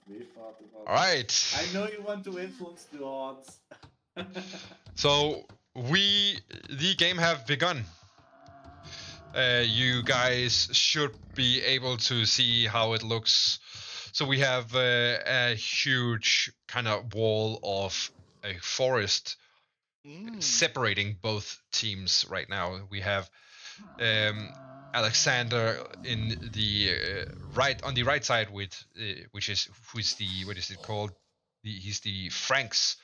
We thought about All right. I know you want to influence the odds. So the game have begun. You guys should be able to see how it looks. So we have a huge kind of wall of a forest separating both teams right now. We have Aleksandar in the on the right side with who's the what is it called? He's the Franks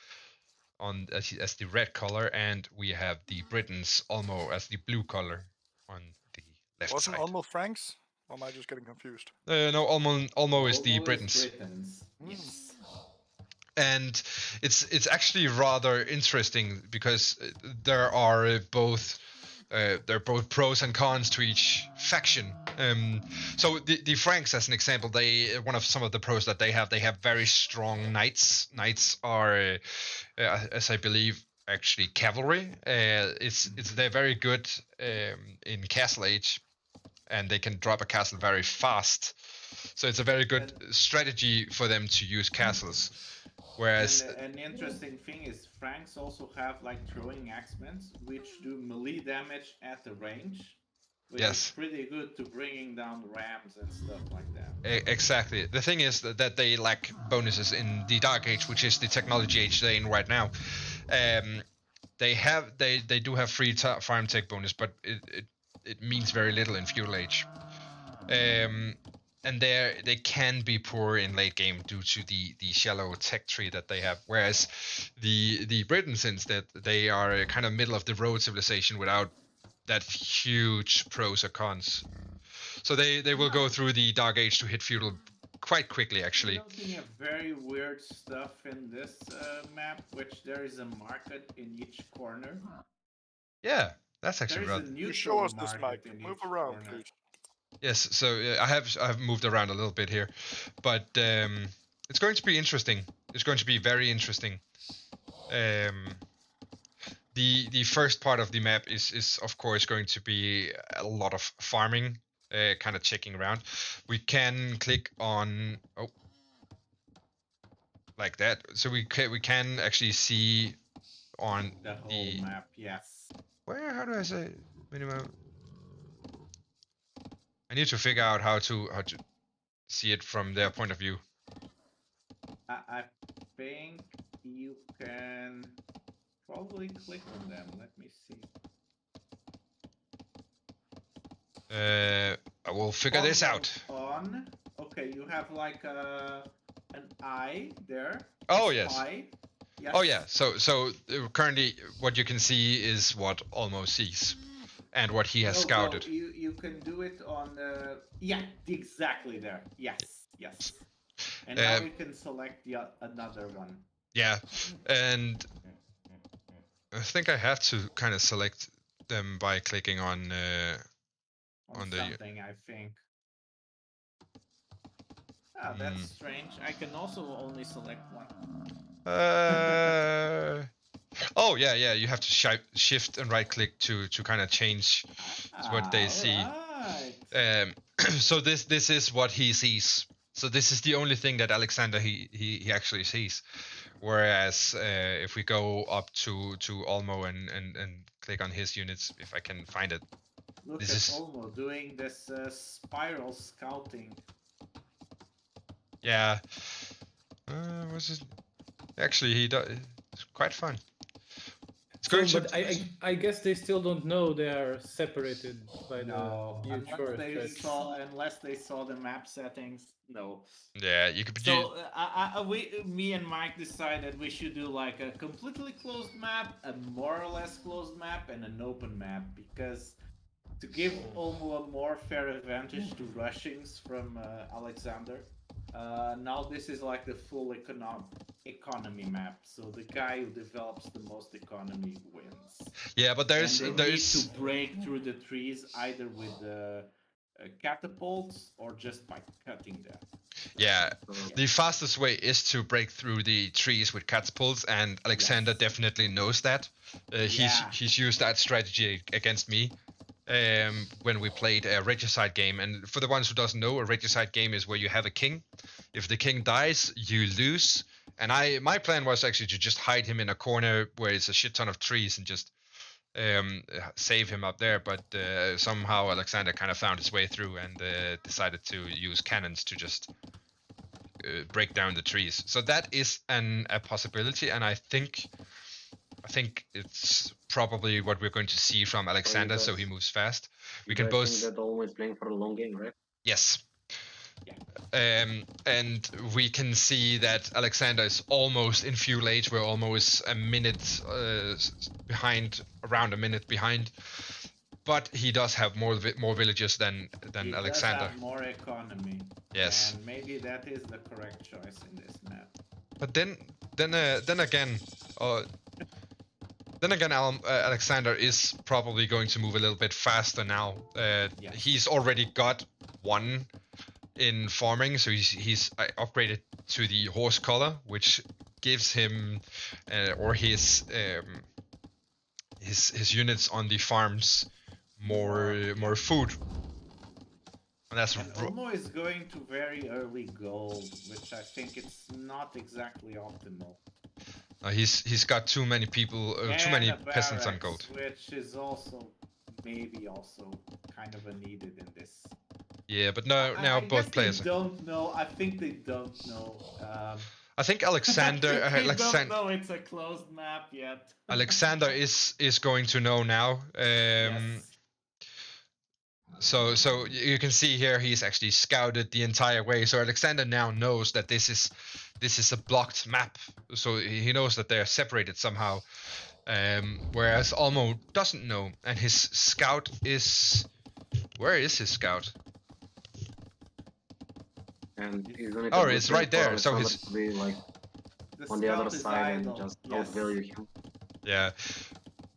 on as the red color, and we have the Britons Olmo as the blue color on the left Wasn't side. Olmo Franks? Or am I just getting confused? No, Olmo is the Britons. Yes. And it's actually rather interesting because there are both pros and cons to each faction. So the Franks, as an example, one of some of the pros that they have very strong knights. Knights are, as I believe, actually cavalry. They're very good in Castle Age, and they can drop a castle very fast. So it's a very good strategy for them to use castles. Whereas an interesting thing is Franks also have like throwing axemen, which do melee damage at the range, which is pretty good to bringing down rams and stuff like that. Exactly. The thing is that they lack bonuses in the Dark Age, which is the technology age they're in right now. They do have free farm tech bonus, but it means very little in Feudal Age. And they can be poor in late game due to the shallow tech tree that they have. Whereas the Britons, instead, they are kind of middle of the road civilization without that huge pros or cons. So they will go through the Dark Age to hit feudal quite quickly, actually. Looking at very weird stuff in this map, which there is a market in each corner. Yeah, that's actually right. You show us this, Mike. Move around, please. Yes, so I have moved around a little bit here, but it's going to be interesting. It's going to be very interesting. The first part of the map is of course going to be a lot of farming, kind of checking around. We can click on like that, so we can actually see on the whole map. Yes. Where? How do I say minimum? I need to figure out how to see it from their point of view. I think you can probably click on them. Let me see. I will figure this out. Okay, you have like an eye there. Oh yes. Yes. Oh yeah. So currently, what you can see is what Olmo sees. And what he has scouted. Well, you can do it on exactly there. Yes. And now you can select another one. Yeah, and I think I have to kind of select them by clicking on the something. I think. That's strange. I can also only select one. Oh yeah. You have to shift and right click to kind of change what they see. Right. So this is what he sees. So this is the only thing that Aleksandar he actually sees. Whereas if we go up to Olmo and click on his units, if I can find it. Look at Olmo doing this spiral scouting. Yeah. Was it? Actually, he does. It's quite fun. But I guess they still don't know they are separated by the huge forest. Unless they saw the map settings. No. Yeah, you could. So me and Mike decided we should do like a completely closed map, a more or less closed map, and an open map, because to give Olmo a more fair advantage to rushings from Aleksandar. Now this is like the full economy map, so the guy who develops the most economy wins. Yeah, but there's need to break through the trees either with catapults or just by cutting them. Yeah, the fastest way is to break through the trees with catapults, and Aleksandar definitely knows that. He's used that strategy against me. when we played a regicide game. And for the ones who doesn't know, a regicide game is where you have a king. If the king dies, you lose. And my plan was actually to just hide him in a corner where it's a shit ton of trees and just save him up there. But somehow Aleksandar kind of found his way through and decided to use cannons to just break down the trees. So that is a possibility, and I think it's probably what we're going to see from Aleksandar, so he moves fast. We can both think that always playing for a long game, right? Yes. Yeah. And we can see that Aleksandar is almost in fuel age. We're almost a minute behind, around a minute behind. But he does have more villagers than Aleksandar. He does have more economy. Yes. And maybe that is the correct choice in this map. But then again, Aleksandar is probably going to move a little bit faster now. Yes. He's already got one in farming, so he's upgraded to the horse collar, which gives him or his units on the farms more food. And that's Olmo is going to very early gold, which I think it's not exactly optimal. He's got too many people, too many peasants on gold. Which is also maybe kind of a needed in this. Yeah, but now both players don't know. I think they don't know. I think Aleksandar. Don't know it's a closed map yet. Aleksandar is going to know now. Yes. So you can see here he's actually scouted the entire way. So Aleksandar now knows that this is a blocked map. So he knows that they're separated somehow. Whereas Olmo doesn't know, and his scout is. Where is his scout? And he's gonna it's right there. So his be like on the other side and just out-value him. Yeah.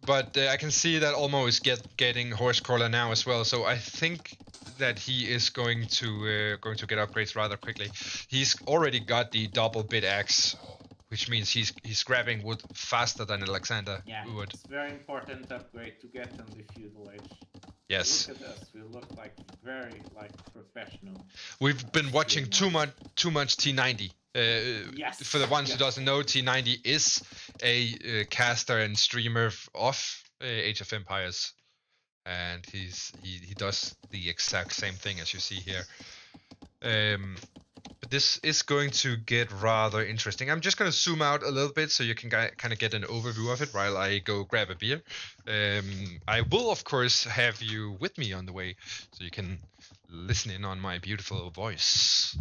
But I can see that Olmo is getting horse crawler now as well, so I think that he is going to get upgrades rather quickly. He's already got the double bit axe, which means he's grabbing wood faster than Aleksandar would. It's very important upgrade to get on the feudal age. Yes. Look at us, we look very professional. We've been watching too much T90. Yes. For the ones who doesn't know, T90 is a caster and streamer of Age of Empires, and he does the exact same thing as you see here. But this is going to get rather interesting. I'm just going to zoom out a little bit so you can kind of get an overview of it while I go grab a beer. I will, of course, have you with me on the way so you can listen in on my beautiful voice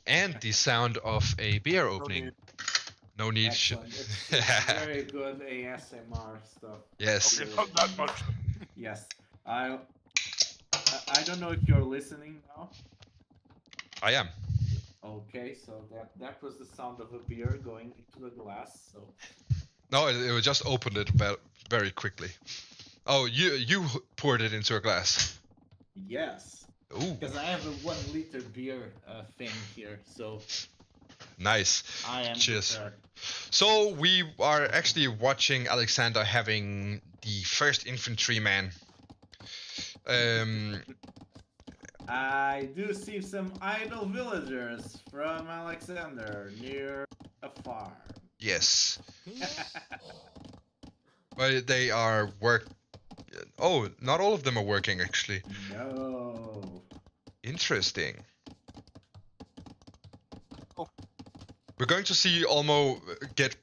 and the sound of a beer opening. No need. It's very good ASMR stuff. Yes. Okay, not that much. Yes. I don't know if you're listening now. I am. Okay, so that was the sound of a beer going into the glass. So. No, it just opened it very quickly. Oh, you poured it into a glass. Yes. Ooh. Because I have a 1 liter beer thing here, so. Nice. I am Cheers. prepared. So we are actually watching Aleksandar having the first infantryman. I do see some idle villagers from Aleksandar near a farm. Yes. But they are Oh, not all of them are working actually. No. Interesting. Oh. We're going to see Olmo get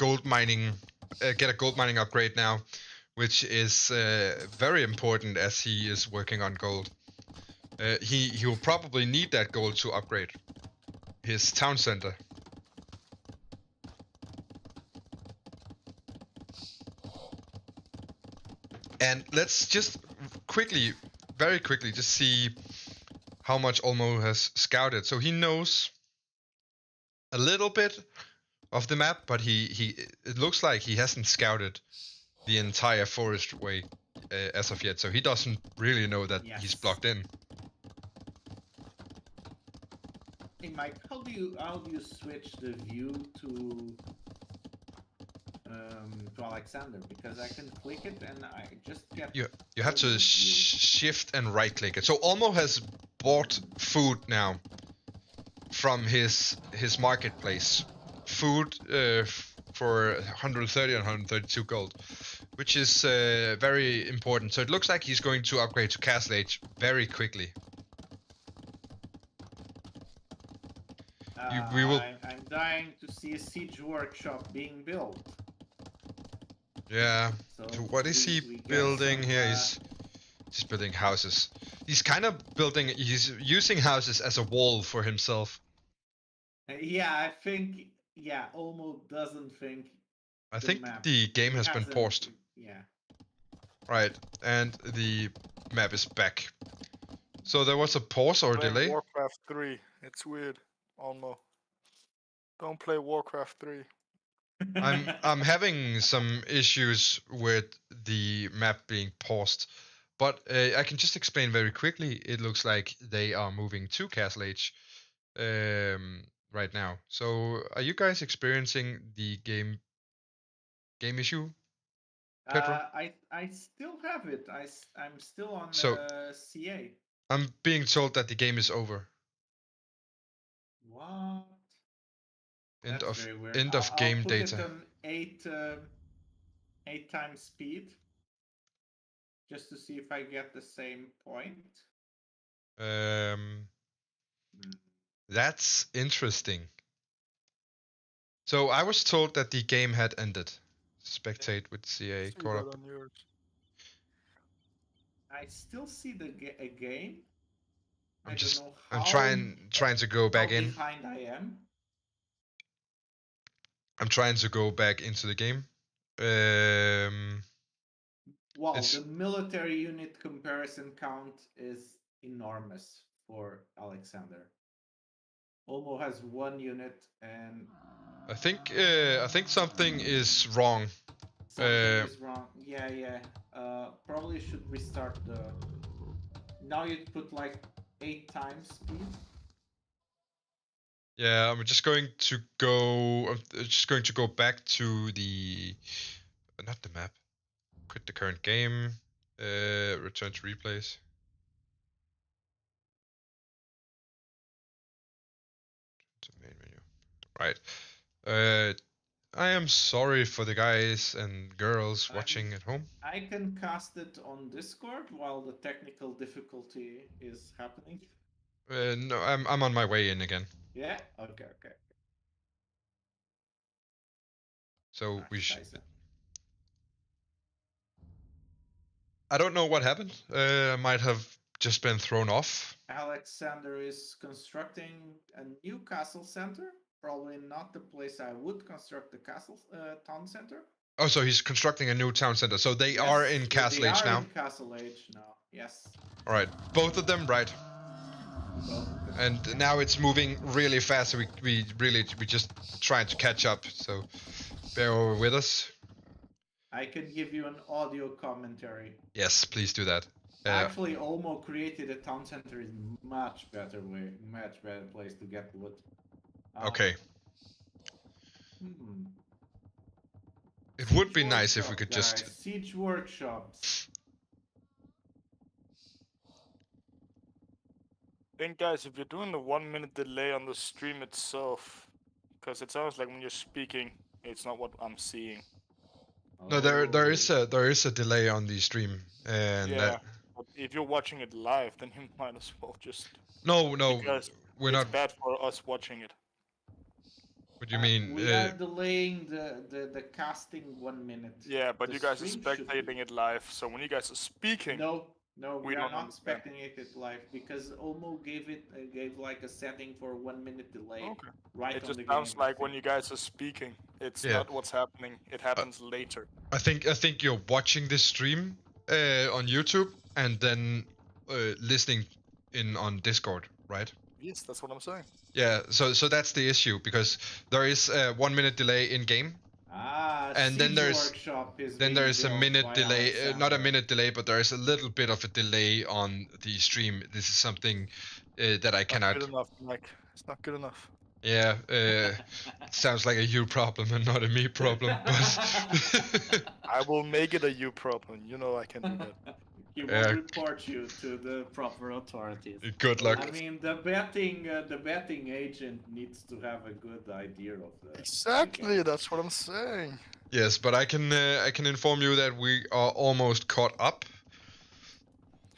get a gold mining upgrade now, which is very important as he is working on gold. He will probably need that gold to upgrade his town center. And let's just very quickly, just see how much Olmo has scouted. So he knows a little bit of the map, but it looks like he hasn't scouted the entire forest way as of yet. So he doesn't really know that he's blocked in. Hey Mike, how do you switch the view to to Alexander because I can click it and I just get. You have to shift and right click it. So Olmo has bought food now from his marketplace. Food for 130 and 132 gold, which is very important. So it looks like he's going to upgrade to Castle Age very quickly. We will. I'm dying to see a siege workshop being built. Yeah. So what is he building here? He's building houses. He's kind of building. He's using houses as a wall for himself. Yeah, I think. Yeah, Olmo doesn't think. I think the game has been paused. Yeah. Right, and the map is back. So there was a pause or delay. Warcraft 3. It's weird. Olmo. Don't play Warcraft 3. I'm having some issues with the map being paused, but I can just explain very quickly. It looks like they are moving to Castle Age right now. So are you guys experiencing the game issue, Pedro? I still have it. I'm still on CA. I'm being told that the game is over. What? End That's of game I'll put data. It on 8 times speed, just to see if I get the same point. That's interesting. So I was told that the game had ended. Spectate with CA. Caught up. I still see a game. I'm trying to go back in. Behind I am. I'm trying to go back into the game. Wow, the military unit comparison count is enormous for Alexander. Olmo has 1 unit and I think something is wrong. Something is wrong. Yeah. Probably should restart the. Now you put like 8 times speed. Yeah, I'm just going to go. I'm just going to go back to the, not the map. Quit the current game. Return to replays. To main menu. Right. I am sorry for the guys and girls watching at home. I can cast it on Discord while the technical difficulty is happening. No, I'm on my way in again. Yeah. Okay. So we should. I don't know what happened. I might have just been thrown off. Alexander is constructing a new castle center. Probably not the place I would construct the castle town center. Oh, so he's constructing a new town center. So they are in Castle Age now? They are in Castle Age now, yes. Alright, both of them, right? And now it's moving really fast, so we just trying to catch up, so bear over with us. I can give you an audio commentary. Yes, please do that. Actually, Olmo created a town center is much better place to get wood. Okay. It would be nice if we could just... Siege workshops. I think, guys, if you're doing the 1 minute delay on the stream itself, because it sounds like when you're speaking, it's not what I'm seeing. No, there is a delay on the stream, and yeah. But if you're watching it live, then you might as well just. No, because we're not. It's bad for us watching it. What do you mean? We are delaying the casting 1 minute. Yeah, but you guys are spectating it live, so when you guys are speaking. No, we are not spectating it live because Olmo gave like a setting for 1 minute delay. Okay. Right. It just sounds like when you guys are speaking, it's not what's happening. It happens later. I think you're watching this stream on YouTube and then listening in on Discord, right? Yes, that's what I'm saying. Yeah, so that's the issue because there is a 1 minute delay in game. And then there's a minute delay, not a minute delay, but there is a little bit of a delay on the stream. This is something that I cannot. Not good enough, Mike. It's not good enough. Yeah, sounds like a you problem and not a me problem. But I will make it a you problem. You know I can do that. He will report you to the proper authorities. Good luck. I mean, the betting agent needs to have a good idea of the. Exactly, that's what I'm saying. Yes, but I can inform you that we are almost caught up.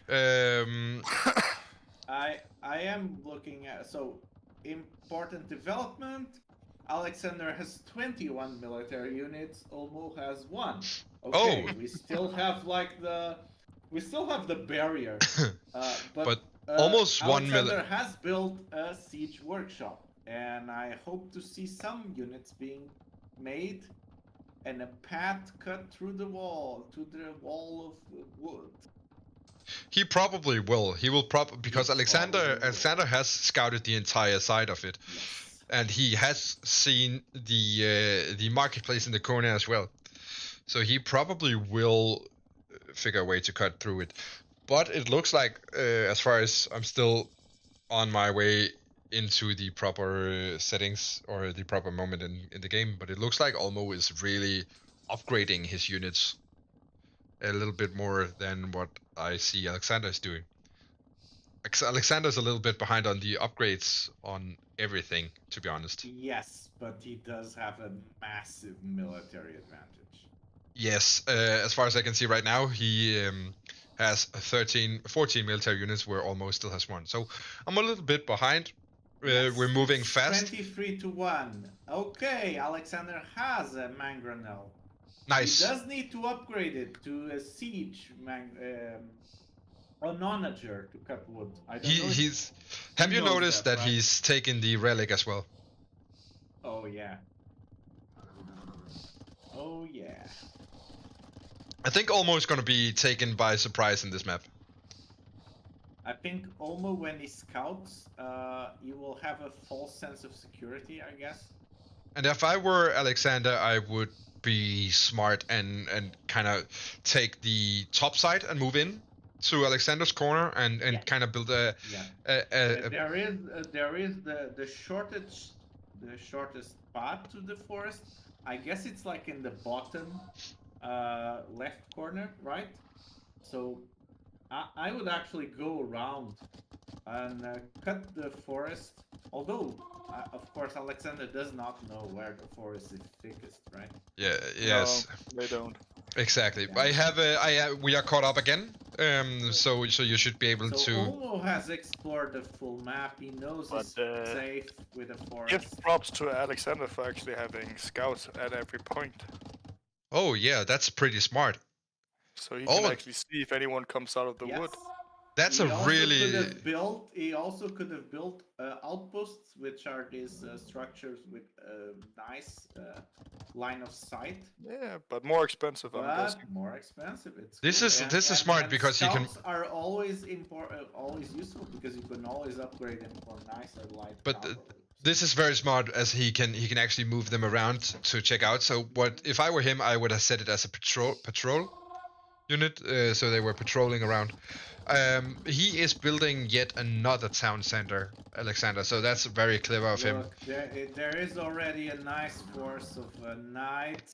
I am looking at important development. Alexander has 21 military units. Olmo has 1. Okay, we still have the barrier. But almost 1 million. Alexander has built a siege workshop, and I hope to see some units being made and a path cut through the wall to the wall of wood. He probably will. He will because Alexander has scouted the entire side of it, yes. And he has seen the marketplace in the corner as well. So he probably will figure a way to cut through it. But it looks like, as far as I'm still on my way into the proper settings or the proper moment in the game, but it looks like Olmo is really upgrading his units a little bit more than what I see Alexander is doing. Alexander's a little bit behind on the upgrades on everything, to be honest. Yes, but he does have a massive military advantage. Yes, as far as I can see right now, he has 14 military units where Olmo still has 1. So I'm a little bit behind. Yes, we're moving fast. 23-1. Okay, Alexander has a Mangranel. Nice. He does need to upgrade it to a siege onager to cut wood. I don't know. Have you noticed that right? He's taken the relic as well? Oh yeah. Oh yeah. I think Olmo is going to be taken by surprise in this map. I think Olmo, when he scouts, he will have a false sense of security, I guess. And if I were Alexander, I would be smart and kind of take the top side and move in to Alexander's corner and kind of build a. There is the shortest path to the forest. I guess it's like in the bottom left corner, right? So I would actually go around and cut the forest. Although, of course, Alexander does not know where the forest is thickest, right? Yeah. Yes. No, they don't. Exactly. Yeah. We are caught up again. So you should be able to. Olmo has explored the full map. He knows it's safe with the forest. Give props to Alexander for actually having scouts at every point. Oh yeah, that's pretty smart. So he can actually see if anyone comes out of the wood. That's he also could have built outposts, which are these structures with nice line of sight. Yeah, but more expensive. More expensive. This is smart because you can. Are always always useful because you can always upgrade them for nicer light. But this is very smart as he can actually move them around to check out. So if I were him, I would have set it as a patrol unit, so they were patrolling around. He is building yet another town center, Alexander, so that's very clever of him. There is already a nice force of knights,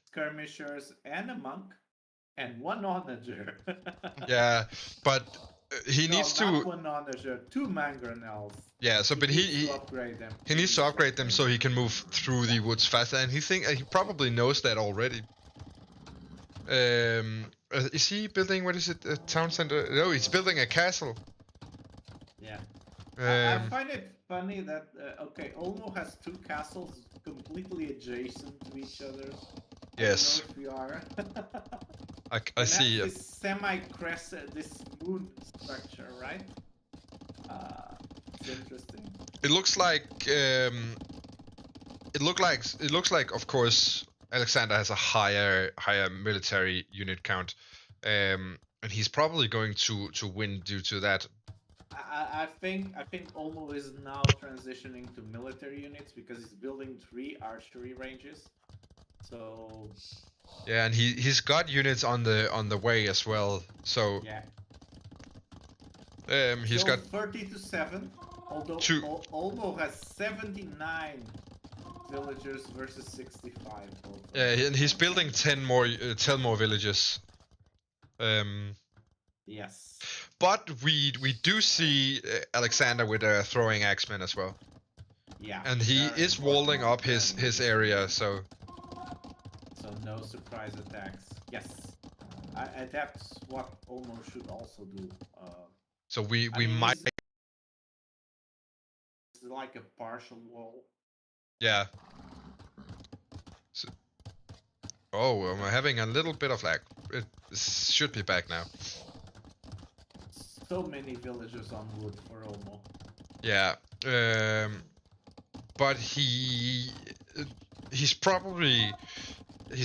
skirmishers, and a monk, and 1 onager. Yeah, but he needs to... Not 1 onager, 2 mangranels. Yeah, so but he needs to upgrade them. He needs to upgrade them so he can move through the woods faster, and he probably knows that already. Is he building, what is it, a town center? No, he's building a castle. Yeah. I find it funny that, Olmo has 2 castles completely adjacent to each other. Yes. I don't know if we are. I see. This semi-crescent, this moon structure, right? It's interesting. It looks like, of course, Alexander has a higher military unit count, and he's probably going to win due to that. I think Olmo is now transitioning to military units because he's building 3 archery ranges. So yeah, and he's got units on the way as well. So yeah, he's got 30-7. Although Two. Olmo has 79 villagers versus 65. Yeah, and he's building 10 more villages. Yes. But we do see Aleksandar with a throwing axeman as well. Yeah. And he is walling up his area, so no surprise attacks. Yes. That's what Olmo should also do. so we I mean, might. It's like a partial wall. Yeah. So, oh, I'm having a little bit of lag. It should be back now. So many villagers on wood for Olmo. Yeah. But he's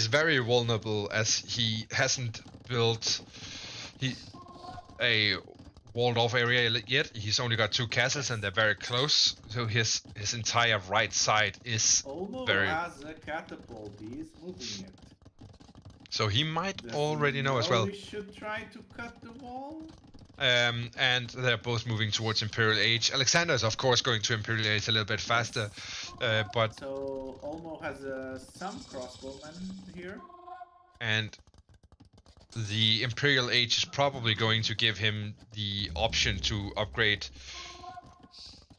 very vulnerable as he hasn't built a walled off area yet. He's only got 2 castles and they're very close, so his entire right side is Olmo very. has a catapult. He's moving it. So he might Does already he know as well. We should try to cut the wall. And they're both moving towards Imperial Age. Aleksandar is of course going to Imperial Age a little bit faster, but so Olmo has some crossbowmen here. And the Imperial Age is probably going to give him the option to upgrade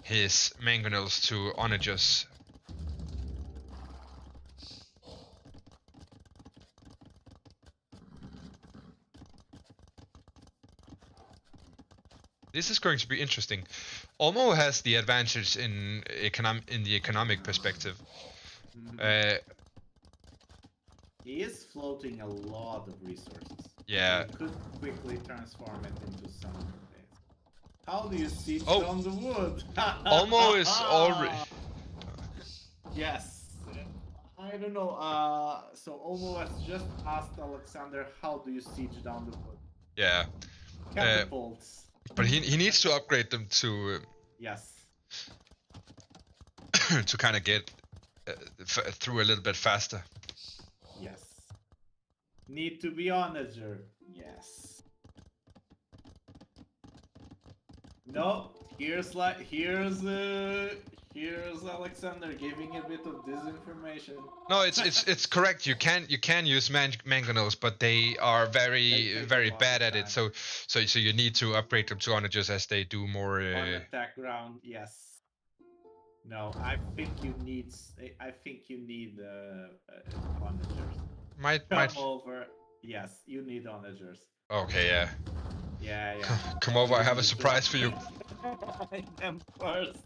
his mangonels to onagers. This is going to be interesting. Olmo has the advantage in the economic perspective. He is floating a lot of resources. Yeah. He could quickly transform it into some base. How do you see on the wood? Olmo is already. Yes. I don't know. So Olmo has just asked Aleksandar, how do you siege down the wood? Yeah. Catapults. But he needs to upgrade them to. Yes. to kind of get through a little bit faster. Yes. Need to be onager. Yes. No. Here's Aleksandar giving a bit of disinformation. No, it's correct. You can use mangonels, but they are very bad at it. So you need to upgrade them to onagers as they do more. On attack round, yes. No, I think you need onagers. Might over. Yes, you need onagers. Okay, yeah. Yeah. Come over, I have a surprise for you. Them first.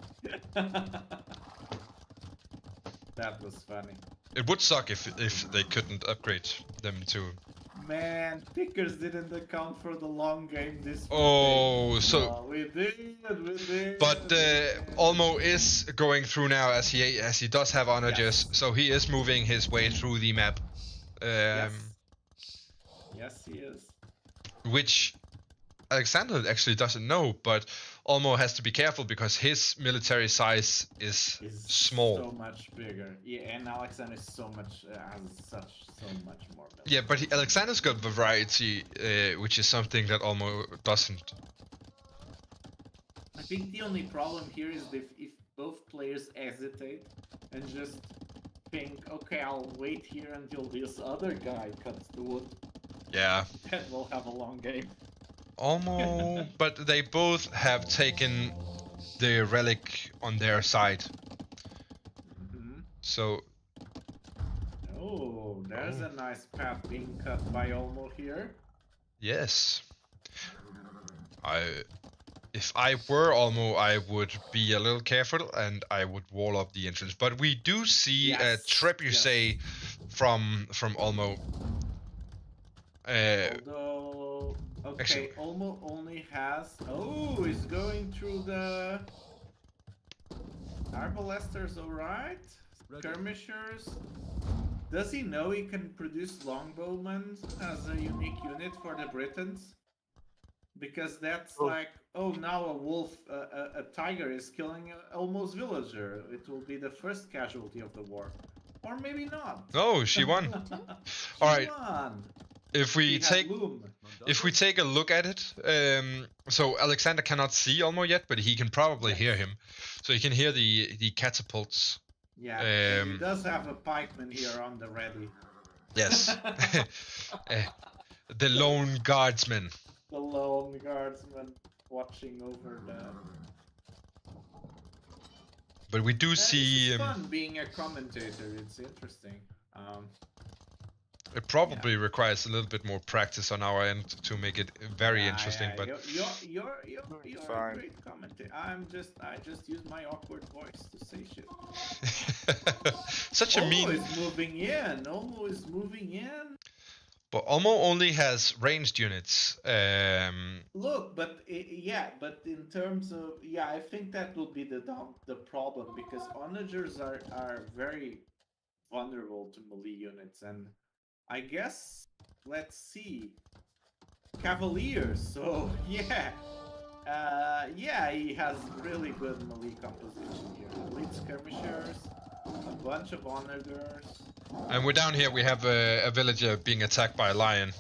That was funny. It would suck if they couldn't upgrade them to. Man, pickers didn't account for the long game this. Oh, so we did. But Olmo is going through now as he does have onagers, yes. So he is moving his way through the map. Yes, he is. Which Aleksandar actually doesn't know, but Olmo has to be careful because his military size is small. So much bigger. Yeah, and Aleksandar is so much more. Military. Yeah, but Aleksandar's got variety, which is something that Olmo doesn't. I think the only problem here is if both players hesitate and just think, okay, I'll wait here until this other guy cuts the wood. Yeah. Then we'll have a long game. Almost, but they both have taken the relic on their side. Mm-hmm. So. Oh, there's a nice path being cut by Olmo here. Yes. If I were Olmo, I would be a little careful and I would wall up the entrance. But we do see a trebuchet from Olmo. Although, okay, actually, Olmo only has. Oh, he's going through the Arbalesters, alright. Skirmishers. Does he know he can produce longbowmen as a unique unit for the Britons? Because that's like, oh, now a wolf, a tiger is killing Olmo's villager. It will be the first casualty of the war. Or maybe not. Oh, she won. All right. Won. if we He take had Loom. if we take a look at it, so Alexander cannot see Olmo yet, but he can probably hear him. So he can hear the catapults. Yeah, and he does have a pikeman here on the ready. Yes. The lone guardsman. The lone guardsman watching over the... But we do see... It's fun being a commentator, it's interesting. It probably requires a little bit more practice on our end to make it very interesting, but... You're a great commentator. I just use my awkward voice to say shit. Such a mean... Olmo is moving in. Olmo is moving in. But Olmo only has ranged units. Look, but but in terms of I think that will be the problem, because onagers are very vulnerable to melee units, and I guess let's see, Cavaliers. So he has really good melee composition here. Elite skirmishers, a bunch of onagers. And we're down here, we have a villager being attacked by a lion.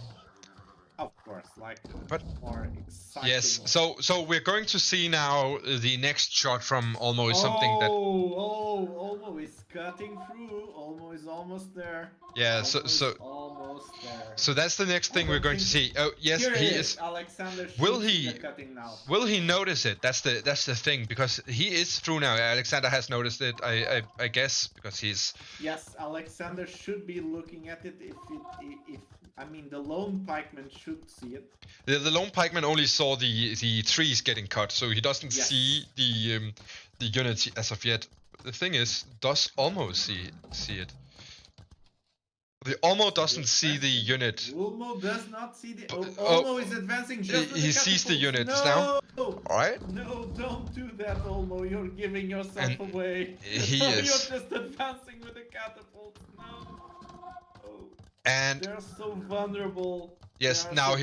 Of course, like but more exciting. Yes, so we're going to see now the next shot from Olmo is something that... Olmo is cutting through. Olmo is almost there. Yeah, Olmo almost there. So that's the next thing we're going to see. Oh yes, here he is. Alexander will he cutting now. Will he notice it? That's the thing, because he is through now. Alexander has noticed it, I guess, because he's... Yes, Alexander should be looking at it. If I mean, the lone pikeman should see it. The lone pikeman only saw the trees getting cut, so he doesn't see the units as of yet. The thing is, does Olmo see it? The Olmo doesn't see the unit. Olmo does not see the... Olmo is advancing just with he the sees the units now. Alright? No, don't do that, Olmo. You're giving yourself away. He is. You're just advancing with the catapult. No. Oh. And they're so vulnerable. Yes, now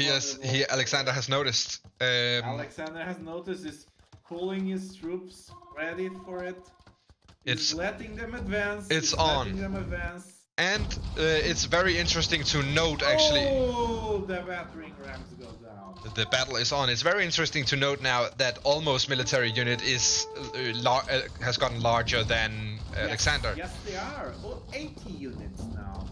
Alexander has noticed. Alexander has noticed. Is pulling his troops ready for it. He's letting them advance. It's on. Letting them advance. And it's very interesting to note, actually. Oh, the battering rams go down. The battle is on. It's very interesting to note now that Olmo's military unit is has gotten larger than Alexander. Yes, they are. Oh, 80 units now.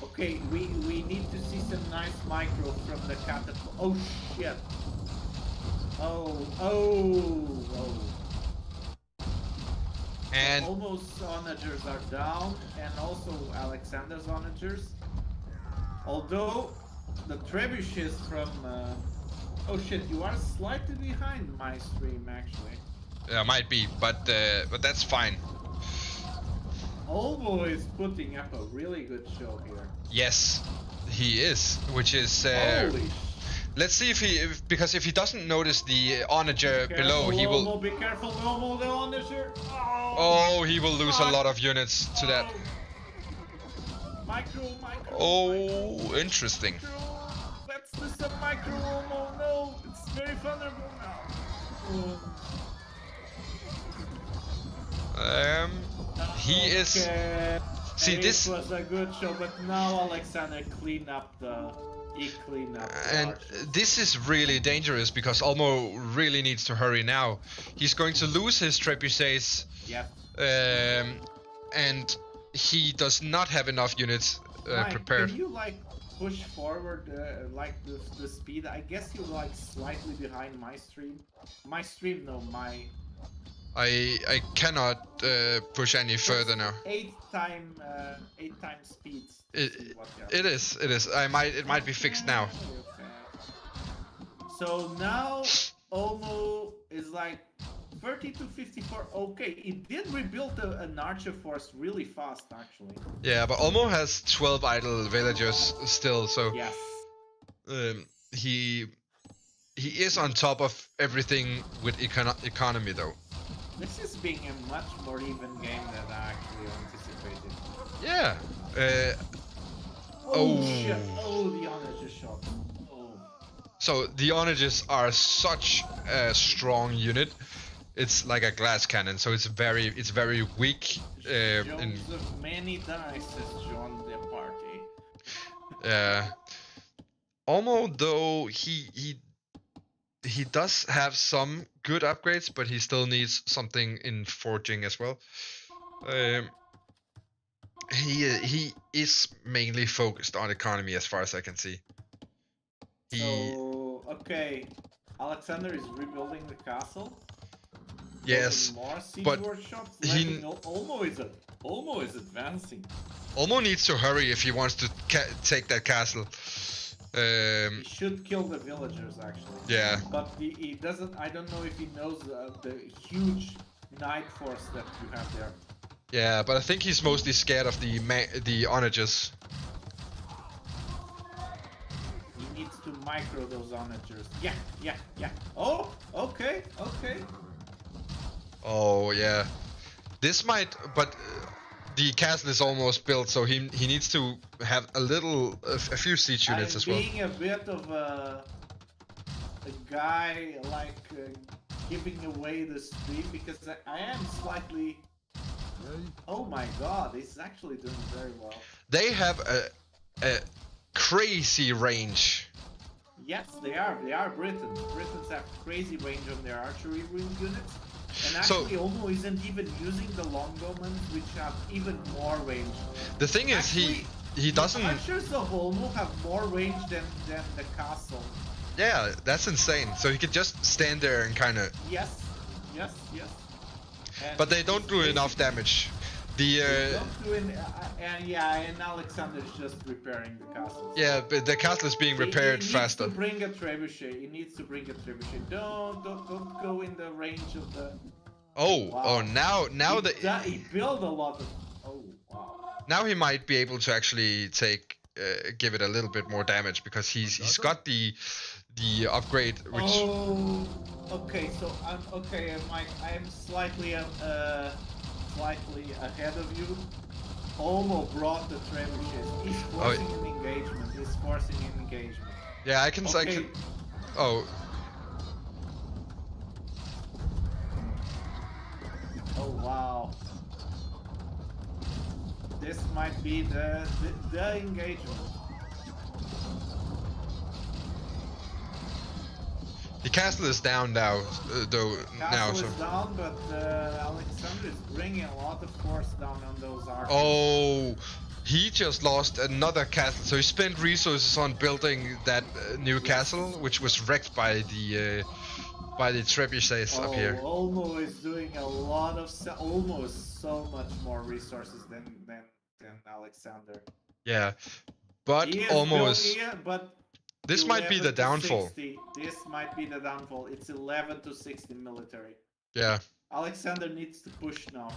Okay, we need to see some nice micro from the catapult. Oh shit. Oh. And almost onagers are down, and also Alexander's onagers. Although the trebuchets from oh shit, you are slightly behind my stream actually. Yeah, might be, but that's fine. Olmo is putting up a really good show here. Yes, he is, which is. Holy. Let's see because if he doesn't notice the onager below, he will. Olmo, be careful, Olmo, the onager. Oh, he will lose a lot of units to that. Micro. Oh, interesting. Let's do some micro, Olmo. No, it's very vulnerable now. He is. See, this was a good show, but now Alexander cleaned up the. He cleaned up the and archers. This is really dangerous because Olmo really needs to hurry now. He's going to lose his trebuchets. Yeah. And he does not have enough units prepared. Can you push forward the speed? I guess you're slightly behind my stream. I cannot push any further now. 8 times speeds. It is. It might be fixed now. Okay. So now Olmo is 30 to 54. Okay, it did rebuild an archer force really fast actually. Yeah, but Olmo has 12 idle villagers still, so yes. He is on top of everything with economy though. This is being a much more even game than I actually anticipated. Yeah. Shit. Oh, the onager shot. Oh. So the onagers are such a strong unit. It's like a glass cannon, so it's very weak. Jones of many dice has joined the party. Yeah. Olmo, though, he does have some good upgrades, but he still needs something in forging as well. He is mainly focused on economy as far as I can see. So okay, Alexander is rebuilding the castle. Yes, more siege but workshops. he Olmo is advancing. Olmo needs to hurry if he wants to take that castle. He should kill the villagers actually. Yeah. But he doesn't. I don't know if he knows the huge knight force that you have there. Yeah, but I think he's mostly scared of the onagers. He needs to micro those onagers. Yeah. Oh, okay. Oh yeah, this might, but the castle is almost built, so he needs to have a few siege units as well. Being a bit of a guy like giving away the stream because I am slightly. Oh my god, this is actually doing very well. They have a crazy range. Yes, they are. They are Britons. Britons have crazy range on their archery units. And actually, Olmo isn't even using the longbowmen, which have even more range. The thing is, he doesn't. The archers of Olmo have more range than the castle. Yeah, that's insane. So he could just stand there and kind of. Yes. But they don't do enough damage. And Alexander is just repairing the castle. Yeah, but the castle is being repaired faster. He needs to bring a trebuchet. Don't go in the range of the. Oh, wow. Oh, now he built a lot of. Oh wow. Now he might be able to actually give it a little bit more damage because he's got the upgrade which. Oh, okay. So Mike. I am slightly ahead of you. Olmo brought the trebuchets. He's forcing an engagement. Yeah, I can. Oh. Oh wow. This might be the engagement. The castle is down now, though. Castle is down, but Alexander is bringing a lot of force down on those archers. Oh, he just lost another castle. So he spent resources on building that new castle, which was wrecked by the trebuchets up here. Olmo is doing a lot of. Olmo is so much more resources than Alexander. Yeah, but almost. But. This might be the downfall. This might be the downfall. It's 11 to 60 military. Yeah. Alexander needs to push now.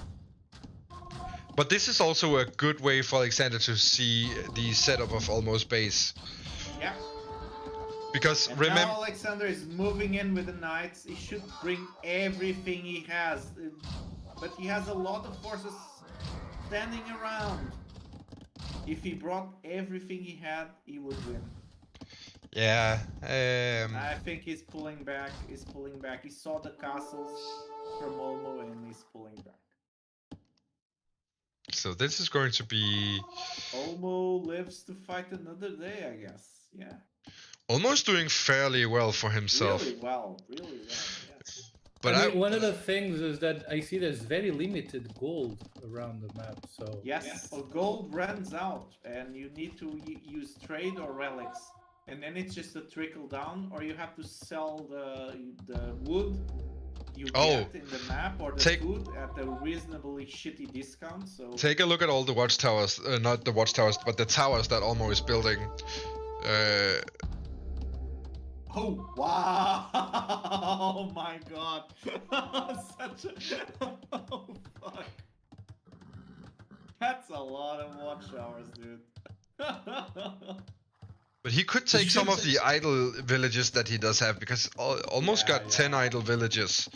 But this is also a good way for Alexander to see the setup of Olmo's base. Yeah. Because remember, now Alexander is moving in with the knights. He should bring everything he has, but he has a lot of forces standing around. If he brought everything he had, he would win. Yeah. I think he's pulling back. He saw the castles from Olmo and he's pulling back. So this is going to be. Olmo lives to fight another day, I guess. Yeah. Olmo's doing fairly well for himself. Really well. Yes. But I mean, one of the things is that I see there's very limited gold around the map. So yes. Well, gold runs out, and you need to use trade or relics. And then it's just a trickle down, or you have to sell the wood you get in the map or the food at a reasonably shitty discount. So take a look at all the watchtowers, not the watchtowers, but the towers that Olmo is building. Oh wow! Oh my god! Oh fuck! That's a lot of watchtowers, dude. But he could take some of the idle villages that he does have, because almost got 10 idle villages.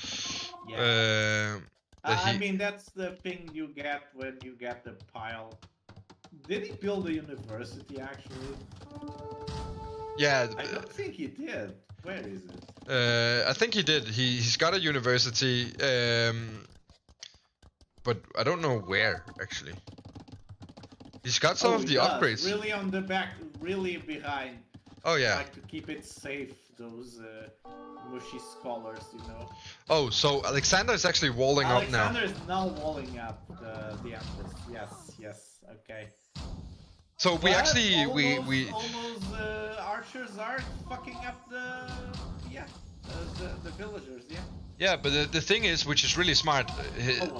Yeah. I mean, that's the thing you get when you get the pile. Did he build a university, actually? Yeah. I don't think he did. Where is it? I think he did. He's got a university, but I don't know where, actually. He's got some of the upgrades. Really on the back, really behind. Oh yeah. Like to keep it safe, those mushy scholars, you know. Oh, so Aleksandar is actually walling up now. Aleksandar is now walling up the Empress. Yes, okay. So we actually almost archers are fucking up the villagers, yeah. Yeah, but the thing is, which is really smart,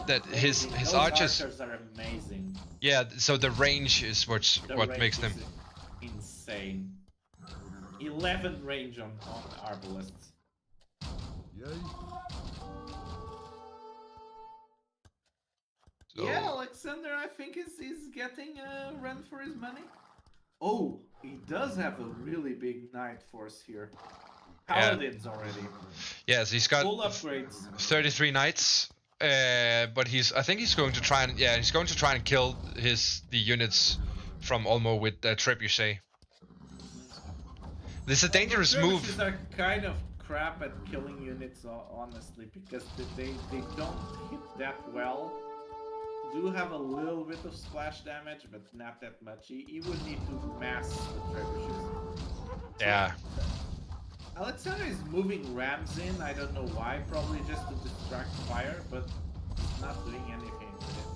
that his those archers are amazing. Yeah, so the range is what makes them insane. 11 range on arbalists. So... Yeah, Aleksandar, I think is getting a run for his money. Oh, he does have a really big knight force here. Paladins already. Yes, he's got full upgrades. 33 knights. But I think he's going to try and kill the units from Olmo with trebuchet. This is a dangerous move. Trebuchets are kind of crap at killing units, honestly, because they don't hit that well. Do have a little bit of splash damage, but not that much. He would need to mass the trebuchets. Yeah. Aleksandar is moving rams in, I don't know why, probably just to distract fire, but not doing anything with it.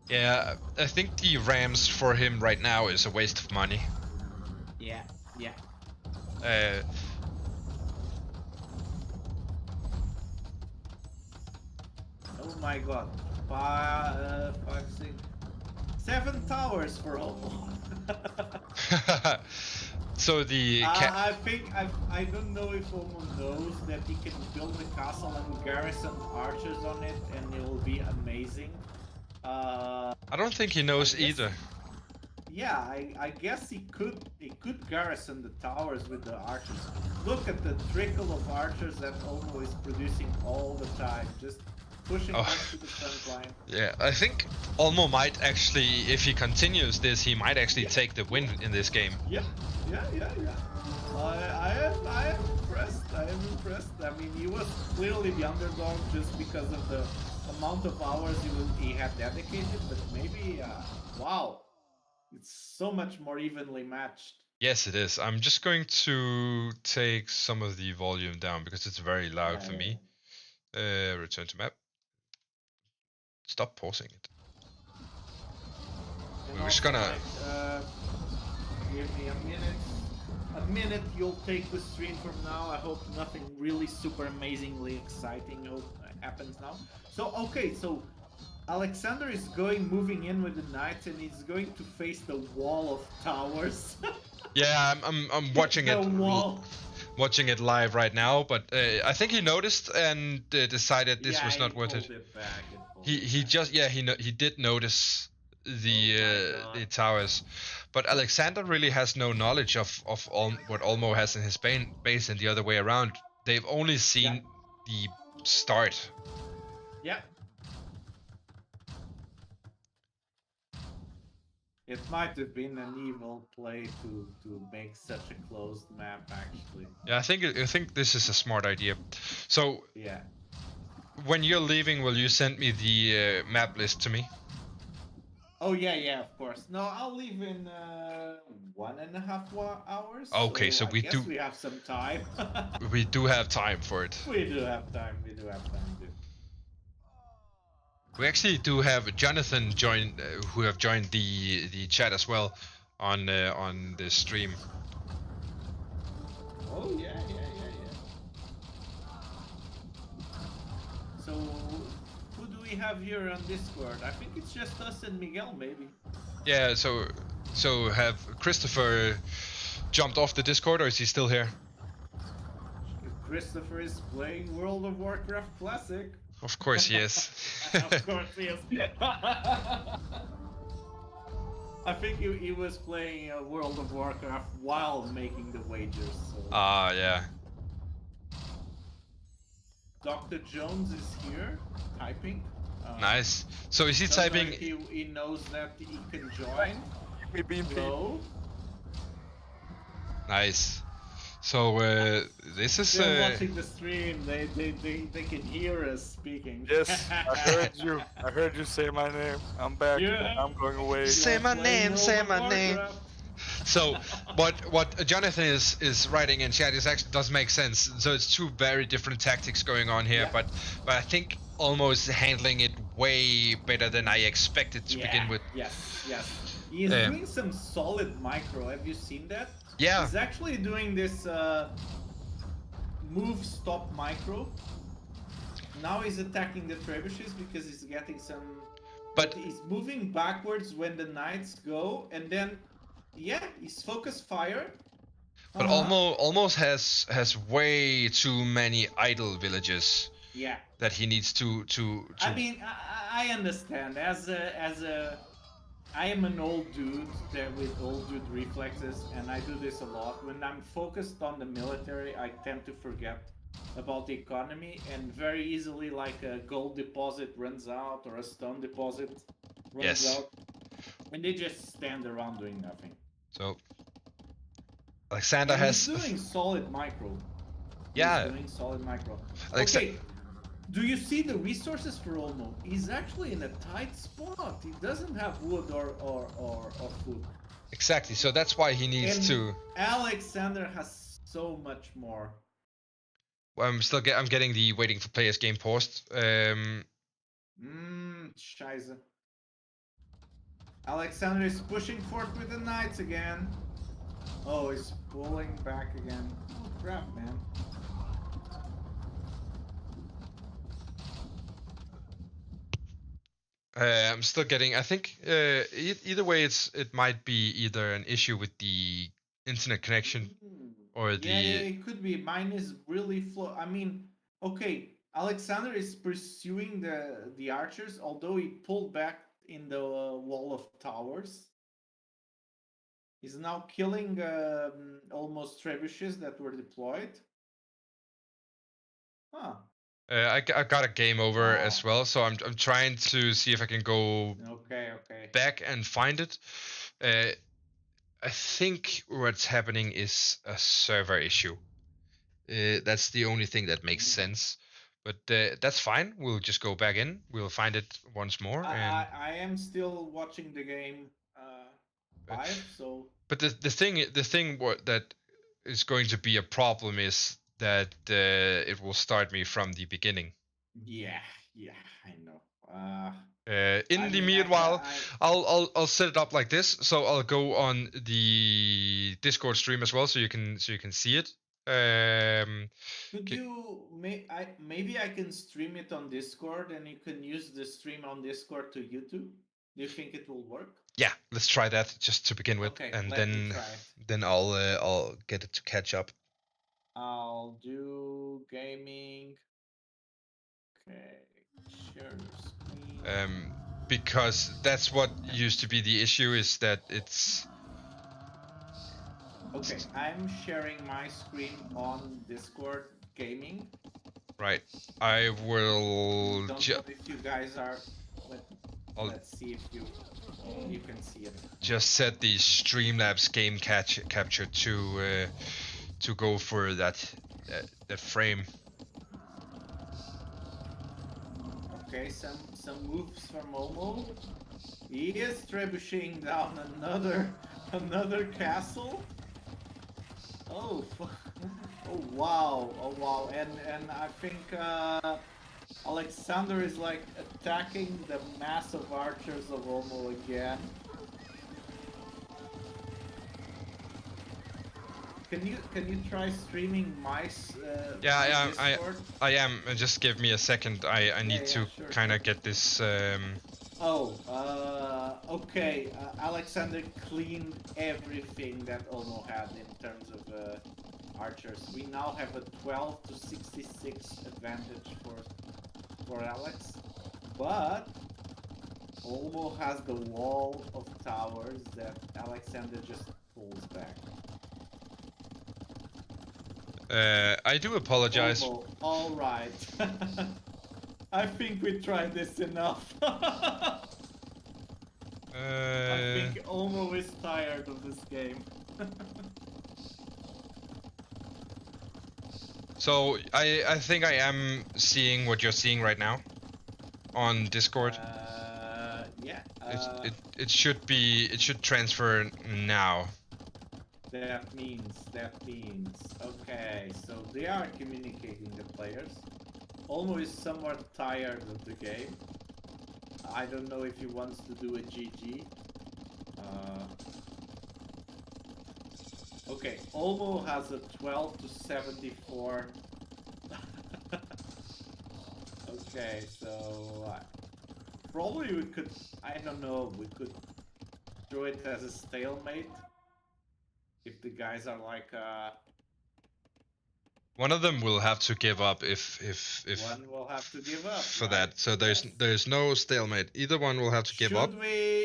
Yeah, I think the rams for him right now is a waste of money. Yeah. Oh my god. 5, 6, 7 towers for Olmo. So the I think I don't know if Olmo knows that he can build a castle and garrison archers on it, and it will be amazing. I don't think he knows either. Yeah, I guess he could garrison the towers with the archers. Look at the trickle of archers that Olmo is producing all the time, just pushing them to the front line. Yeah, I think Olmo might actually, if he continues this, he might actually take the win in this game. Yeah. I am impressed. I mean, he was clearly the underdog just because of the amount of hours he had dedicated, but maybe, wow, it's so much more evenly matched. Yes, it is. I'm just going to take some of the volume down because it's very loud for me. Return to map. Stop pausing it. We're just gonna... give me a minute. A minute, you'll take the stream from now. I hope nothing really super amazingly exciting happens now. So, okay, so Aleksandar is moving in with the knights, and he's going to face the wall of towers. Yeah, I'm watching it. Watching it live right now, but I think he noticed and decided this was not worth it. He did notice the towers, but Aleksandar really has no knowledge of what Olmo has in his base and the other way around. They've only seen the start. Yeah. It might have been an evil play to make such a closed map, actually. Yeah, I think this is a smart idea. So yeah, when you're leaving, will you send me the map list to me? Oh yeah, of course. No, I'll leave in 1.5 hours. Okay, so we have some time. We do have time for it. We do have time. Dude. We actually do have Jonathan who have joined the chat as well on the stream. Oh yeah. So who do we have here on Discord? I think it's just us and Miguel, maybe. Yeah. So have Christopher jumped off the Discord, or is he still here? Christopher is playing World of Warcraft Classic. Of course he is. Of course he is. I think he was playing World of Warcraft while making the wagers. So. Yeah. Dr. Jones is here, typing. Nice. So is he typing? He knows that he can join. Me being Hello. Nice. So this is. They're watching the stream. They can hear us speaking. Yes, I heard you. I heard you say my name. I'm back. Yeah. I'm going away. Say my name, say my name. So what Jonathan is writing in chat is actually does make sense. So it's two very different tactics going on here, Yeah. but I think almost handling it way better than I expected to begin with. Yes. He's doing some solid micro. Have you seen that? Yeah. He's actually doing this move stop micro. Now he's attacking the trebuchets because he's getting some. But he's moving backwards when the knights go, and then he's focus fire. But almost has way too many idle villages. Yeah. That he needs to. I mean, I understand. I am an old dude with old dude reflexes, and I do this a lot. When I'm focused on the military, I tend to forget about the economy, and very easily, like a gold deposit runs out or a stone deposit runs out, and they just stand around doing nothing. So Aleksandar has doing solid micro. Yeah. He's doing solid micro. Okay. Do you see the resources for Olmo? He's actually in a tight spot. He doesn't have wood or food. Exactly. So that's why he needs to. Aleksandar has so much more. Well, I'm getting the waiting for players game paused. Scheiße. Aleksandar is pushing forth with the knights again. Oh, he's pulling back again. Oh crap, man. I'm still getting. I think either way, it might be either an issue with the internet connection or the. Yeah, it could be. Mine is really slow. I mean, okay, Aleksandar is pursuing the archers, although he pulled back in the wall of towers. He's now killing almost trebuchets that were deployed. Huh. I got a game over as well, so I'm trying to see if I can go back and find it. I think what's happening is a server issue. That's the only thing that makes sense, but that's fine. We'll just go back in. We'll find it once more. I am still watching the game live, so. But the thing that is going to be a problem is that it will start me from the beginning. Yeah, I know. In the meanwhile, I'll set it up like this. So I'll go on the Discord stream as well, so you can see it. Could you maybe I can stream it on Discord, and you can use the stream on Discord to YouTube? Do you think it will work? Yeah, let's try that just to begin with, okay, and then I'll get it to catch up. I'll do gaming. Okay, share screen. Because that's what used to be the issue, is that it's. Okay, I'm sharing my screen on Discord gaming. Right, I will. Don't know if you guys are. Let's see if you can see it. Just set the Streamlabs game capture to go for that frame. Okay, some moves from Olmo. He is trebucheting down another castle. Oh wow, and I think Aleksandar is like attacking the massive archers of Olmo again. Can you try streaming mice? Yeah, I am. Just give me a second. I need to kind of get this. Okay. Aleksandar cleaned everything that Olmo had in terms of archers. We now have a 12 to 66 advantage for Alex, but Olmo has the wall of towers that Aleksandar just pulls back. I do apologize. All right. I think we tried this enough. I think Olmo is tired of this game. So I think I am seeing what you're seeing right now on Discord. Yeah. It should transfer now. That means. Okay, so they are communicating, the players. Olmo is somewhat tired of the game. I don't know if he wants to do a GG. Okay, Olmo has a 12 to 74. Okay, so probably we could, I don't know, we could throw it as a stalemate. If the guys are like one of them will have to give up if one will have to give up for right? that. So there's no stalemate. Either one will have to give up.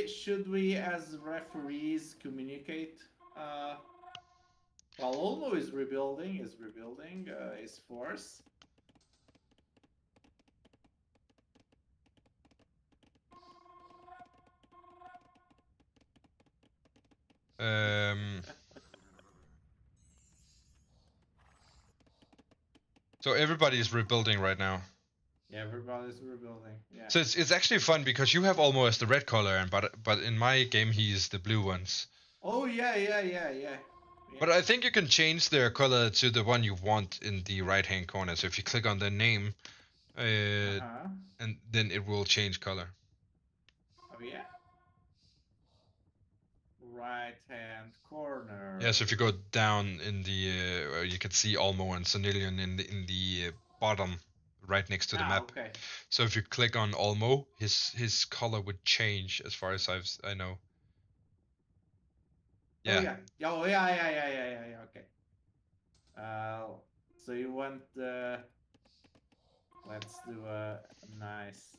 Should we as referees communicate? Well, Olmo is rebuilding his force. So everybody is rebuilding right now. Yeah, everybody's rebuilding. Yeah. So it's actually fun because you have almost the red color, and but in my game he's the blue ones. Oh yeah. But I think you can change their color to the one you want in the right hand corner. So if you click on the name, and then it will change color. Oh yeah. Right hand corner. Yeah, so if you go down in the, you can see Olmo and Sonilion in the bottom, right next to the map. Okay. So if you click on Olmo, his color would change as far as I know. Yeah. Oh yeah. Okay. So you want let's do a nice.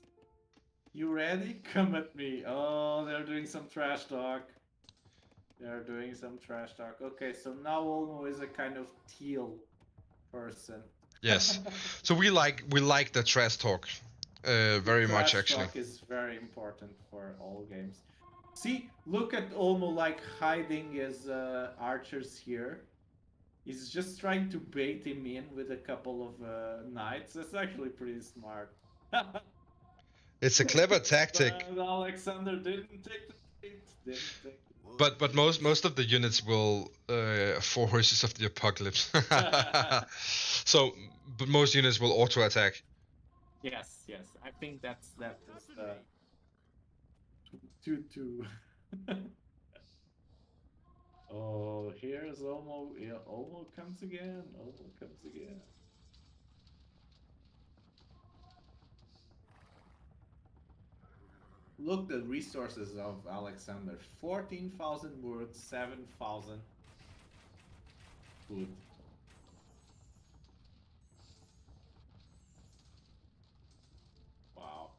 You ready? Come at me. Oh, they're doing some trash talk. Okay, so now Olmo is a kind of teal person. Yes. So we like the trash talk very much actually. Trash talk is very important for all games. See, look at Olmo like hiding his archers here. He's just trying to bait him in with a couple of knights. That's actually pretty smart. It's a clever tactic. But Aleksandar didn't take the bait. But most of the units will 4 horses of the apocalypse. So, but most units will auto attack. Yes. I think that is two. Oh, here's Olmo. Yeah, Olmo comes again. Look the resources of Aleksandar. 14,000 wood, 7,000 food. Wow.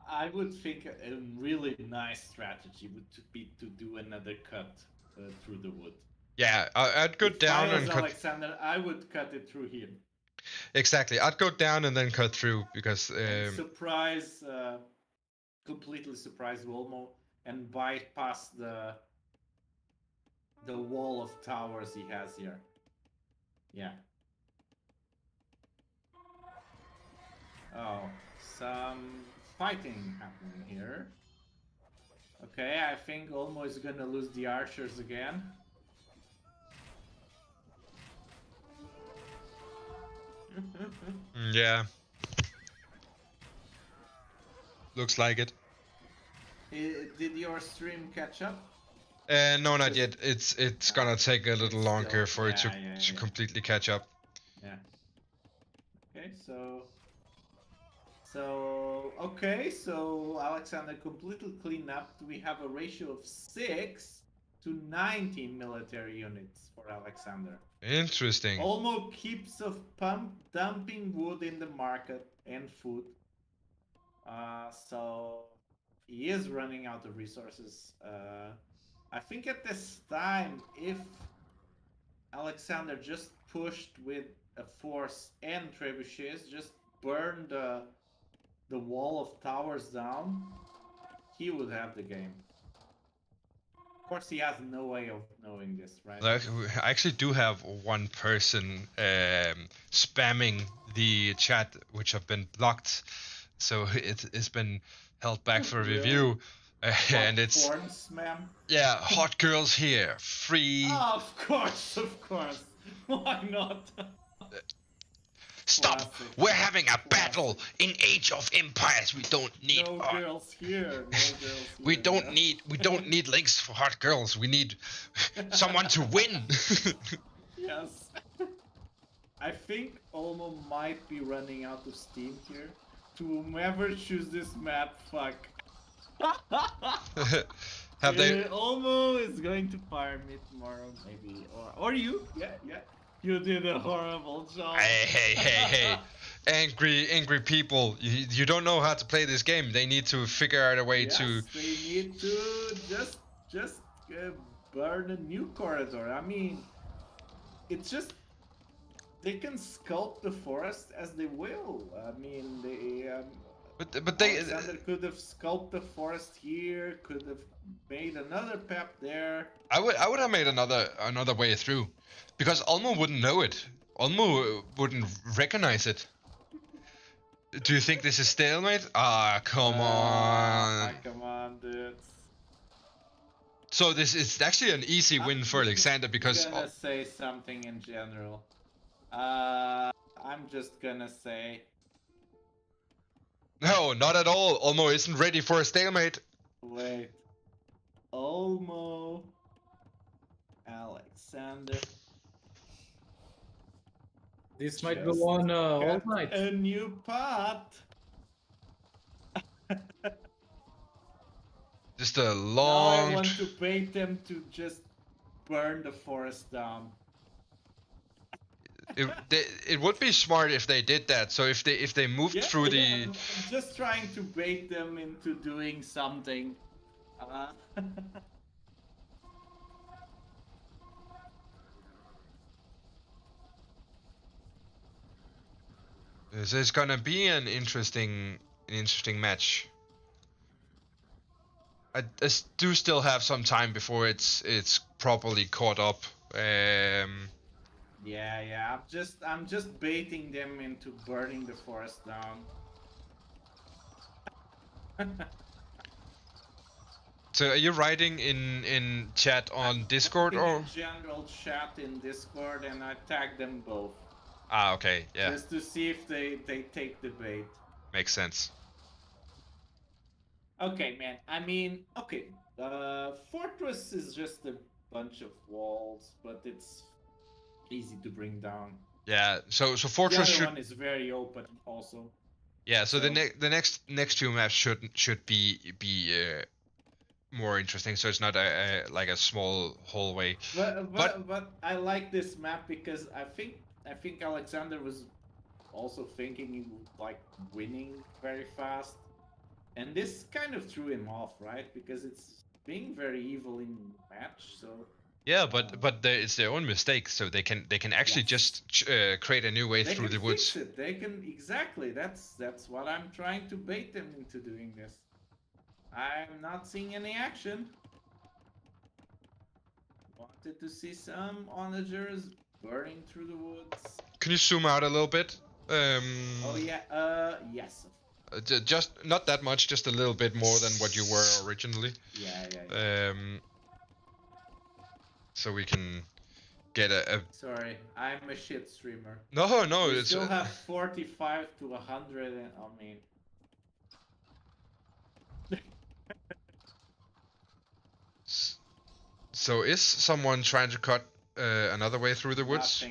I would think a really nice strategy would be to do another cut through the wood. Yeah, I'd go down and cut. Aleksandar, I would cut it through here. Exactly, I'd go down and then cut through because completely surprise Olmo and bypass the wall of towers he has here. Yeah. Oh, some fighting happening here. Okay, I think Olmo is gonna lose the archers again. Yeah. Looks like it. Did your stream catch up? No, not yet. It's gonna take a little longer for it to completely catch up. Yeah. Okay, so Aleksandar completely cleaned up. We have a ratio of 6 to 19 military units for Aleksandar. Interesting. Olmo keeps dumping wood in the market and food. So he is running out of resources. I think at this time, if Aleksandar just pushed with a force and trebuchets, just burned the wall of towers down, he would have the game. Of course, he has no way of knowing this, right? Like, I actually do have one person spamming the chat, which have been blocked, so it's been held back for Really? review. And it's Forms, ma'am? yeah, hot girls here, free. Oh, of course. Why not? Stop! Classic. We're having a battle in Age of Empires. We don't need. No girls here. No girls here. We don't need links for hot girls. We need someone to win. Yes. I think Olmo might be running out of steam here. To whomever choose this map, fuck. Have they? Olmo is going to fire me tomorrow, maybe, or you? Yeah. You did a horrible job. Hey. Angry people. You don't know how to play this game. They need to figure out a way to. They need to just burn a new corridor. I mean, it's just they can sculpt the forest as they will. I mean, they. But they. Alexander could have sculpted the forest here. Could have made another path there. I would have made another way through, because Olmo wouldn't know it. Olmo wouldn't recognize it. Do you think this is stalemate? Ah, come on. Come on, dude. So this is actually an easy win for Alexander because. I'm gonna say something in general. I'm just gonna say. No, not at all. Olmo isn't ready for a stalemate. Wait. Olmo Aleksandar. This might go on all night. A new path. Just a Now I long. want to bait them to just burn the forest down. It would be smart if they did that. So if they moved through the. I'm just trying to bait them into doing something. This is gonna be an interesting match. I do still have some time before it's properly caught up. Yeah. I'm just baiting them into burning the forest down. So are you writing in chat on Discord or? In general chat in Discord, and I tag them both. Ah, okay, yeah. Just to see if they take the bait. Makes sense. Okay, man. I mean, okay. Fortress is just a bunch of walls, but it's easy to bring down. Yeah. So Fortress the other should. one is very open, also. Yeah. So the next two maps should be more interesting. So it's not like a small hallway. But I like this map because I think Alexander was also thinking he would like winning very fast, and this kind of threw him off, right? Because it's being very evil in match, so. Yeah, but it's their own mistake, so they can actually just create a new way through the woods. Fix it. They can exactly. That's what I'm trying to bait them into doing this. I'm not seeing any action. Wanted to see some onagers burning through the woods. Can you zoom out a little bit? Oh yeah. Yes. Just not that much, just a little bit more than what you were originally. Yeah. So we can get a. Sorry, I'm a shit streamer. No, We it's. still have 45 to 100, and I mean. So is someone trying to cut another way through the woods?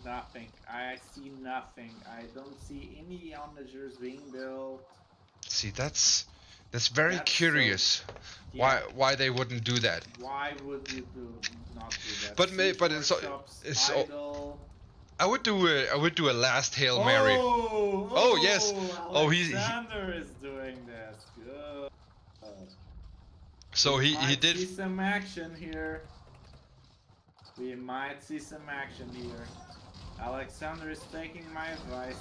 Nothing. I see nothing. I don't see any onagers being built. See, that's very curious. So, yeah. Why they wouldn't do that? Why would you not do that? But it's idle. I would do a last Hail Mary. Oh yes. Oh, Alexander is doing this. Good. So he did. See some action here. We might see some action here. Alexander is taking my advice.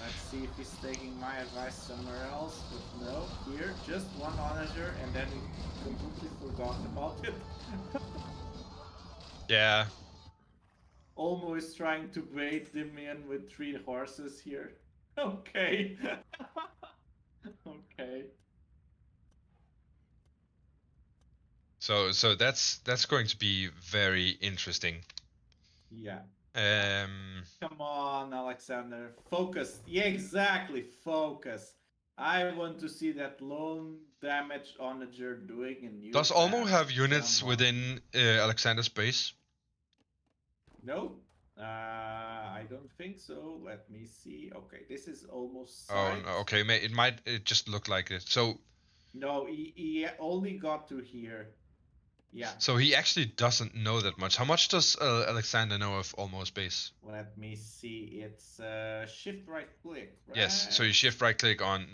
Let's see if he's taking my advice somewhere else, but no, here, just one onager, and then he completely forgot about it. Yeah. Olmo is trying to bait them in with 3 horses here. Okay. Okay. So that's going to be very interesting. Yeah. Um. Come on, Aleksandar. Focus. Yeah, exactly. Focus. I want to see that lone damage onager doing a new Does Olmo path. have units Come on. within Alexander's base? No. I don't think so. Let me see. Okay, this is almost Oh, side. no, okay. It just look like it. So. No, he only got to here. Yeah. So he actually doesn't know that much. How much does Alexander know of Olmo's base? Let me see. It's shift right click, right? Yes. So you shift right click on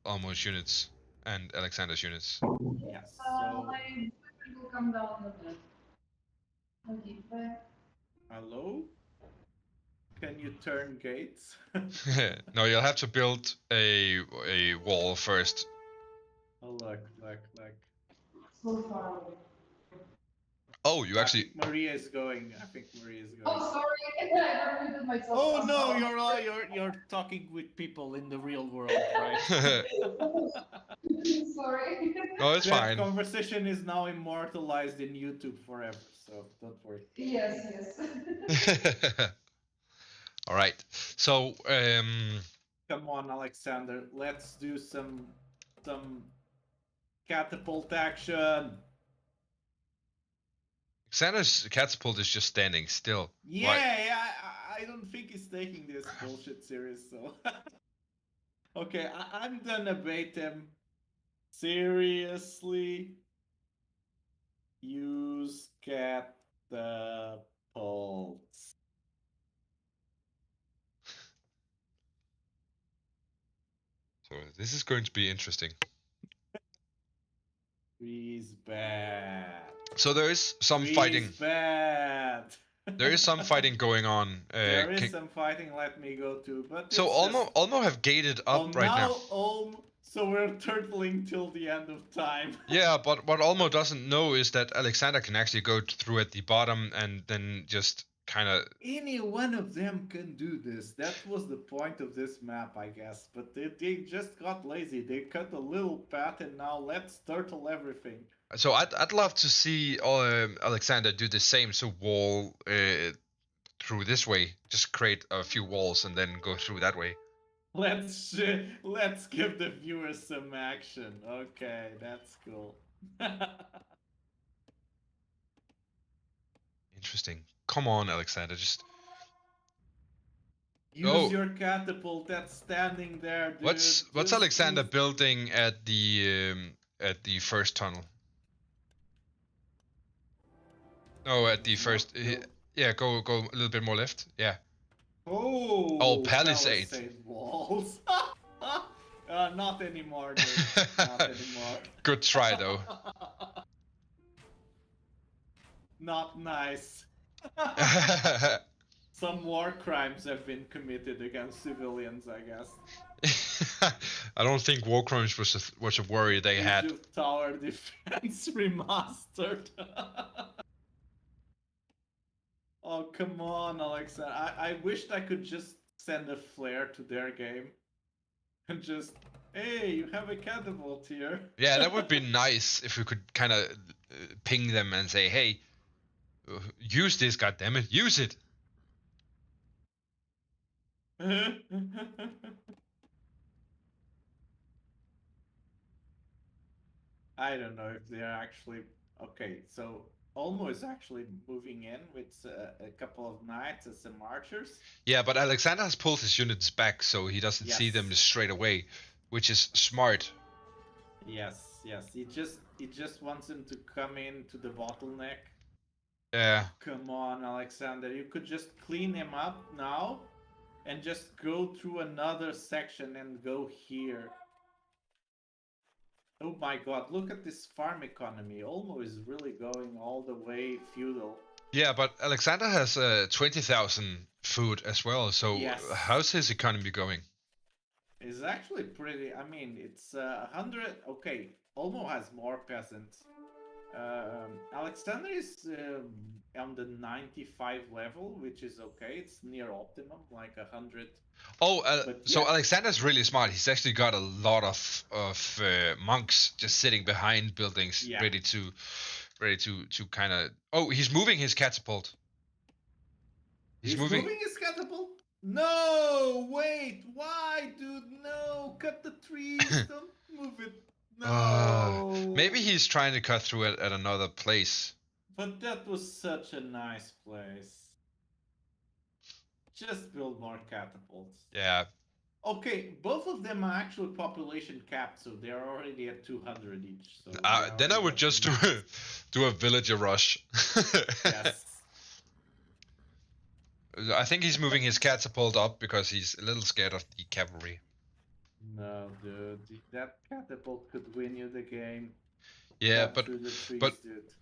Olmo's units and Alexander's units. Yes. So. Hello? Can you turn gates? No, you'll have to build a wall first. Oh, look. Oh, you actually. I think Maria is going. Oh, sorry. I muted myself. Oh no, you're talking with people in the real world, right? Sorry. No, it's That fine. conversation is now immortalized in YouTube forever, so don't worry. Yes. All right. So, Come on, Aleksandar. Let's do some catapult action. Alexander's catapult is just standing still. Yeah, I don't think he's taking this bullshit serious, so. Okay, I'm gonna bait him. Seriously? Use catapults. So this is going to be interesting. Freeze bad. So there is some Freeze fighting. bad. There is some fighting going on. There is some fighting. Let me go to. But so Olmo have gated up right now. So we're turtling till the end of time. Yeah, but what Olmo doesn't know is that Alexander can actually go through at the bottom and then just kind of. Any one of them can do this. That was the point of this map, I guess. But they just got lazy. They cut a little path and now let's turtle everything. So I'd love to see Alexander do the same. So wall through this way. Just create a few walls and then go through that way. Let's give the viewers some action. Okay, that's cool. Interesting. Come on, Alexander, just use your catapult that's standing there, dude. What's Alexander building at the first tunnel? No, at the first. Yeah, go a little bit more left. Yeah. Oh, palisade walls. Not anymore, dude. Not anymore. Good try, though. Not nice. Some war crimes have been committed against civilians, I guess. I don't think war crimes was a worry they had. Age of Tower Defense remastered. Oh, come on, Alexa. I wished I could just send a flare to their game. And just, hey, you have a catapult here. Yeah, that would be nice if we could kind of ping them and say, hey, use this, goddammit, use it. I don't know if they're actually... Okay, so Olmo is actually moving in with a couple of knights as some archers. Yeah, but Alexander has pulled his units back, so he doesn't see them straight away, which is smart. Yes. He just wants him to come into the bottleneck. Yeah. Come on, Alexander. You could just clean him up now and just go through another section and go here. Oh my god, look at this farm economy. Olmo is really going all the way feudal. Yeah, but Alexander has 20,000 food as well. So Yes. how's his economy going? It's actually pretty. I mean, it's 100. Okay, Olmo has more peasants. Alexander is on the 95 level, which is okay. It's near optimum, like 100. Oh, so yeah. Alexander's really smart. He's actually got a lot of monks just sitting behind buildings, Yeah. ready to kind of. Oh, he's moving his catapult. He's moving his catapult. No, wait, why, dude? No, cut the trees. Don't move it. No. Maybe he's trying to cut through it at another place. But that was such a nice place. Just build more catapults. Yeah. Okay, both of them are actually population capped, so they're already at 200 each. So then I would just do a villager rush. Yes. I think he's moving his catapult up because he's a little scared of the cavalry. No, dude, that catapult could win you the game. Yeah, but dude.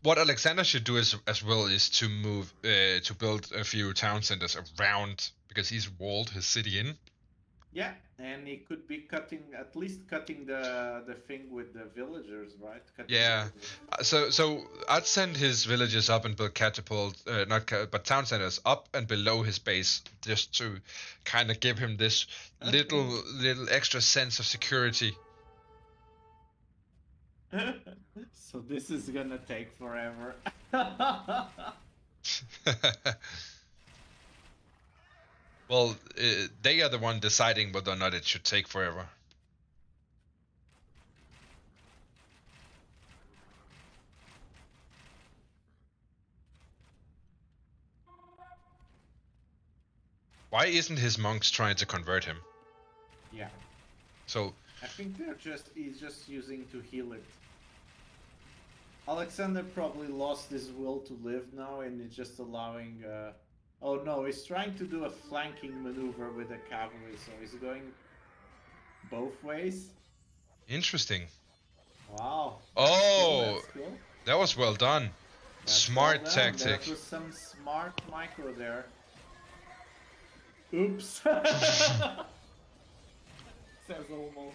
What Alexander should do as well is to move to build a few town centers around, because he's walled his city in. Yeah, and he could be at least cutting the thing with the villagers, right? Yeah. So I'd send his villagers up and build but town centers up and below his base, just to kind of give him this little extra sense of security. So this is gonna take forever. Well, they are the one deciding whether or not it should take forever. Why isn't his monks trying to convert him? Yeah. So I think he's just using to heal it. Alexander probably lost his will to live now, and is just allowing. Oh no, he's trying to do a flanking maneuver with the cavalry, so he's going both ways. Interesting. Wow. Oh, that's cool. That was well done. Smart tactic. That was some smart micro there. Oops. Says Olmo.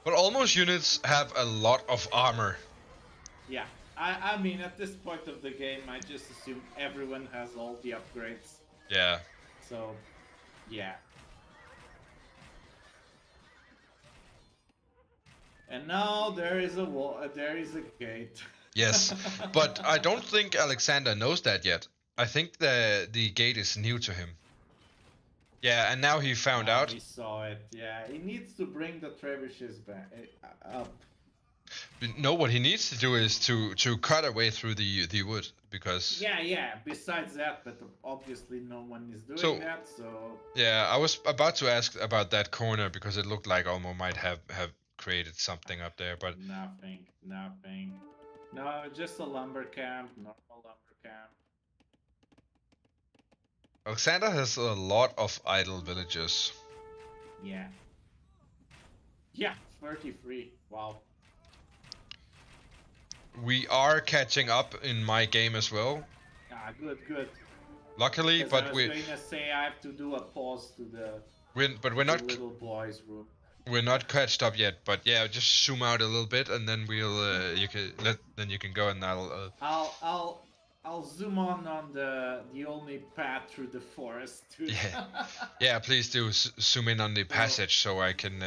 But Olmo's units have a lot of armor. Yeah, I mean, at this point of the game, I just assume everyone has all the upgrades. Yeah. So, yeah. And now there is a wall. There is a gate. Yes, but I don't think Alexander knows that yet. I think the gate is new to him. Yeah, and now he found out. He saw it. Yeah, he needs to bring the trebuchets back up. No, what he needs to do is to cut away through the wood, because. Yeah. Besides that, but obviously no one is doing that. So. Yeah, I was about to ask about that corner because it looked like Olmo might have created something up there, but. Nothing. No, just a lumber camp, normal lumber camp. Alexander has a lot of idle villagers. Yeah, 33. Wow. We are catching up in my game as well. Ah, good. Luckily, but I was going to say I have to do a pause to the. We're not little boys' room. We're not catched up yet, but yeah, just zoom out a little bit, and then we'll you can go, and I'll zoom on the only path through the forest. Yeah, please do zoom in on the passage so I can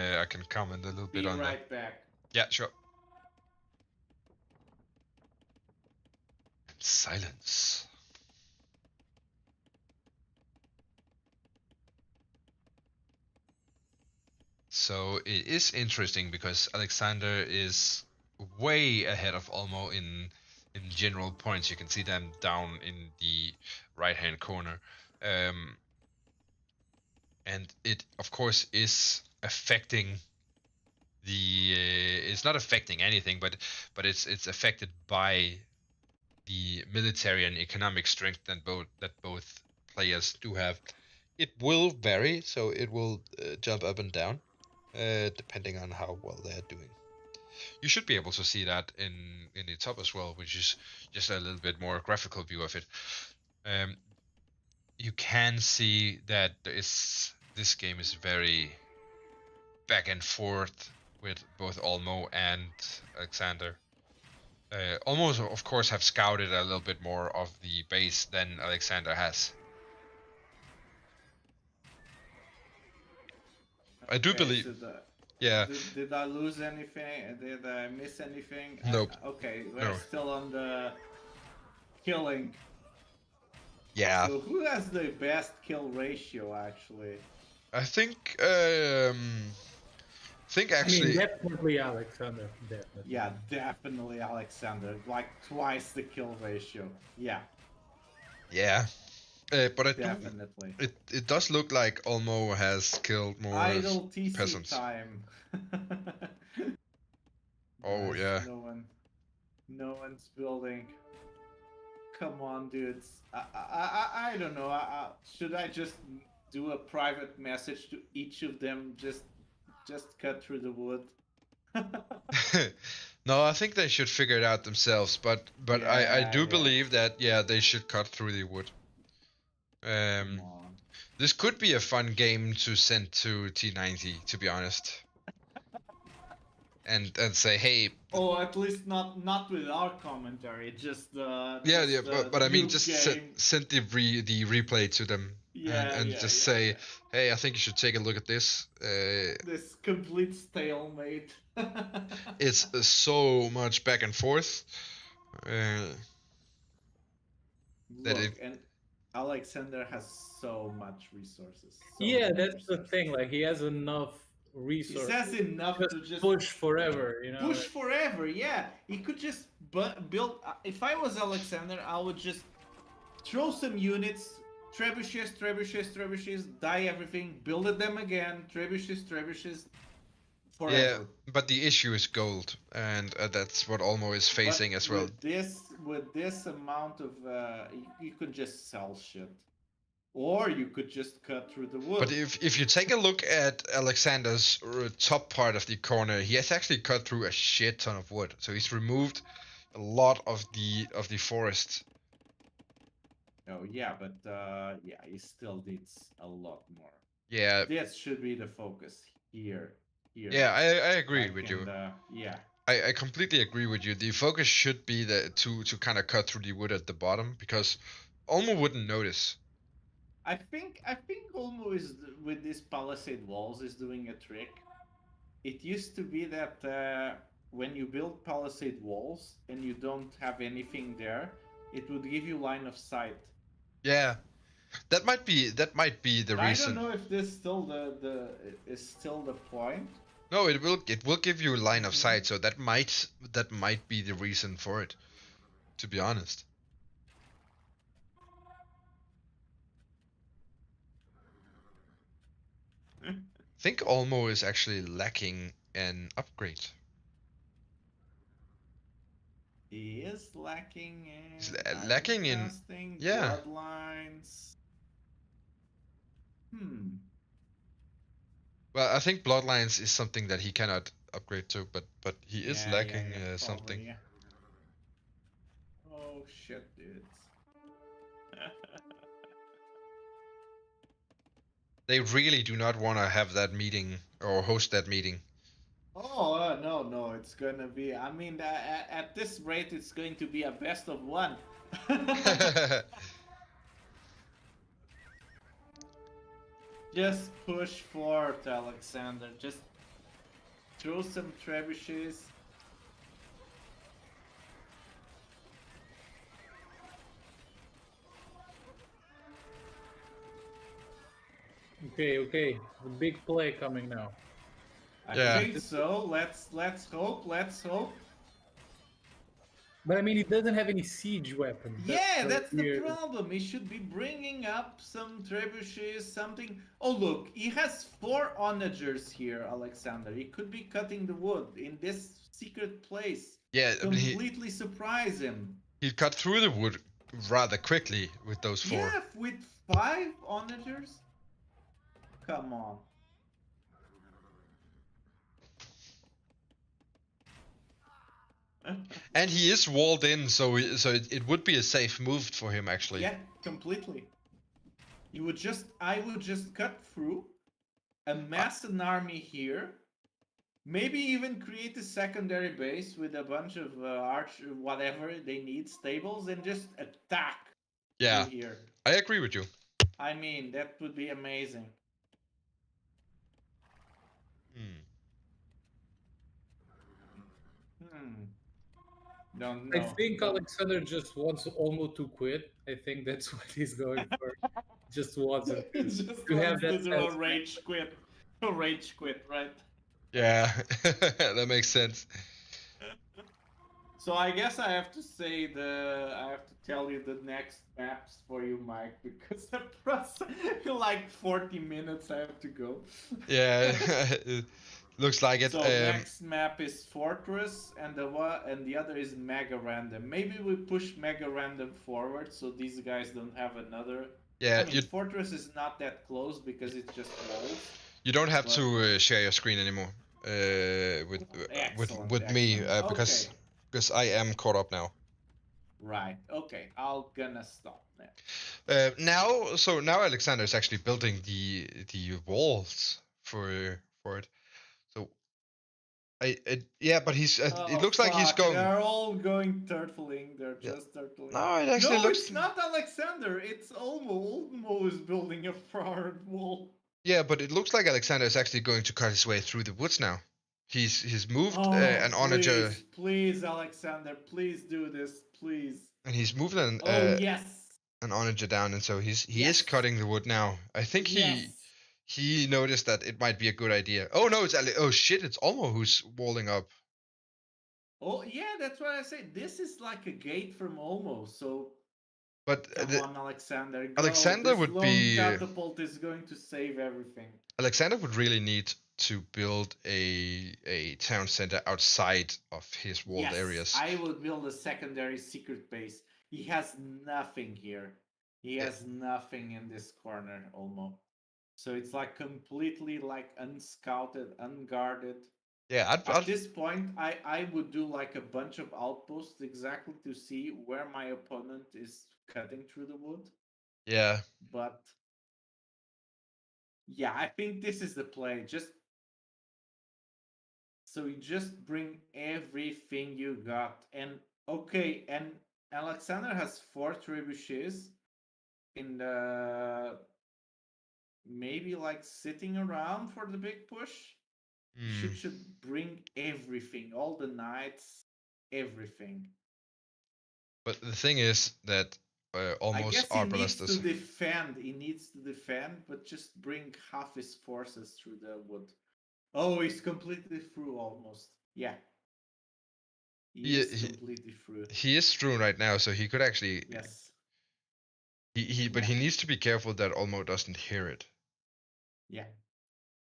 comment a little bit on that. Be right back. Yeah, sure. Silence. So it is interesting because Alexander is way ahead of Olmo in general points. You can see them down in the right-hand corner, and it of course is affecting the. It's not affecting anything, but it's affected by the military and economic strength that both players do have. It will vary, so it will jump up and down, depending on how well they're doing. you should be able to see that in the top as well, which is just a little bit more graphical view of it. You can see that this game is very back and forth with both Olmo and Aleksandar. Olmo, of course, have scouted a little bit more of the base than Aleksandar has. I do believe. So yeah. Did I lose anything? Did I miss anything? Nope. Okay, we're still on the killing. Yeah. So who has the best kill ratio, actually? I think actually. Definitely Aleksandar. Definitely. Yeah, definitely Aleksandar. Like twice the kill ratio. Yeah. Yeah. But definitely. It does look like Olmo has killed more idle TC peasants. time. Oh yeah. No one's building. Come on, dudes. I don't know. Should I just do a private message to each of them? Just cut through the wood. No, I think they should figure it out themselves. But I do believe that they should cut through the wood. This could be a fun game to send to T90, to be honest. And say, hey. Oh, at least not with our commentary. Just but I mean, just send the replay to them. Just say, hey, I think you should take a look at this. This complete stalemate. It's so much back and forth. And Aleksandar has so much resources. That's the thing. Like, he has enough resources. He has enough to just push forever, Push forever, yeah. He could just build. If I was Aleksandar, I would just throw some units, trebuchets, die everything, build them again, trebuchets, forever. Yeah, but the issue is gold, and that's what Olmo is facing as well. With this amount of, you could just sell shit. Or you could just cut through the wood. But if you take a look at Aleksandar's top part of the corner, he has actually cut through a shit ton of wood. So he's removed a lot of the forest. Oh yeah, but he still needs a lot more. Yeah. This should be the focus here. Yeah, I agree with you. I completely agree with you. The focus should be to kind of cut through the wood at the bottom, because Olmo wouldn't notice. I think Olmo is with these palisade walls is doing a trick. It used to be that when you build palisade walls and you don't have anything there, it would give you line of sight. Yeah, that might be the reason. I don't know if this still is still the point. No, it will give you line of sight, so that might be the reason for it, to be honest. I think Olmo is actually lacking an upgrade. He is lacking in. He's lacking in. Yeah. Bloodlines. Well, I think Bloodlines is something that he cannot upgrade to, but he is lacking something. Yeah. Oh shit, dudes. They really do not want to have that meeting or host that meeting. Oh no, it's gonna be. I mean, at this rate, it's going to be a best of one. Just push forward, Aleksandar. Just throw some trebuchets. Okay. The big play coming now. I think so. Let's hope. But I mean, he doesn't have any siege weapons. That's the problem. He should be bringing up some trebuchets, something. Oh look, he has 4 onagers here, Aleksandar. He could be cutting the wood in this secret place. Yeah, completely surprise him. He cut through the wood rather quickly with those 4. Yeah, with 5 onagers. Come on. And he is walled in, so it would be a safe move for him actually. Yeah, completely. I would just cut through, amass an army here, maybe even create a secondary base with a bunch of whatever they need stables, and just attack Yeah, through here. I agree with you. I mean, that would be amazing. Don't know. I think Aleksandar just wants Olmo to quit. I think that's what he's going for. Just wants him to have that do a rage quit. A rage quit, right? Yeah, that makes sense. So I guess I have to tell you the next maps for you, Mike, because the process like 40 minutes I have to go. Yeah, it looks like it. So next map is Fortress, and the other is Mega Random. Maybe we push Mega Random forward so these guys don't have another. Yeah, I mean, Fortress is not that close because it's just walls. You don't have to share your screen anymore with me because I am caught up now. Right. Okay. I'm gonna stop now. Now Alexander is actually building the walls for it. So but he's it looks like he's going. They're all going turtling. They're just turtling. No, it actually looks. It's not Alexander. It's Olmo. Olmo is building a forward wall. Yeah, but it looks like Alexander is actually going to cut his way through the woods now. He's moved an onager. Please, Alexander, please do this, please. And he's moved an yes, an onager down, and so he is cutting the wood now. I think he noticed that it might be a good idea. Oh no, oh shit, it's Olmo who's walling up. Oh yeah, that's what I say. This is like a gate from Olmo, so. But come on, Alexander. Go. Alexander this would be. Catapult is going to save everything. Alexander would really need to build a town center outside of his walled areas. I would build a secondary secret base. He has nothing here. He has nothing in this corner, Olmo. So it's like completely like unscouted, unguarded. Yeah, at this point, I would do like a bunch of outposts exactly to see where my opponent is cutting through the wood. Yeah. But yeah, I think this is the play. So you just bring everything you got. And okay, and Alexander has 4 trebuchets in the maybe like sitting around for the big push. Should bring everything, all the knights, everything. But the thing is that almost I guess he needs to defend, but just bring half his forces through the wood. Oh, he's completely through almost. Yeah. He is completely through. He is through right now, so he could actually. Yes. But he needs to be careful that Olmo doesn't hear it. Yeah.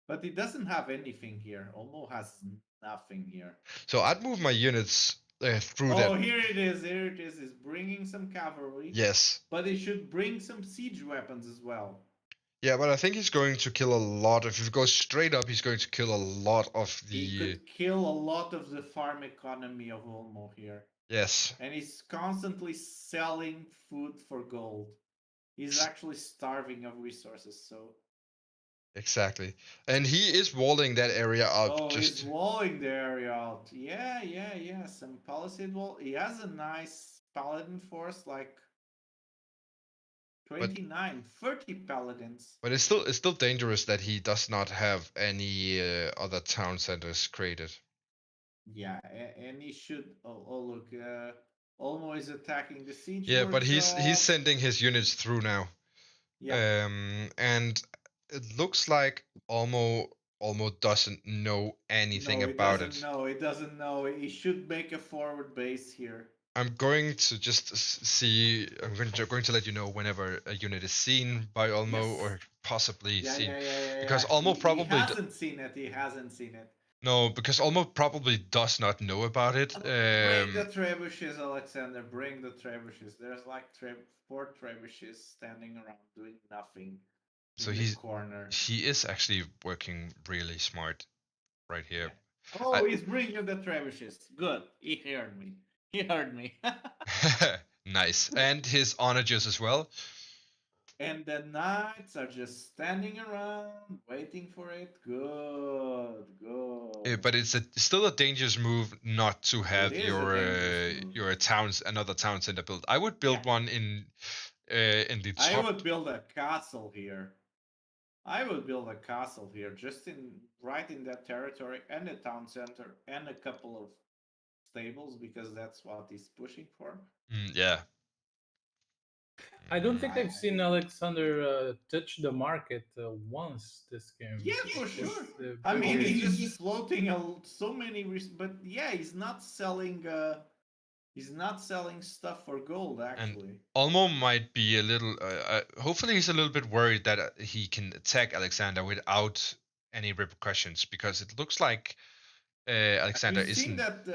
But he doesn't have anything here. Olmo has nothing here. So I'd move my units through that. Oh, here it is. Here it is. He's bringing some cavalry. Yes. But he should bring some siege weapons as well. Yeah, but I think he's going to kill a lot. If he goes straight up, he's going to kill a lot of the. He could kill a lot of the farm economy of Olmo here. Yes. And he's constantly selling food for gold. He's actually starving of resources, so. Exactly. And he is walling that area out. Oh, he's walling the area out. Yeah. Some palisade wall. He has a nice paladin force, like 29, 30 paladins. But it's still dangerous that he does not have any other town centers created. Yeah, and he should. Oh look, Olmo is attacking the siege. Yeah, but he's sending his units through now. Yeah. And it looks like Olmo doesn't know anything about it. No, he doesn't know. He should make a forward base here. I'm going to just see. I'm going to let you know whenever a unit is seen by Olmo or possibly seen. Because Olmo probably hasn't seen it. He hasn't seen it. No, because Olmo probably does not know about it. Bring the trebuchets, Alexander. Bring the trebuchets. There's like 4 trebuchets standing around doing nothing. So he is actually working really smart right here. Yeah. Oh, he's bringing the trebuchets. Good. He heard me. He heard me. Nice. And his onagers as well. And the knights are just standing around, waiting for it. Good. But it's still a dangerous move not to have It is a dangerous move. your another town center built. I would build one in the top. I would build a castle here. Just right in that territory, and a town center, and a couple of stables, because that's what he's pushing for. Yeah. I don't think I've seen Aleksandar touch the market once this game. Yeah, for sure. I mean, he's just floating so many, but yeah, he's not selling. He's not selling stuff for gold, actually. And Olmo might be a little. Hopefully, he's a little bit worried that he can attack Aleksandar without any repercussions, because it looks like Aleksandar isn't. You've seen that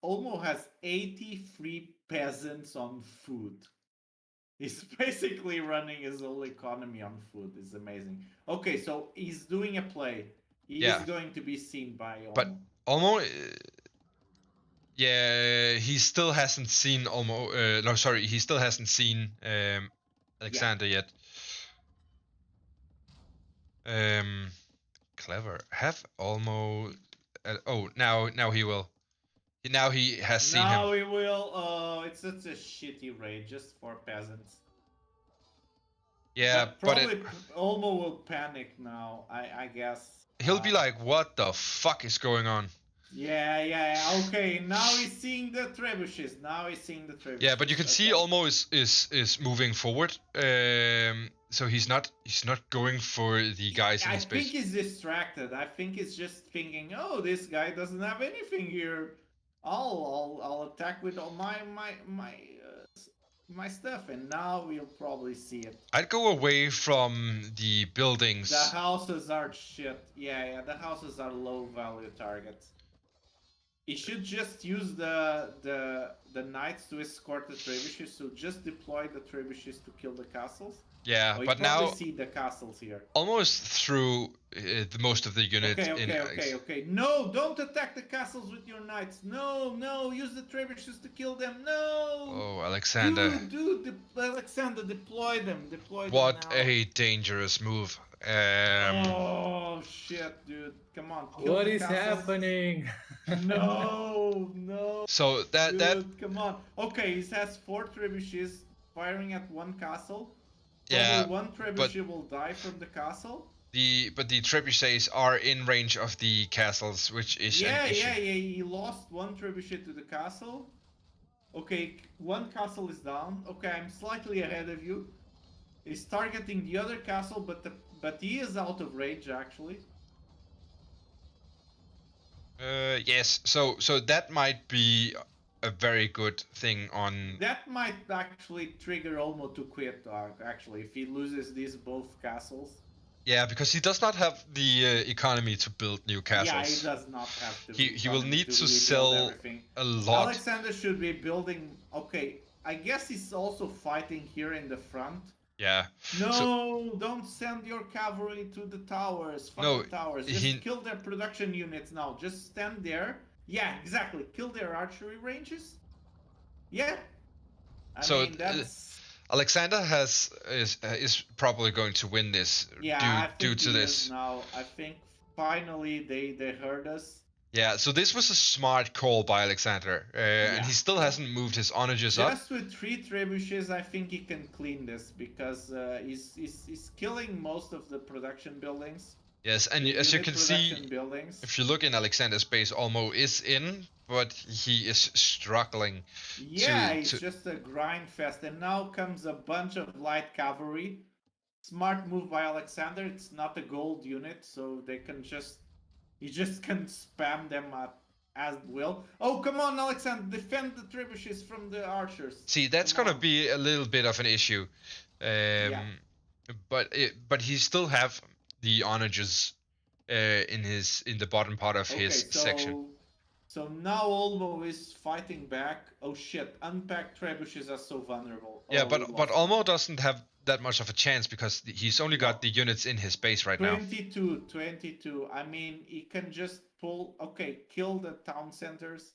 Olmo has 83 peasants on food. He's basically running his whole economy on food. It's amazing. Okay, so he's doing a play. He is going to be seen by Olmo. But Olmo, yeah, he still hasn't seen Olmo. No, sorry, he still hasn't seen Aleksandar yet. Clever. Have Olmo. Oh, now he will. Now he has seen him. Now he will. Oh, it's such a shitty raid just for peasants. Yeah, but Olmo will panic now. I guess he'll be like, "What the fuck is going on?" Yeah. Okay, now he's seeing the trebuchets. Yeah, but you can see Olmo is moving forward. So he's not going for the guys in his base. I think he's distracted. I think he's just thinking, "Oh, this guy doesn't have anything here. I'll attack with all my stuff," and now we'll probably see it. I'd go away from the buildings. The houses are shit. Yeah, the houses are low value targets. He should just use the knights to escort the trebuchets, so just deploy the trebuchets to kill the castles. Yeah, but now see the castles here. Almost through most of the unit. Okay. No, don't attack the castles with your knights. No, use the trebuchets to kill them. No. Oh, Aleksandar. Dude, Aleksandar, deploy them. What a dangerous move. Oh shit, dude! Come on. What is happening? No. So dude, come on. Okay, he has 4 trebuchets firing at one castle. Yeah, one trebuchet will die from the castle. But the trebuchets are in range of the castles, which is an issue. Yeah. He lost 1 trebuchet to the castle. Okay, 1 castle is down. Okay, I'm slightly ahead of you. He's targeting the other castle, but he is out of range actually. Yes. So that might be a very good thing on. That might actually trigger Olmo to quit. Actually, if he loses these both castles. Yeah, because he does not have the economy to build new castles. Yeah, he does not have to. He will need to sell a lot. Aleksandar should be building. Okay, I guess he's also fighting here in the front. Yeah. No, don't send your cavalry to the towers. Fuck the towers. Just kill their production units now. Just stand there. Yeah, exactly. Kill their archery ranges. Yeah. I mean, that's... Aleksandar is probably going to win this due to this. Now, I think finally they heard us. Yeah, so this was a smart call by Aleksandar, and he still hasn't moved his onagers up. Just with 3 trebuchets, I think he can clean this, because he's killing most of the production buildings. Yes, and as you can see, if you look in Aleksandar's base, Olmo is in, but he is struggling. Yeah, it's just a grind fest, and now comes a bunch of light cavalry. Smart move by Aleksandar. It's not a gold unit, so they can he just can spam them as will. Oh, come on, Aleksandar, defend the trebuchets from the archers. See, that's gonna be a little bit of an issue. But he still have the onagers in the bottom part of his section. So now Olmo is fighting back. Oh shit, unpacked trebuchets are so vulnerable. Yeah, but Olmo doesn't have that much of a chance, because he's only got the units in his base right now. 22. I mean, he can just kill the town centers.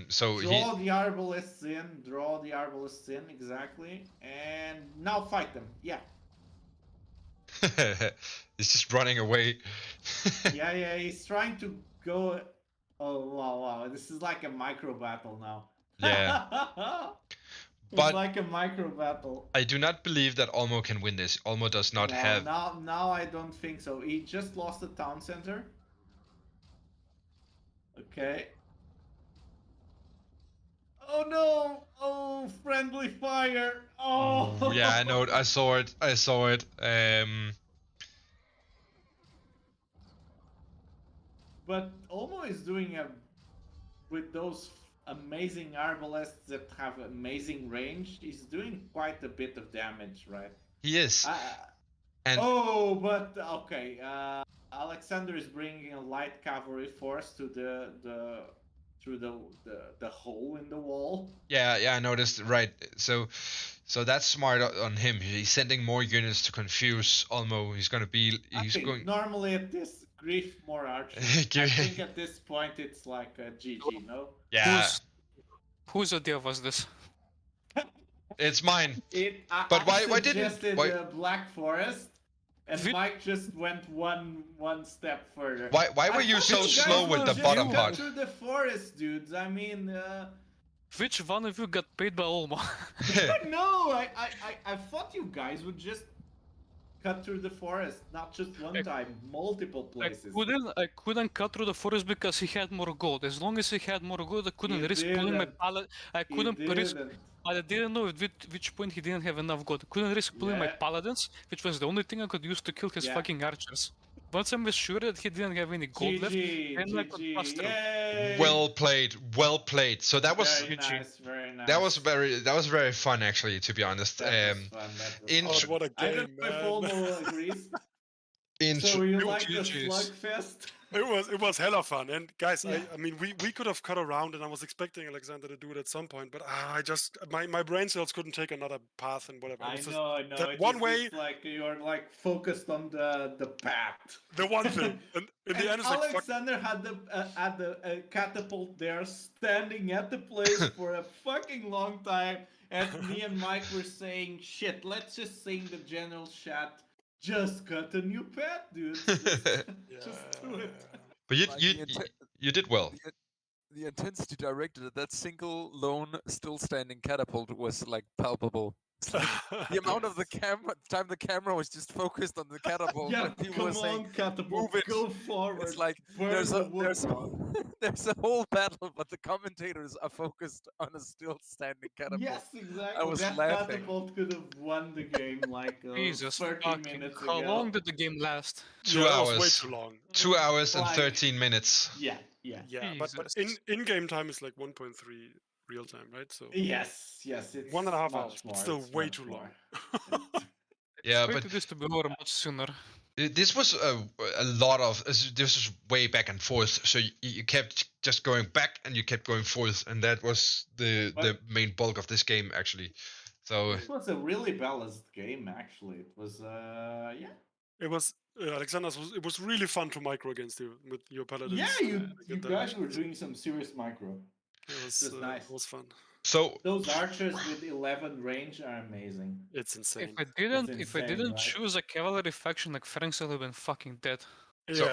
So draw the arbalists in, exactly, and now fight them. Yeah. he's just running away. yeah, he's trying to go. Oh wow, this is like a micro battle now. Yeah. It's But like a micro battle. I do not believe that Olmo can win this. Olmo does not have. Now I don't think so. He just lost the town center. Okay. Oh no! Oh, friendly fire! Oh. Yeah, I know. I saw it. But Olmo is doing with those amazing arbalists that have amazing range. He's doing quite a bit of damage, right? He is. And but okay. Aleksandar is bringing a light cavalry force to through the hole in the wall. Yeah, I noticed. Right. So that's smart on him. He's sending more units to confuse Olmo. He's going. Normally at this, grief more archers. I think at this point it's like a GG, no? Yeah. Whose idea was this? It's mine. But why didn't Black Forest? And Mike just went one step further. Why were you so slow with the bottom part? Through the forest, dudes. I mean, which one of you got paid by Olmo? No, I thought you guys would just cut through the forest, not just one time, multiple places. I couldn't cut through the forest because he had more gold. As long as he had more gold, I couldn't risk pulling my pallet. I couldn't risk. I didn't know at which point he didn't have enough gold. I couldn't risk pulling my paladins, which was the only thing I could use to kill his fucking archers. Once I was sure that he didn't have any gold left, then I could pass through. Well played. So that was very nice. That was very fun, actually, to be honest. What a game, man. Olmo agrees. So you like the slugfest? It was hella fun, and guys, I mean, we could have cut around, and I was expecting Aleksandar to do it at some point, but I just my brain cells couldn't take another path and whatever. I know. That one way, it's like you're like focused on the path. The one thing, and in the end, it's like Aleksandar had the catapult there, standing at the place for a fucking long time, and me and Mike were saying, "Shit, let's just sing the general chat." Just cut a new path, dude. Just do it. But you did well. The intensity directed at that single lone still standing catapult was like palpable. Like, the amount of the camera was just focused on the catapult. Yeah, when people come were saying, on, catapult, move it. go forward. It's like there's a whole battle, but the commentators are focused on a still standing catapult. Yes, exactly. I was that laughing. Catapult could have won the game like Jesus 30 minutes ago. How long did the game last? 2 hours. Way too long. 2 hours and 13 minutes. Yeah. But in-game time is like 1.3 real time, right? So yes, it's 1.5 hours. More, it's still way too long. Yeah, but this to be over much sooner. This was a lot of. This was way back and forth. So you kept just going back and you kept going forth, and that was the main bulk of this game, actually. So this was a really balanced game, actually. It was It was Alexander's. It was really fun to micro against you with your paladins. Yeah, you guys were doing some serious micro. It was nice. It was fun. So those archers with 11 range are amazing. It's insane. If I didn't choose a cavalry faction, like Franks would have been fucking dead. So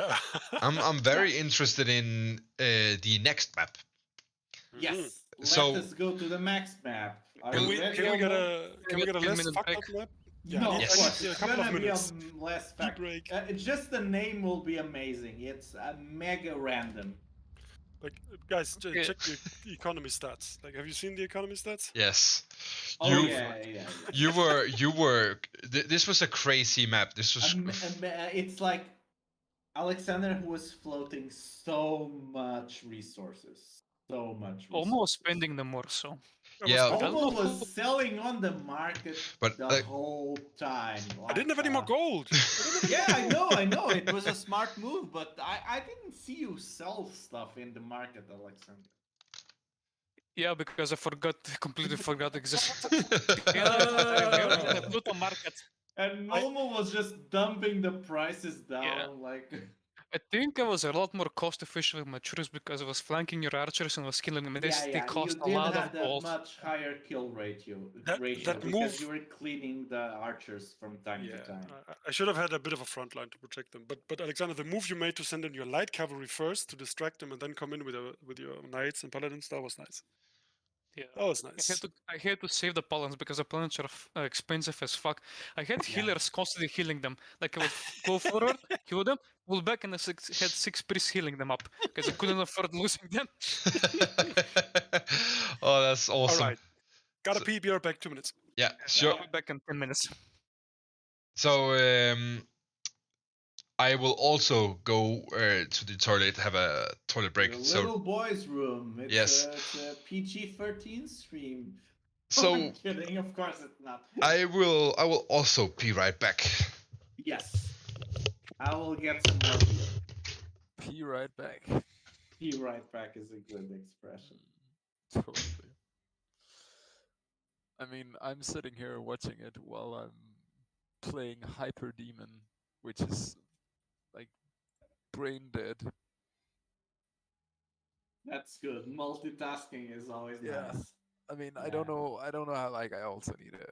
I'm very interested in the next map. Yes. Let us go to the next map. Can we get a less fucked up map? Yeah, no, yes. of course. It's gonna be a less fact. Break. Just the name will be amazing. It's a mega random. Like, guys, check the economy stats. Like, have you seen the economy stats? Yes. Yeah. You were. This was a crazy map. This was. It's like Aleksandar who was floating so much resources. Almost spending them more so. Yeah, Olmo was selling on the market the whole time. I didn't have any more gold. Yeah, I know. It was a smart move, but I didn't see you sell stuff in the market, Aleksandar. Yeah, because I completely forgot existed. The Pluto market. And Olmo was just dumping the prices down, like. I think I was a lot more cost efficient with my troops because I was flanking your archers and was killing them. And they cost You a did lot have of that gold. much higher kill ratio That because move. you were cleaning the archers from time to time. I should have had a bit of a front line to protect them. But Alexander, the move you made to send in your light cavalry first to distract them and then come in with your knights and paladins, that was nice. Yeah. That was nice. I had to save the paladins because the paladins are expensive as fuck. I had healers constantly healing them. Like I would go forward, heal them, pull back, and I had 6 priests healing them up because I couldn't afford losing them. Oh, that's awesome. All right. Gotta pee, be right back, 2 minutes. Yeah, sure. I'll be back in 10 minutes. So I will also go to the toilet, have a toilet break. The little boys' room. It's a PG-13 stream. So I'm kidding. Of course it's not. I will also be right back. Yes. I will get some more beer. Pee right back. Pee right back is a good expression. Totally. I mean, I'm sitting here watching it while I'm playing Hyper Demon, which is like brain dead. That's good. Multitasking is always nice. I mean, I don't know how. Like, I also need to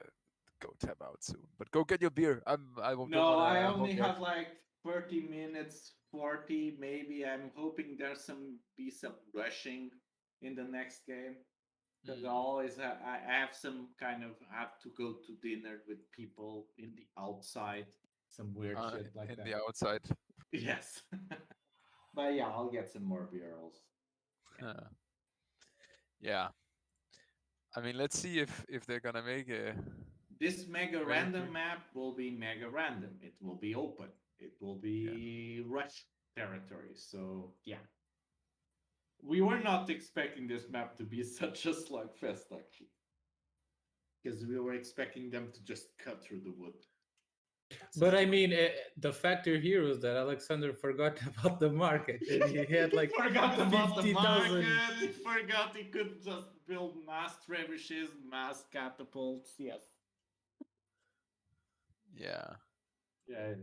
go tap out soon. But go get your beer. I will. No, I only have like 30 minutes, 40 maybe. I'm hoping there's some rushing in the next game. Because I always I have some kind of have to go to dinner with people in the outside, some weird shit like that. In the outside. Yes, but yeah, I'll get some more beer also. Yeah, I mean, let's see if they're gonna make a. This mega random map will be mega random. It will be open. It will be rush territory. So yeah. We were not expecting this map to be such a slugfest, actually. Because we were expecting them to just cut through the wood. But I mean, the factor here was that Alexander forgot about the market. And he had like forgot about 50, the market. He forgot he could just build mass trebuchets, mass catapults. Yes. Yeah. Yeah.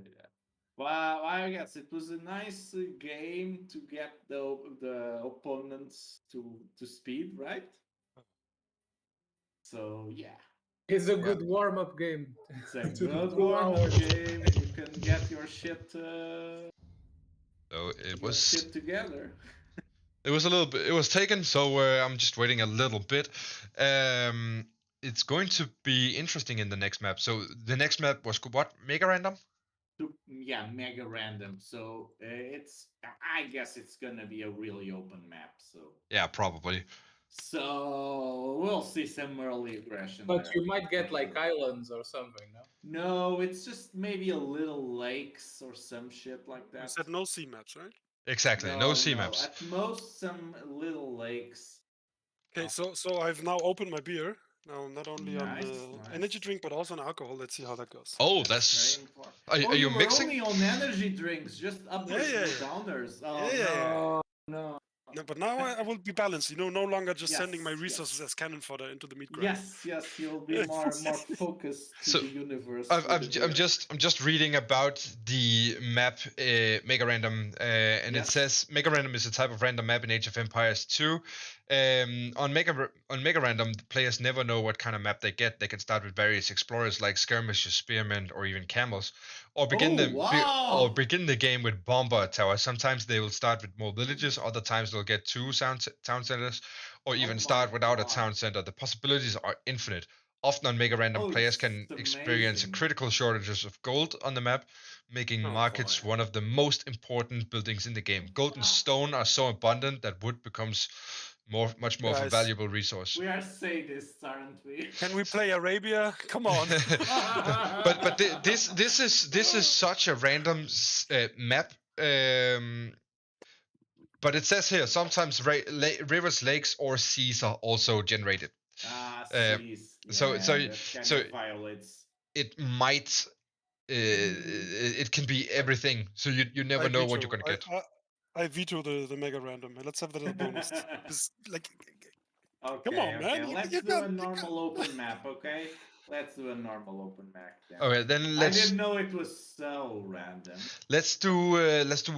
Well, I guess it was a nice game to get the opponents to speed, right? So yeah, it's a good warm-up game. It's a good warm-up game. You can get your shit. So it was shit together. It was a little bit. It was taken, so I'm just waiting a little bit. It's going to be interesting in the next map. So the next map was what? Mega random? Yeah, mega random. So I guess it's gonna be a really open map. So yeah, probably. So we'll see some early aggression. But you might get like islands or something, no? No, it's just maybe a little lakes or some shit like that. You said no sea maps, right? Exactly, no sea maps. At most, some little lakes. Okay, so I've now opened my beer. Now, not only on the energy drink, but also on alcohol. Let's see how that goes. Oh, that's are you mixing? Only on energy drinks, just uppers and downers. Oh, no. No, but now I will be balanced. No longer just sending my resources as cannon fodder into the meat grind. Yes, you'll be more focused to the universe. I'm just reading about the map Mega Random, and it says Mega Random is a type of random map in Age of Empires 2. On Mega Random, the players never know what kind of map they get. They can start with various explorers like skirmishers, spearmen, or even camels, or begin the game with bomber tower. Sometimes they will start with more villages. Other times they'll get 2 town centers, or even start without a town center. The possibilities are infinite. Often on Mega Random, players can experience critical shortages of gold on the map, making markets one of the most important buildings in the game. Gold and stone are so abundant that wood becomes much more of a valuable resource. We are sadists, aren't we? Can we play Arabia? Come on. but this is such a random map. But it says here sometimes rivers, lakes, or seas are also generated. Seas. So violates. It might. It can be everything. So you never know what you're gonna get. I veto the mega random. Let's have that as a bonus. Okay, come on, man. Let's do a normal open map, okay? Let's do a normal open map then. Okay, then I let's didn't know it was so random. let's do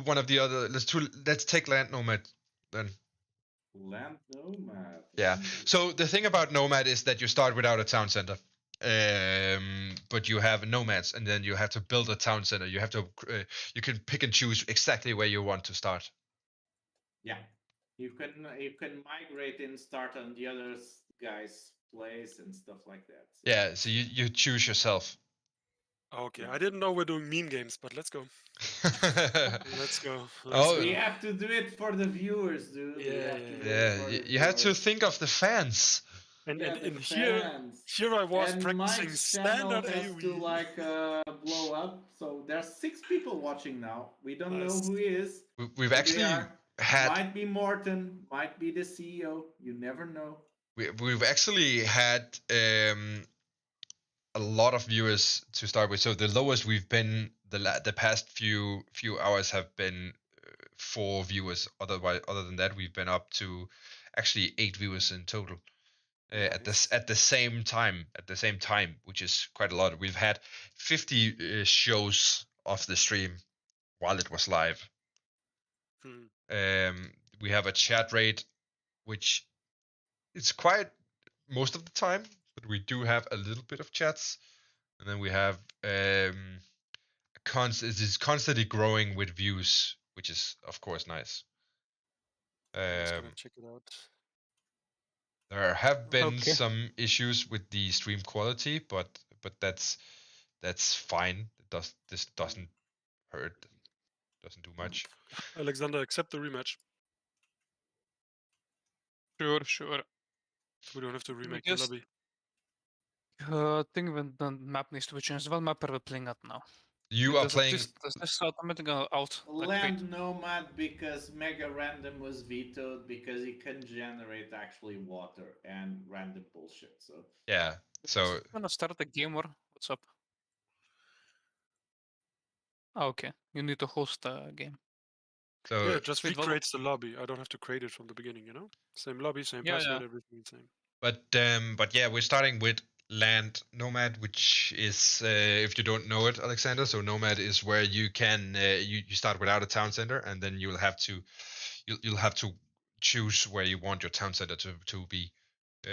one of the other. Let's take Land Nomad then. Land Nomad. Yeah. So the thing about Nomad is that you start without a town center. But you have nomads, and then you have to build a town center. You have to you can pick and choose exactly where you want to start. Yeah, you can migrate and start on the other guy's place and stuff like that. So. Yeah, so you choose yourself. Okay, I didn't know we're doing meme games, but let's go. Let's go. We have to do it for the viewers, dude. Yeah. You have to think of the fans. And here I was practicing standard has AOE. to like blow up. So there's 6 people watching now. We don't know who he is. We've actually had. Might be Morten, might be the CEO. You never know. We've actually had a lot of viewers to start with. So the lowest we've been the past few hours have been 4 viewers. Other than that, we've been up to actually 8 viewers in total. Nice. At the same time, which is quite a lot. We've had 50 shows of the stream while it was live. We have a chat rate, which it's quite most of the time, but we do have a little bit of chats, and then we have it is constantly growing with views, which is of course nice. Let's go check it out. There have been some issues with the stream quality, but that's fine. This doesn't hurt. Doesn't do much. Alexander, accept the rematch. Sure. We don't have to remake the lobby. I think the map needs to be changed. What map are we playing at now? You are playing. Does this automatically out? Land Nomad because Mega Random was vetoed because he can generate actually water and random bullshit. So yeah. So I'm gonna start the game or what's up? Oh, okay, you need to host a game. So yeah, just recreates the lobby. I don't have to create it from the beginning. You know, same lobby, same password, everything the same. But yeah, we're starting with Land Nomad, which is if you don't know it, Alexander. So Nomad is where you can you start without a town center, and then you'll have to choose where you want your town center to be.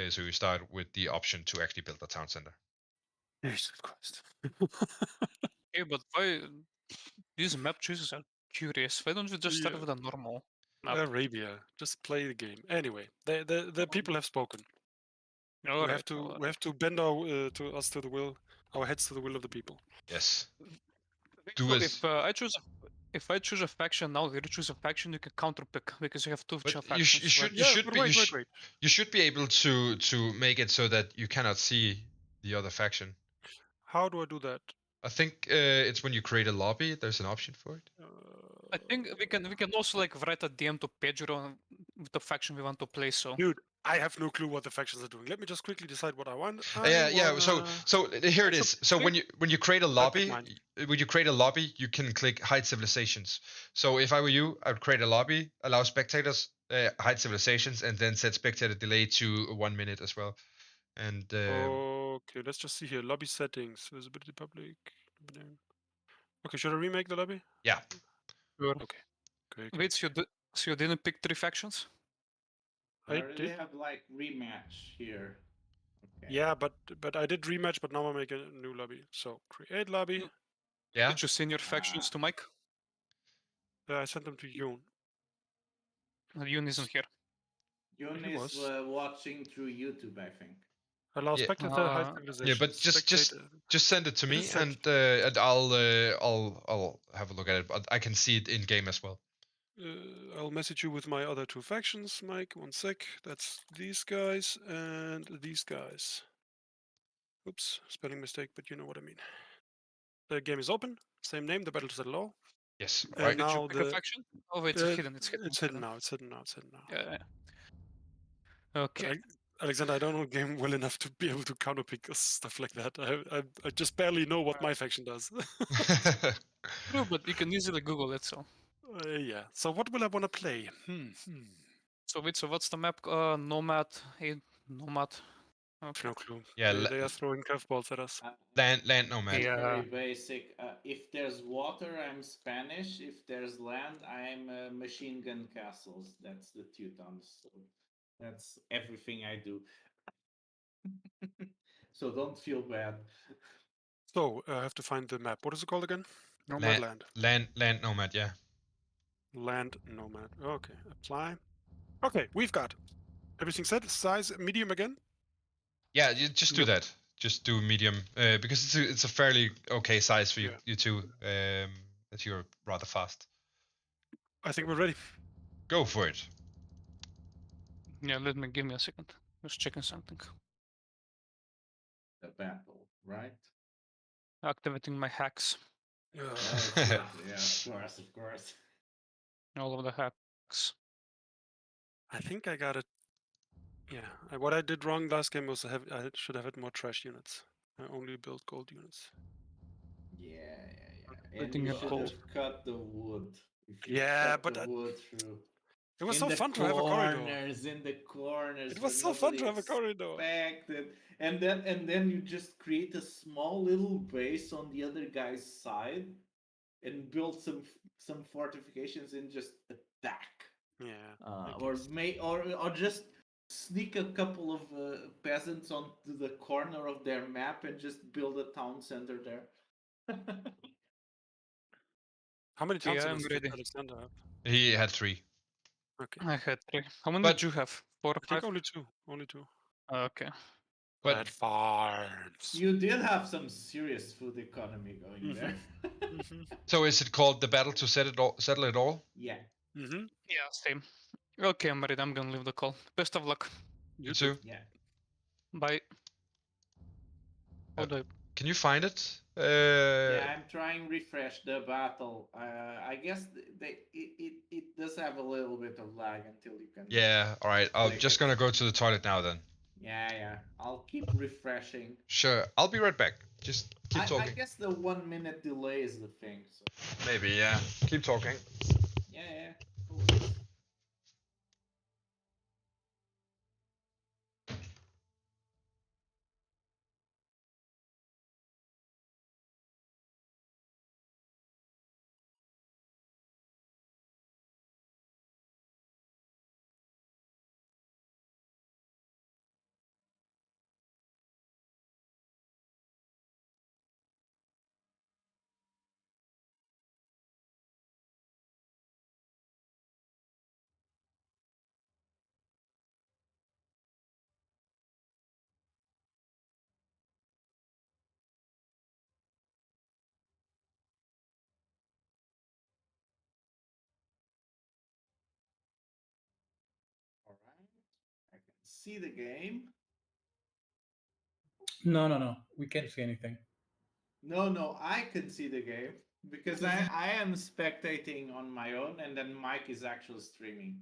So you start with the option to actually build a town center. Jesus Christ. Okay, but why these map choices are curious? Why don't we just start with a normal map? Arabia, just play the game. Anyway, the people have spoken. We have to bend our to the will, our heads to the will of the people. Yes. If I choose a faction now, you choose a faction, you can counter pick because you have 2 factions. You should be able to make it so that you cannot see the other faction. How do I do that? I think it's when you create a lobby. There's an option for it. I think we can also like write a DM to Pedro with the faction we want to play. So dude, I have no clue what the factions are doing. Let me just quickly decide what I want. Yeah. So here it is. So when you create a lobby, you can click hide civilizations. So if I were you, I would create a lobby, allow spectators, hide civilizations, and then set spectator delay to 1 minute as well. And okay, let's just see here. Lobby settings, visibility public. Okay, should I remake the lobby? Yeah. Sure. Okay. Wait, so you didn't pick 3 factions? I already have like rematch here. Okay. Yeah, but I did rematch, but now I make a new lobby. So create lobby. Yeah. Did you send your factions to Mike? I sent them to Yoon. Yoon isn't here. Yoon is watching through YouTube, I think. Allow spectator hide civilization. Yeah, but just send it to me, and I'll have a look at it. But I can see it in game as well. I'll message you with my other 2 factions, Mike. 1 sec. That's these guys and these guys. Oops, spelling mistake, but you know what I mean. The game is open. Same name. The battle is at low. Yes. Right. Did you pick a faction? Oh, it's hidden. It's hidden. It's hidden now. It's hidden now. Yeah. Okay. Alexander, I don't know the game well enough to be able to counterpick stuff like that. I just barely know what my faction does. True, but you can easily Google it. So. Yeah. So what will I want to play? So what's the map? Nomad. Nomad. Okay. No clue. Yeah, They are throwing curveballs at us. land nomad. Yeah. Very basic. If there's water, I'm Spanish. If there's land, I'm machine gun castles. That's the Teutons. So that's everything I do. So don't feel bad. So I have to find the map. What is it called again? Land, Nomadland. land nomad. Yeah. Land nomad. Okay, apply. Okay, we've got everything set. Size medium again. Yeah, you just do Yep. that. Just do medium because it's a fairly okay size for you Yeah. you two. That you're rather fast. I think we're ready. Go for it. Yeah, give me a second. Just checking something. The battle, right? Activating my hacks. Yeah, of course, of course. All of the hacks. I think I got it. Yeah, what I did wrong last game was I should have had more trash units. I only built gold units. Yeah. And Putting you it should cold. have cut the wood. If you Yeah, cut but the wood through. it was In so the fun to have a corridor. In the corners. It was where so fun to nobody have a corridor. expected. And then you just create a small little base on the other guy's side and build some fortifications and just attack. Yeah. Or just sneak a couple of peasants onto the corner of their map and just build a town center there. How many Yeah, towns I'm did ready. Alexander have? He had 3. Okay. I had 3. How many But- did you have? 4 or I think 5? only 2. Only 2. Okay. But I had farms. You did have some serious food economy going there. So is it called the battle to settle it all? Yeah. Mm-hmm. Yeah, same. Okay, I'm ready. I'm gonna leave the call. Best of luck. You too. Yeah. Bye. How do I... Can you find it? Yeah, I'm trying refresh the battle. I guess it does have a little bit of lag until you can. Yeah. All right. I'm click just it. gonna go to the toilet now then. Yeah. I'll keep refreshing. Sure. I'll be right back. Just keep I talking. guess the 1 minute delay is the thing. So. Maybe. Yeah. Keep talking. Yeah. Cool. All right. I can see the game. No. We can't see anything. No, I can see the game because I am spectating on my own, and then Mike is actually streaming.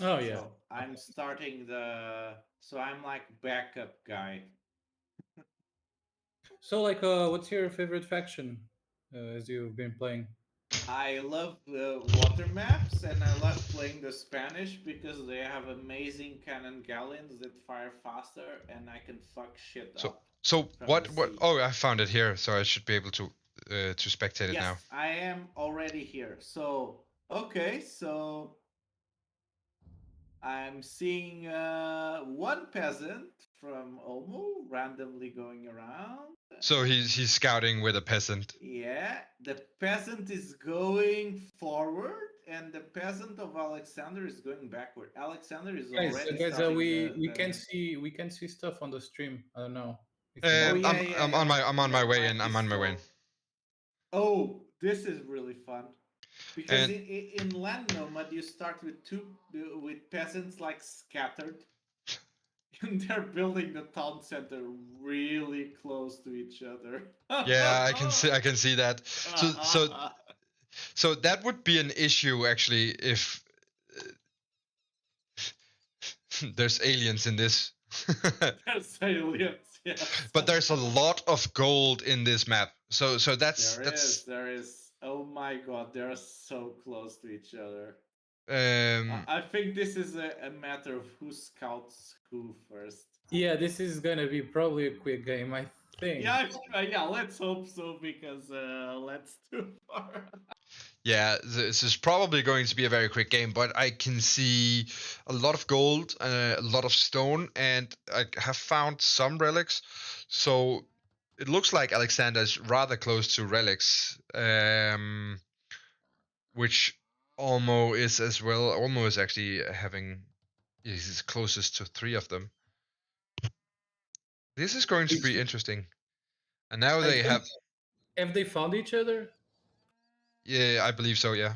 Oh yeah. So I'm starting so I'm like backup guy. So like, what's your favorite faction as you've been playing? I love the water maps, and I love playing the Spanish because they have amazing cannon galleons that fire faster, and I can fuck shit up. So what? the What? sea. Oh, I found it here, so I should be able to spectate it Yes, now. I am already here. So okay, so I'm seeing one peasant from Olmo randomly going around. So he's scouting with a peasant. Yeah, the peasant is going forward, and the peasant of Aleksandar is going backward. Aleksandar is already Guys, starting we can see stuff on the stream. I don't know. I'm on my way in. I'm on my way in. Oh, this is really fun. Because in Land Nomad you start with peasants like scattered, and they're building the town center really close to each other. Yeah, I can see that. So that would be an issue actually if there's aliens in this. There's aliens, yes. But there's a lot of gold in this map. So that's there is. Oh my god, they're so close to each other. I think this is a matter of who scouts who first. Yeah, this is gonna be probably a quick game, I think. Yeah, let's hope so, because let's too far. Yeah, this is probably going to be a very quick game, but I can see a lot of gold, a lot of stone, and I have found some relics. So it looks like Aleksandar is rather close to relics, which Olmo is as well. Olmo is actually he's closest to 3 of them. This is going to be interesting. And now they have they found each other? Yeah, I believe so, yeah.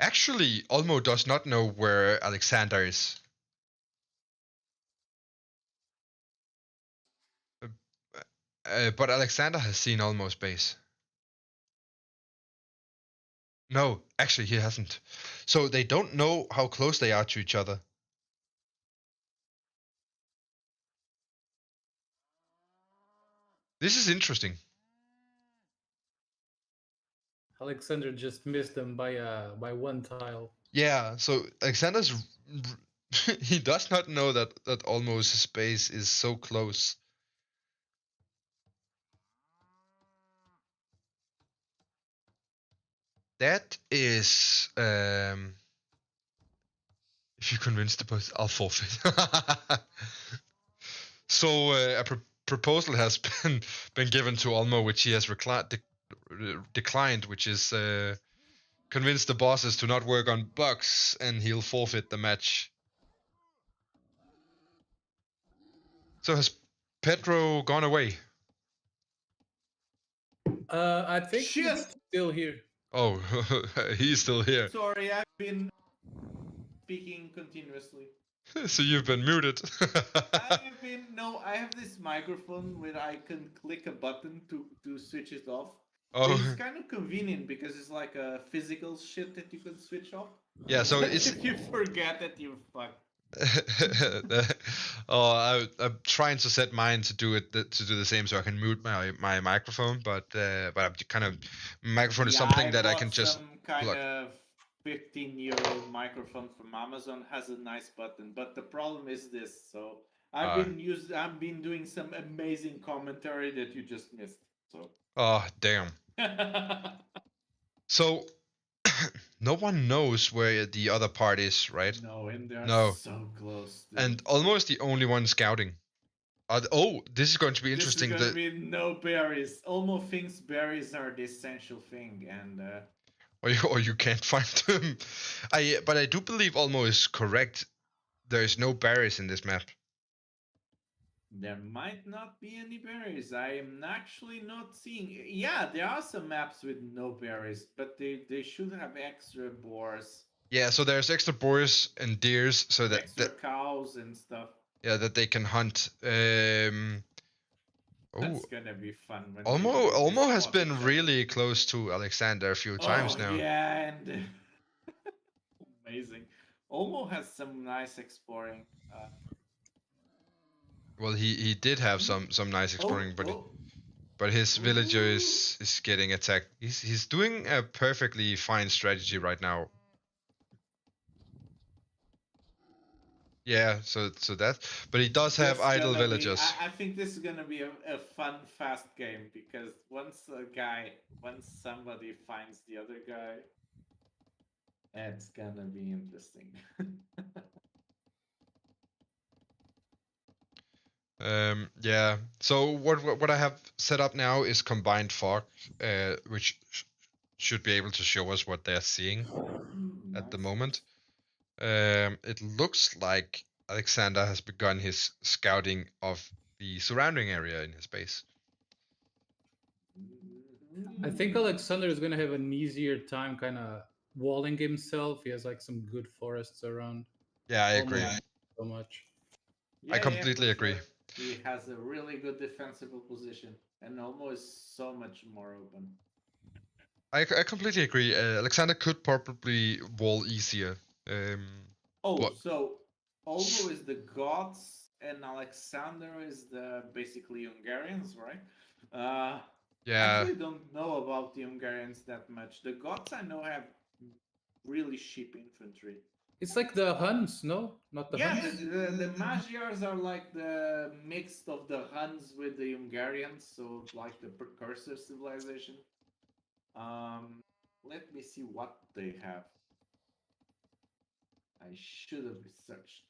Actually, Olmo does not know where Aleksandar is. But Aleksandar has seen Olmo's base. No, actually he hasn't. So they don't know how close they are to each other. This is interesting. Aleksandar just missed them by 1 tile. Yeah, so Alexander's he does not know that Olmo's space is so close. That is if you convince the person, I'll forfeit. So a proposal has been given to Olmo, which he has declined, which is convince the bosses to not work on bugs, and he'll forfeit the match. So has Pedro gone away? I think he's still here. Oh, he's still here. Sorry, I've been speaking continuously. So you've been muted. I have this microphone where I can click a button to switch it off. Oh. It's kind of convenient because it's like a physical shit that you can switch off. Yeah, so it's if you forget that, you're fucked. I'm trying to set mine to do the same, so I can mute my microphone. But I'm kind of microphone is something that I can just kind plug. of 15-euro microphone from Amazon, has a nice button, but the problem is this. So I've been doing some amazing commentary that you just missed. So. Oh damn. So no one knows where the other part is, right? No, and they're so close. Dude. And almost the only one scouting. This is going to be interesting. This is going to be no berries. Olmo thinks berries are the essential thing, and or you can't find them. But I do believe Olmo is correct. There is no berries in this map. There might not be any berries. I am actually not seeing. Yeah, there are some maps with no berries, but they should have extra boars. Yeah, so there's extra boars and deers, so that extra cows and stuff. Yeah, that they can hunt. That's gonna be fun. When Olmo has been really close to Aleksandar a few times now. Yeah, and amazing. Olmo has some nice exploring. Well, he did have some nice exploring, but his villager is getting attacked. He's doing a perfectly fine strategy right now. Yeah, so that, but he does have idle villagers. I think this is gonna be a fun, fast game, because once somebody finds the other guy, it's gonna be interesting. Yeah. So what I have set up now is combined fog, which should be able to show us what they're seeing at the moment. It looks like Aleksandar has begun his scouting of the surrounding area in his base. I think Aleksandar is gonna have an easier time kind of walling himself. He has like some good forests around. Yeah, I agree. So much. I completely agree. He has a really good defensible position, and Olmo is so much more open. I completely agree. Aleksandar could probably wall easier. So Olmo is the gods, and Aleksandar is the basically Hungarians, right? Yeah. Actually, don't know about the Hungarians that much. The Goths I know have really cheap infantry. It's like the Huns, no? Not the Yeah, Huns? the Magyars are like the mix of the Huns with the Hungarians, so like the precursor civilization. Let me see what they have. I should have researched.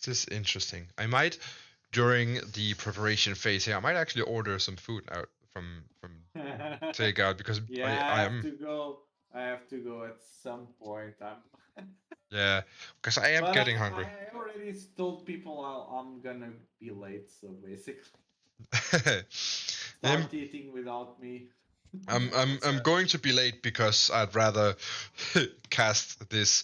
This is interesting. I might, during the preparation phase here, I might actually order some food out from takeout because Yeah, I am. I have to go at some point. Yeah, because I am getting hungry. I already told people I'm gonna be late, so basically start eating without me. I'm going to be late because I'd rather cast this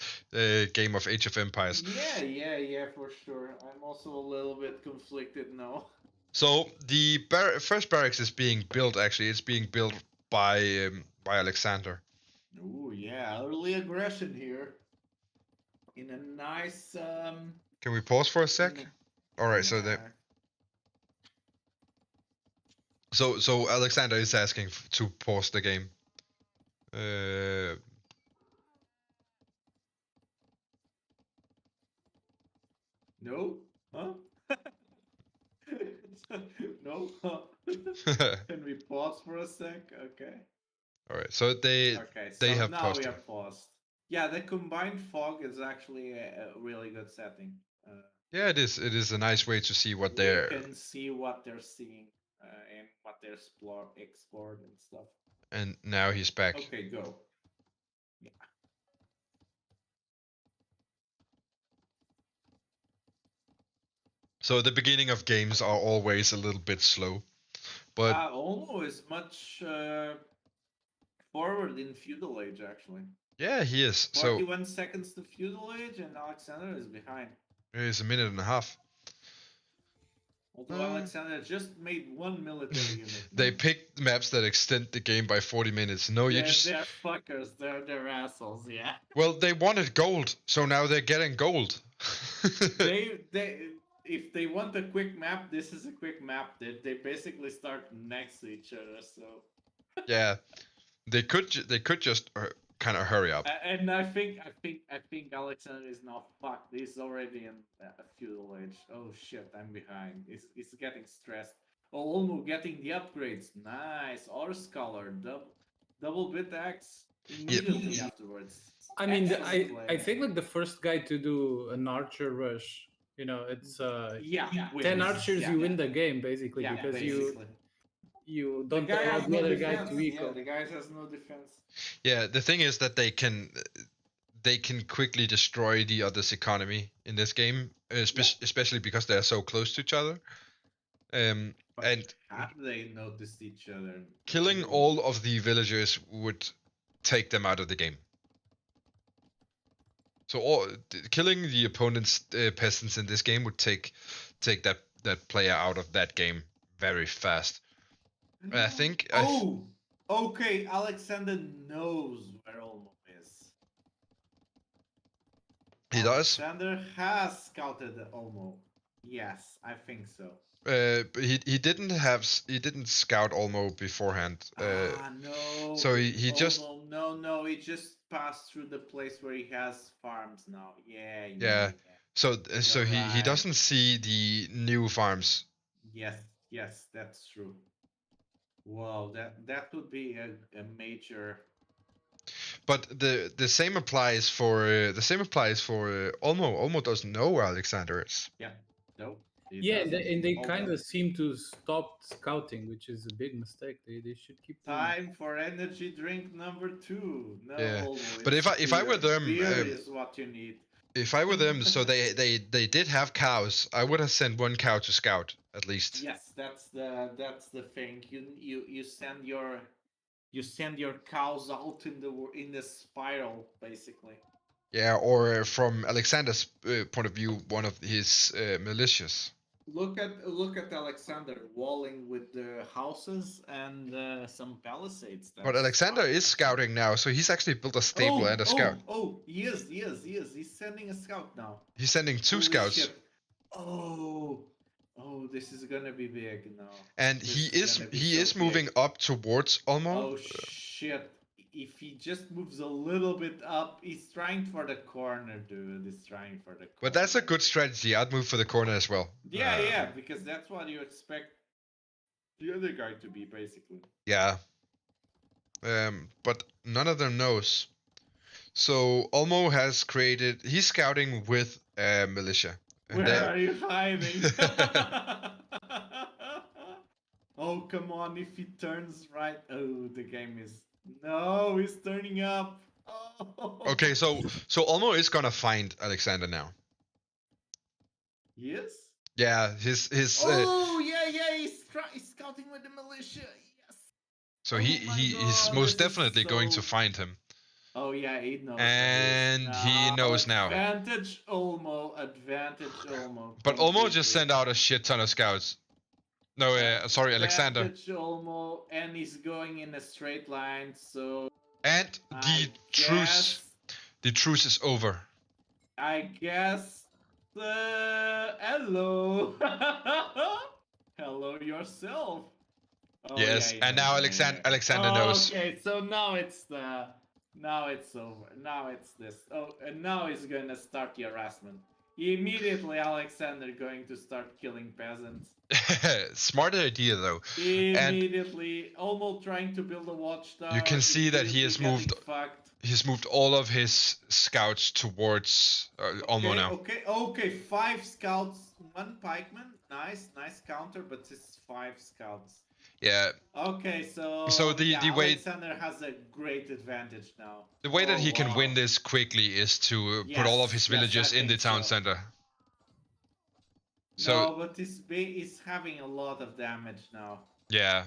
game of Age of Empires. Yeah, for sure. I'm also a little bit conflicted now. So the first barracks is being built. Actually, it's being built by Alexander. Oh yeah, early aggression here. In a nice. Can we pause for a sec? All right, so Alexander is asking to pause the game. No? Huh? No? Can we pause for a sec? Okay. All right, so they have now paused. We have paused. Yeah, the combined fog is actually a really good setting. Yeah, it is. It is a nice way to see what You can see what they're seeing and what they're explored and stuff. And now he's back. Okay, go. Yeah. So the beginning of games are always a little bit slow, but Olmo is much forward in feudal age actually. Yeah, he is. 41 seconds to feudal age, and Alexander is behind. It's a minute and a half. Although Alexander just made one military unit. They picked maps that extend the game by 40 minutes. No, they're fuckers. They're assholes. Yeah. Well, they wanted gold, so now they're getting gold. If they want a quick map, this is a quick map. They basically start next to each other. So. Yeah, they could just kind of hurry up. And I think Alexander is now fucked. He's already in a feudal age. Oh shit, I'm behind. He's getting stressed. Oh, Olmo getting the upgrades. Nice. Or Scholar. Double bit axe immediately afterwards. I mean, I think like the first guy to do an archer rush, you know, it's 10 archers, you win the game basically because you don't allow the other guy to equal. Yeah, the guy has no defense. Yeah, the thing is that they can quickly destroy the other's economy in this game, especially because they're so close to each other. And have they noticed each other? Killing all of the villagers would take them out of the game. So killing the opponent's peasants in this game would take that player out of that game very fast. I think. Okay. Alexander knows where Olmo is. He does. Alexander has scouted Olmo. Yes, I think so. He didn't scout Olmo beforehand. No. So he just. No, he just passed through the place where he has farms now. Yeah. So he doesn't see the new farms. Yes, that's true. Wow, that would be a major. But the same applies for Olmo. Olmo doesn't know where Alexander is. Yeah. No. Yeah, and they kind of seem to stop scouting, which is a big mistake. They should keep. Time for energy drink number 2. No, yeah. Olmo, but if I were them, beer is what you need. If I were them, so they did have cows. I would have sent one cow to scout at least. Yes, that's the thing. You send your cows out in the spiral basically. Yeah, or from Alexander's point of view, one of his militias. Look at Alexander walling with the houses and some palisades. But Alexander is scouting now, so he's actually built a stable and a scout. He is. He's sending a scout now. He's sending 2 scouts. Shit. Oh, this is gonna be big now. And he is moving up towards Olmo. Oh shit. If he just moves a little bit up, he's trying for the corner, dude. He's trying for the corner. But that's a good strategy. I'd move for the corner as well. Yeah, because that's what you expect the other guy to be, basically. Yeah. But none of them knows. So Olmo has created. He's scouting with militia. Where are you hiding? Oh, come on, if he turns right. Oh, the game is. No, he's turning up. Oh. Okay, so Olmo is gonna find Aleksandar now. Yes? Yeah, his. Oh, yeah, he's scouting with the militia. Yes. So he's most definitely going to find him. Oh, yeah, he knows. And he knows now. Advantage Olmo. But Olmo just sent out a shit ton of scouts. No, sorry, Aleksandar. Advantage Olmo, and he's going in a straight line, so... And the truce is over. I guess... hello! Hello yourself! Oh, yes, and now Aleksandar knows. Okay, so now it's the... Now it's over. Now it's this. Oh, and now he's gonna start the harassment. Immediately, Aleksandar going to start killing peasants. Smart idea, though. Immediately, Olmo trying to build a watchtower. You can see that he has moved. He's moved all of his scouts towards Olmo now. Okay. 5 scouts, 1 pikeman. Nice counter, but it's 5 scouts. Yeah. Okay, so the way Aleksandar has a great advantage now. The way that he can win this quickly is to put all of his villagers in the town center. So, no, but he's having a lot of damage now. Yeah.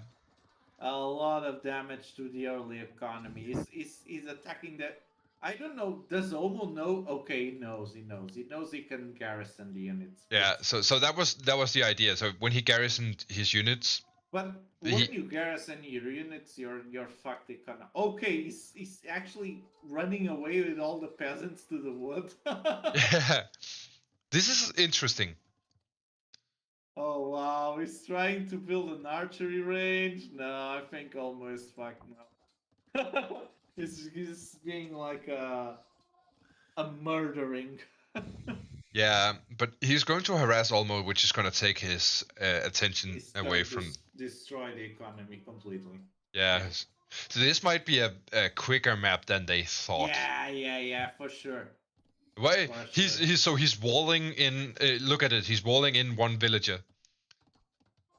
A lot of damage to the early economy. He's attacking the... I don't know. Does Olmo know? Okay, he knows. He knows he can garrison the units. Yeah. So that was the idea. So when he garrisoned his units. But when you garrison your units, you're fucked economy. Okay, he's actually running away with all the peasants to the wood. Yeah. This is interesting. Oh wow, he's trying to build an archery range. No, I think Olmo is fucked now. He's being like a murdering. Yeah, but he's going to harass Olmo, which is going to take his attention away from... Destroy the economy completely. Yeah. So this might be a quicker map than they thought. Yeah, for sure. Why? He's walling in... look at it, he's walling in 1 villager.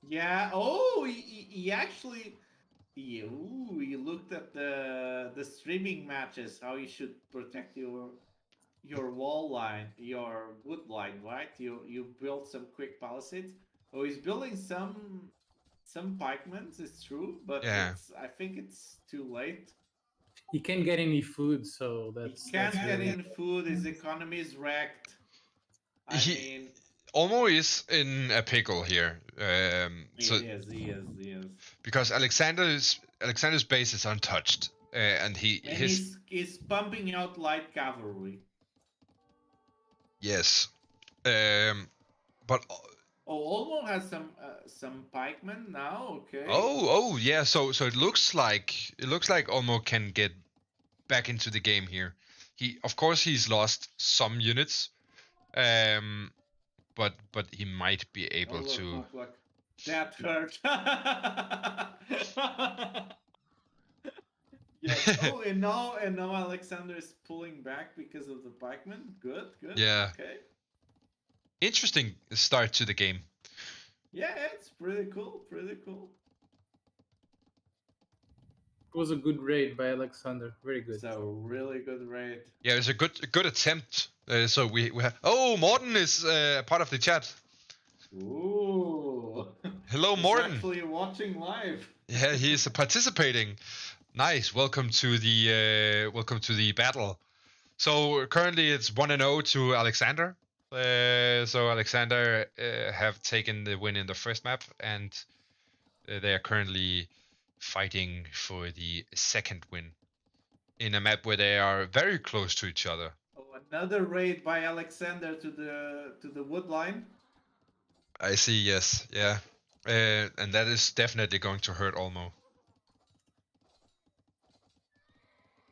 Yeah, oh, he actually... he looked at the streaming matches, how you should protect your wall line, your wood line, right? You build some quick palisades. Oh, he's building some pikemen, it's true, but I think it's too late. He can't get any food, so he can't get any food. His economy is wrecked. I mean, Olmo is in a pickle here. He is. Because Aleksandar's base is untouched, and he's pumping out light cavalry. Yes, but Olmo has some pikemen now. Okay. Oh yeah. So it looks like Olmo can get back into the game here. Of course he's lost some units, but he might be able to. Look. That hurt. Yes. Oh, and now Aleksandar is pulling back because of the pikemen. Good. Yeah. Okay. Interesting start to the game. Yeah, it's pretty cool. It was a good raid by Aleksandar. Very good. It's a really good raid. Yeah, it's a good attempt. So we have. Oh, Morten is part of the chat. Ooh. Hello, Morten. He's actually watching live. Yeah, he's participating. Nice. Welcome to the battle. So currently it's 1-0 to Aleksandar. So Aleksandar have taken the win in the first map, and they are currently fighting for the second win in a map where they are very close to each other. Oh, another raid by Aleksandar to the wood line. I see. Yes. Yeah. And that is definitely going to hurt Olmo.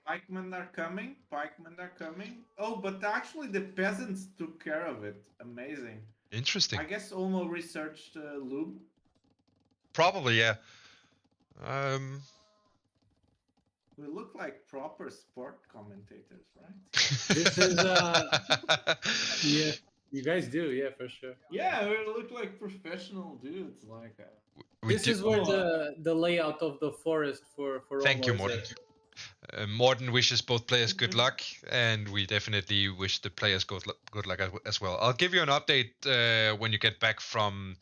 Pikemen are coming. Pikemen are coming. Oh, but actually the peasants took care of it. Amazing. Interesting. I guess Olmo researched lube. Probably, yeah. We look like proper sport commentators, right? This is yeah, you guys do, yeah, for sure. Yeah, we look like professional dudes. Like this is where the layout of the forest for Thank you, Olmo Morten. is Morten wishes both players good luck, and we definitely wish the players good luck as well. I'll give you an update when you get back from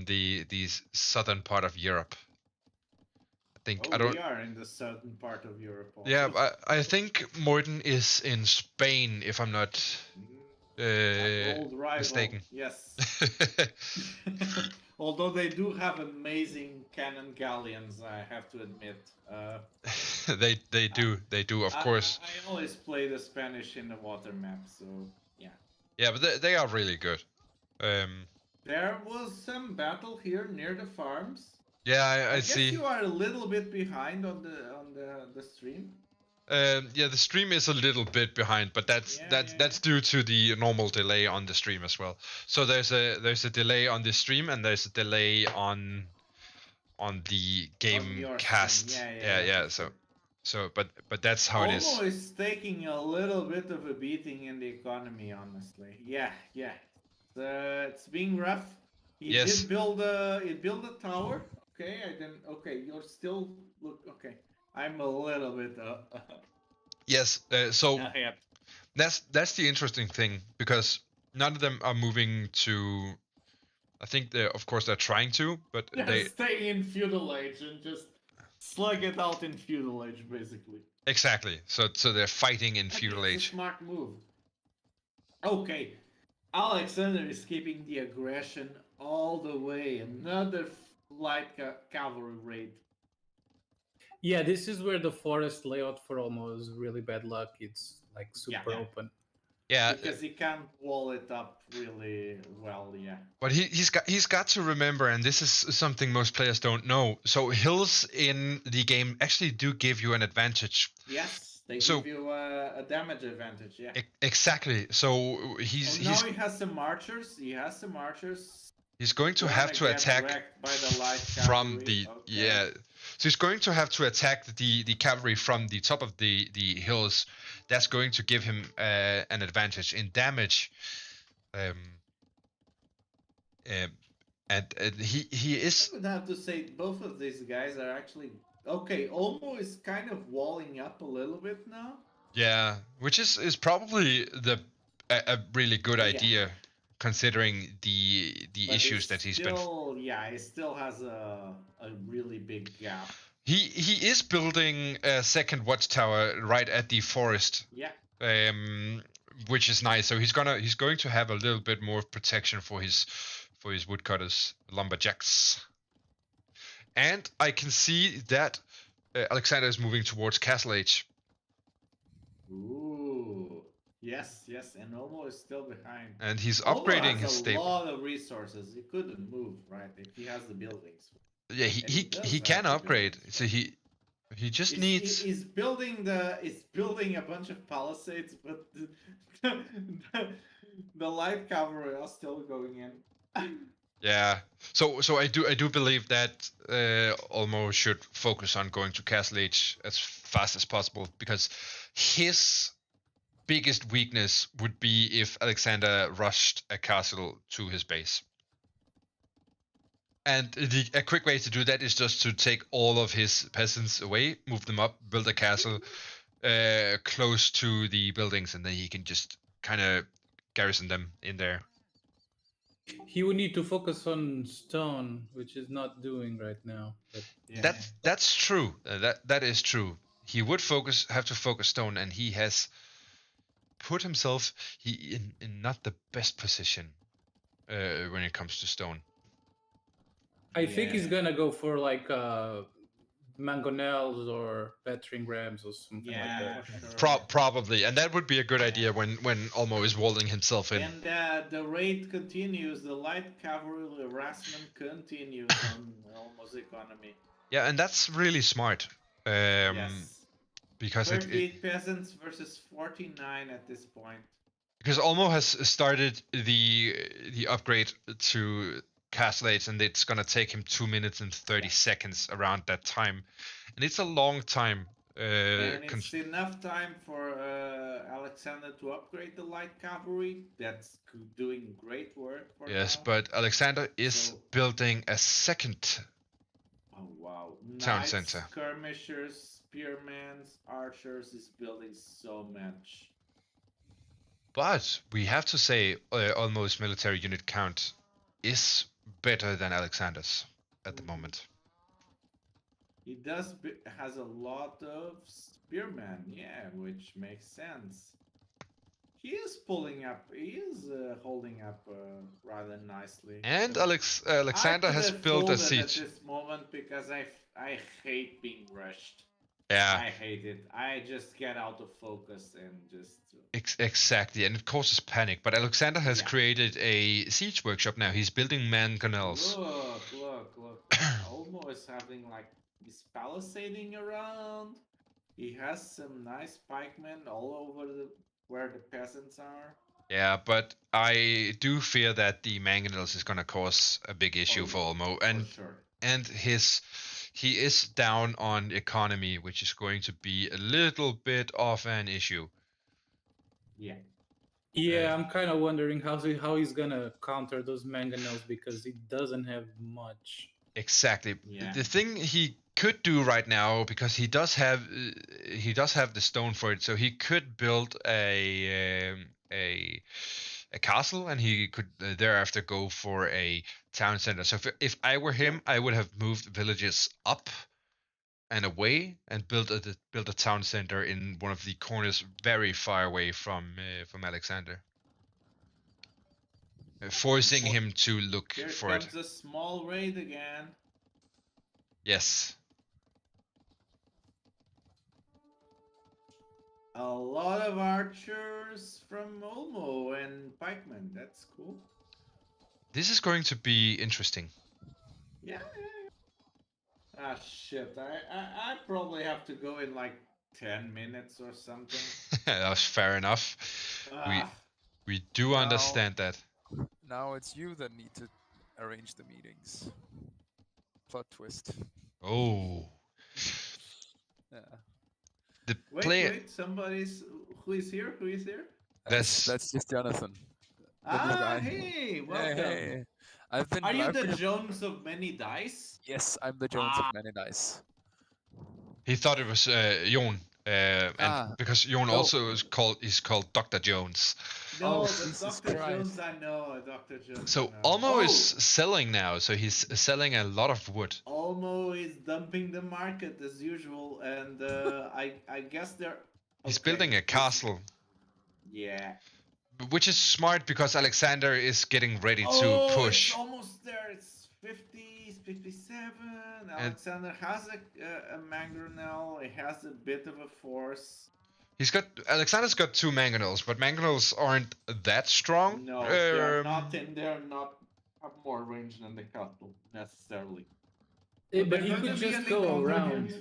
the southern part of Europe. We are in the southern part of Europe. Also. Yeah, I think Morten is in Spain, if I'm not mistaken. Yes. Although they do have amazing cannon galleons, I have to admit. They do, of course. I always play the Spanish in the water map, so yeah. Yeah, but they are really good. There was some battle here near the farms. Yeah, I see. Guess you are a little bit behind on the stream. Yeah, the stream is a little bit behind, but that's due to the normal delay on the stream as well. So there's a delay on the stream, and there's a delay on the game cast. Yeah. So but that's how it is. Olmo is taking a little bit of a beating in the economy, honestly. Yeah. It's being rough. He did build a tower. Okay, Okay, you're still okay. I'm a little bit. Yes. So that's the interesting thing, because none of them are moving to. I think of course they're trying to, but they stay in feudal age and just slug it out in feudal age, basically. Exactly. So they're fighting in feudal age. It's a smart move. Okay, Aleksandar is keeping the aggression all the way. Another light cavalry raid. Yeah, this is where the forest layout for Olmo is really bad luck. It's like super open. Yeah, because he can't wall it up really well. Yeah, but he's got to remember, and this is something most players don't know. So hills in the game actually do give you an advantage. Yes, they give you a damage advantage. Yeah, exactly. So now he has some archers. He's going to have to attack from the So he's going to have to attack the cavalry from the top of the hills. That's going to give him an advantage in damage. And he is. I would have to say both of these guys are actually okay. Olmo is kind of walling up a little bit now. Yeah, which is probably a really good idea, considering the issues that he's been. Yeah, he still has a really big gap. He is building a second watchtower right at the forest. Yeah. Which is nice. So he's going to have a little bit more protection for his woodcutters, lumberjacks. And I can see that Aleksandar is moving towards Castle Age. Ooh. Yes, and Olmo is still behind. And he's upgrading his stable. A lot of resources. He couldn't move, right? If he has the buildings. Yeah, he can upgrade. So he just needs. He's building a bunch of palisades, but the light cavalry are still going in. Yeah. So I do believe that Olmo should focus on going to Castle Age as fast as possible, because his biggest weakness would be if Aleksandar rushed a castle to his base. And a quick way to do that is just to take all of his peasants away, move them up, build a castle close to the buildings, and then he can just kind of garrison them in there. He would need to focus on stone, which is not doing right now. But that's true. That is true. He would have to focus stone, and he has put himself in not the best position when it comes to stone. I think he's gonna go for like mangonels or battering rams or something like that. For sure. Probably, and that would be a good idea when Olmo is walling himself in. And the raid continues. The light cavalry harassment continues on Olmo's economy. Yeah, and that's really smart. Yes. Because 38 peasants versus 49 at this point. Because Olmo has started the upgrade to Castellates, and it's gonna take him 2 minutes and 30 seconds around that time, and it's a long time. And it's enough time for Alexander to upgrade the light cavalry. That's doing great work for Yes, now. but Alexander is building a second town center. Skirmishers, spearmen, archers is building so much. But we have to say, Olmo's military unit count is better than Alexander's at the moment. He has a lot of spearmen, yeah, which makes sense. He is pulling up. He is holding up rather nicely. And Alexander has built a siege. At this moment because I hate being rushed. Yeah. I hate it. I just get out of focus and just... Exactly, and it causes panic. But Alexander has created a siege workshop now. He's building mangonels. Look. Olmo is having he's palisading around. He has some nice pikemen all over where the peasants are. Yeah, but I do fear that the mangonels is gonna cause a big issue for Olmo, and he is down on economy, which is going to be a little bit of an issue. Yeah, I'm kind of wondering how he's gonna counter those mangonels because he doesn't have much. Exactly. Yeah. The thing he could do right now, because he does have the stone for it, so he could build a castle, and he could thereafter go for a town center. So if I were him, I would have moved villages up and away and built a town center in one of the corners very far away from Alexander, forcing him to look for it. Here comes a small raid again. Yes. A lot of archers from Olmo and pikemen. That's cool. This is going to be interesting. Yeah. Ah, shit. I probably have to go in 10 minutes or something. That's fair enough. We do understand that. Now it's you that need to arrange the meetings. Plot twist. Oh. Yeah. Wait, who is here? That's just Jonathan. Hey, welcome. Hey. Are you the Jones of many dice? Yes, I'm the Jones of many dice. He thought it was Jon, and because Jon also is called Dr. Jones. No, Dr. Jones I know, Dr. Jones. So Olmo is selling now, so he's selling a lot of wood. Olmo is dumping the market as usual, and I guess they're... He's building a castle. Yeah. Which is smart because Alexander is getting ready to push. It's almost there. It's 50, 57. Alexander has a mangonel. He has a bit of a force. Alexander's got 2 mangonels, but mangonels aren't that strong. No, they're not have more range than the castle necessarily. But he could just go around.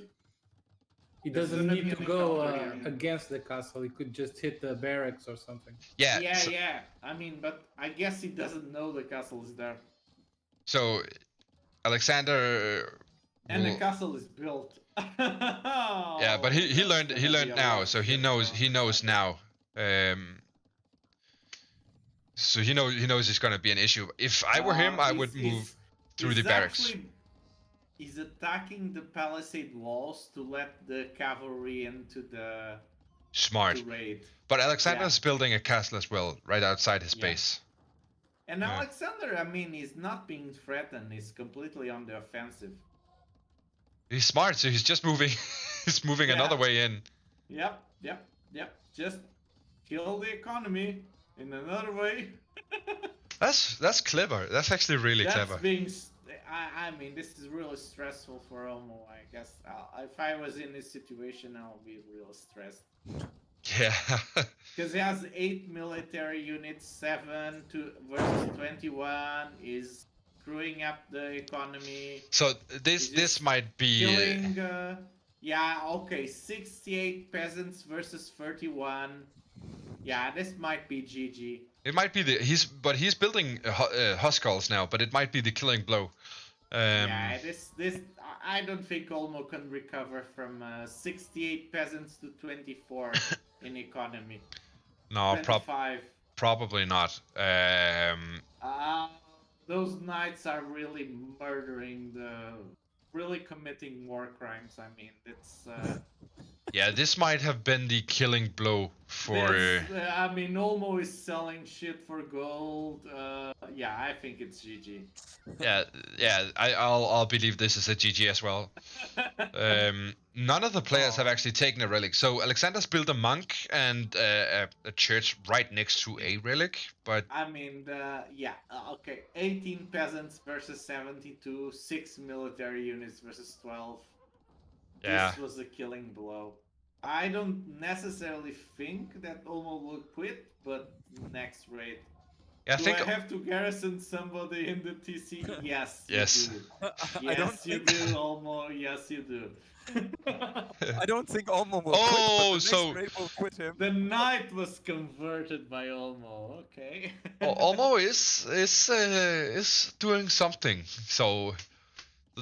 He doesn't need to go against the castle. He could just hit the barracks or something. Yeah. Yeah. I mean, but I guess he doesn't know the castle is there. So, Alexander. And the castle is built. Yeah, but he learned now, so he knows now. So he knows it's gonna be an issue. If I were him, I would move through the barracks. He's attacking the palisade walls to let the cavalry into the smart raid. But Alexander's building a castle as well, right outside his base. And Alexander, I mean, he's not being threatened. He's completely on the offensive. He's smart, so he's just moving. He's moving another way in. Yep. Just kill the economy in another way. That's clever. That's actually really clever. I mean, this is really stressful for Olmo. I guess if I was in this situation, I'll be real stressed. Yeah. Because he has 8 military units, 7 versus 21 is screwing up the economy. So this might be killing. Yeah, okay, 68 peasants versus 31. Yeah, this might be GG. It might be he's building Huskarls now, but it might be the killing blow. Yeah, this I don't think Olmo can recover from 68 peasants to 24 in economy. No, 25. Probably not. Those knights are really really committing war crimes. I mean, it's. Yeah, this might have been the killing blow for. I mean, Olmo is selling shit for gold. Yeah, I think it's GG. Yeah. I'll believe this is a GG as well. None of the players have actually taken a relic. So Aleksandar's built a monk and a church right next to a relic, but. I mean, okay. 18 peasants versus 72, 6 military units versus 12. Yeah. This was a killing blow. I don't necessarily think that Olmo will quit, but next raid. Yeah, I have to garrison somebody in the TC? Yes. Yes. You do. Yes, you do, Olmo. Yes, you do. I don't think Olmo will quit, but the next raid will quit him. The knight was converted by Olmo. Okay. Olmo is doing something. So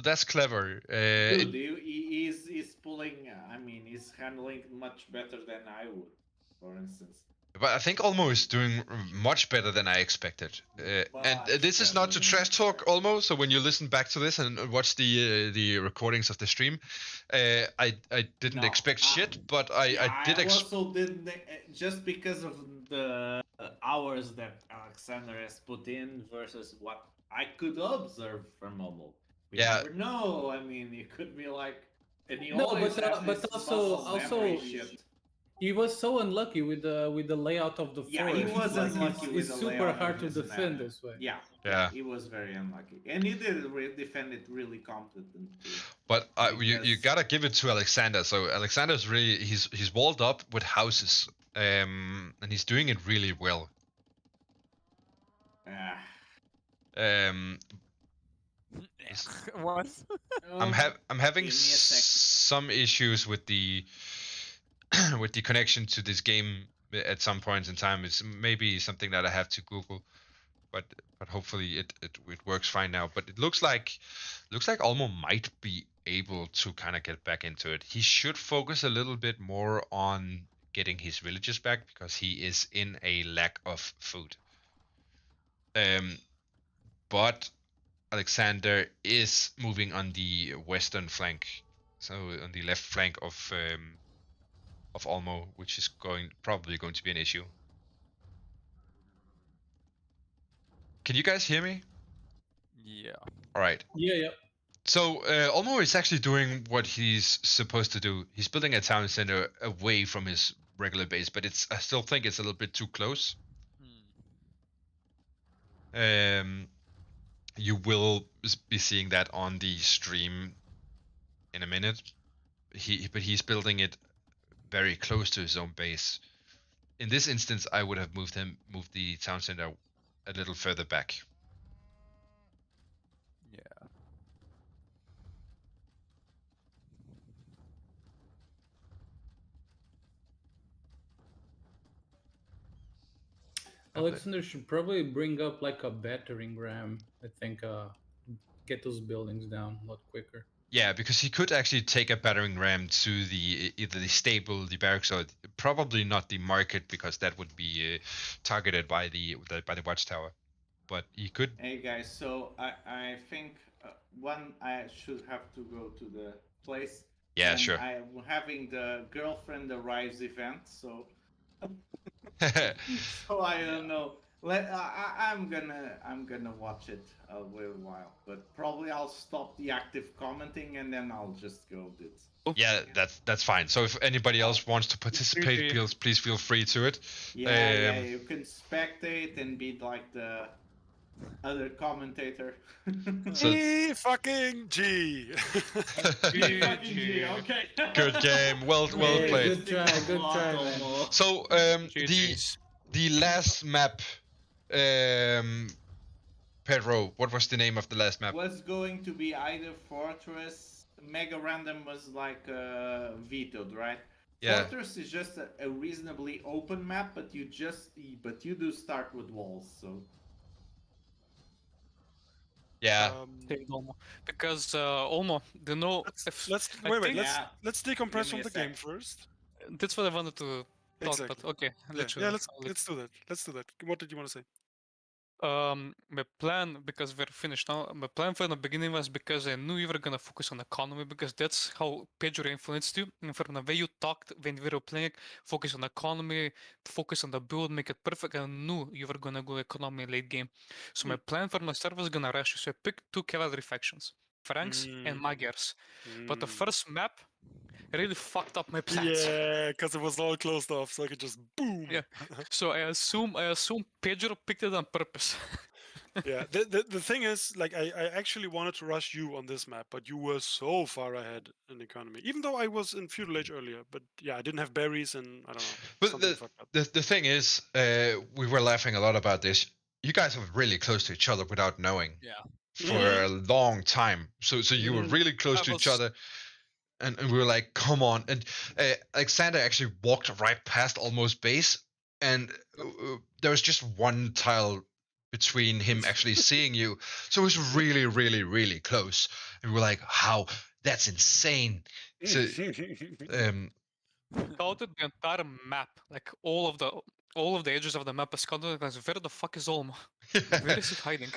that's clever. Dude, he's pulling. I mean, he's handling much better than I would, for instance. But I think Olmo is doing much better than I expected. And this is not to trash talk Olmo. So when you listen back to this and watch the recordings of the stream, I didn't expect shit, but I did. I also didn't, just because of the hours that Aleksandar has put in versus what I could observe from Olmo. We never know. I mean, it could be like. And but also. He was so unlucky with the layout of the forest. Yeah, he was unlucky with the layout. It's super hard to defend this way. Yeah, he was very unlucky, and he did defend it really competently. But you gotta give it to Aleksandar. So Aleksandar's really he's walled up with houses, and he's doing it really well. What? I'm having some issues with the with the connection to this game at some points in time. It's maybe something that I have to Google, but hopefully it works fine now. But it looks like Olmo might be able to kind of get back into it. He should focus a little bit more on getting his villages back because he is in a lack of food. But Aleksandar is moving on the western flank, so on the left flank of Olmo, which is probably going to be an issue. Can you guys hear me? Yeah. All right. Yeah. So Olmo is actually doing what he's supposed to do. He's building a town center away from his regular base, but I still think it's a little bit too close. You will be seeing that on the stream in a minute. But he's building it very close to his own base. In this instance, I would have moved the town center a little further back. Yeah. Aleksandar should probably bring up like a battering ram. I think get those buildings down a lot quicker. Yeah, because he could actually take a battering ram to either the stable, the barracks, or probably not the market, because that would be targeted by the watchtower. But he could. Hey guys, so I think I should have to go to the place. Yeah, sure. I'm having the girlfriend arrives event, so so I don't know. I'm gonna watch it a little while, but probably I'll stop the active commenting and then I'll just go bits. Yeah, that's fine. So if anybody else wants to participate, please feel free to it. Yeah, you can spectate and be like the other commentator. So- E fucking G. G. Okay. Good game. Well Hey, played. good try, man. So the last map, Pedro, what was the name of the last map? Was going to be either Fortress. Mega Random was like vetoed, right? Yeah. Fortress is just a reasonably open map, but you do start with walls, so. Yeah. Because Olmo, let's decompress from the game first. That's what I wanted to talk about. Okay, let's do that. Let's do that. What did you want to say? My plan, because we're finished now, my plan from the beginning was because I knew you were gonna focus on economy, because that's how Pedro influenced you. And from the way you talked when we were playing, focus on economy, focus on the build, make it perfect. I knew you were gonna go economy late game. So my plan from the start was gonna rush you. So I picked two cavalry factions, Franks and Magyars. But the first map really fucked up my plans. Yeah, because it was all closed off, so I could just boom. Yeah. So I assume Pedro picked it on purpose. Yeah. The thing is, like, I actually wanted to rush you on this map, but you were so far ahead in economy. Even though I was in feudal age earlier, but yeah, I didn't have berries and I don't know. But the thing is, we were laughing a lot about this. You guys were really close to each other without knowing. Yeah. For a long time. So you were really close to each other. And we were like, come on. And Alexander actually walked right past Olmo's base. And there was just one tile between him actually seeing you. So it was really, really, really close. And we were like, how? That's insane. So, Scouted the entire map, like all of the edges of the map is scouted. Like, where the fuck is Olmo? Where is he hiding?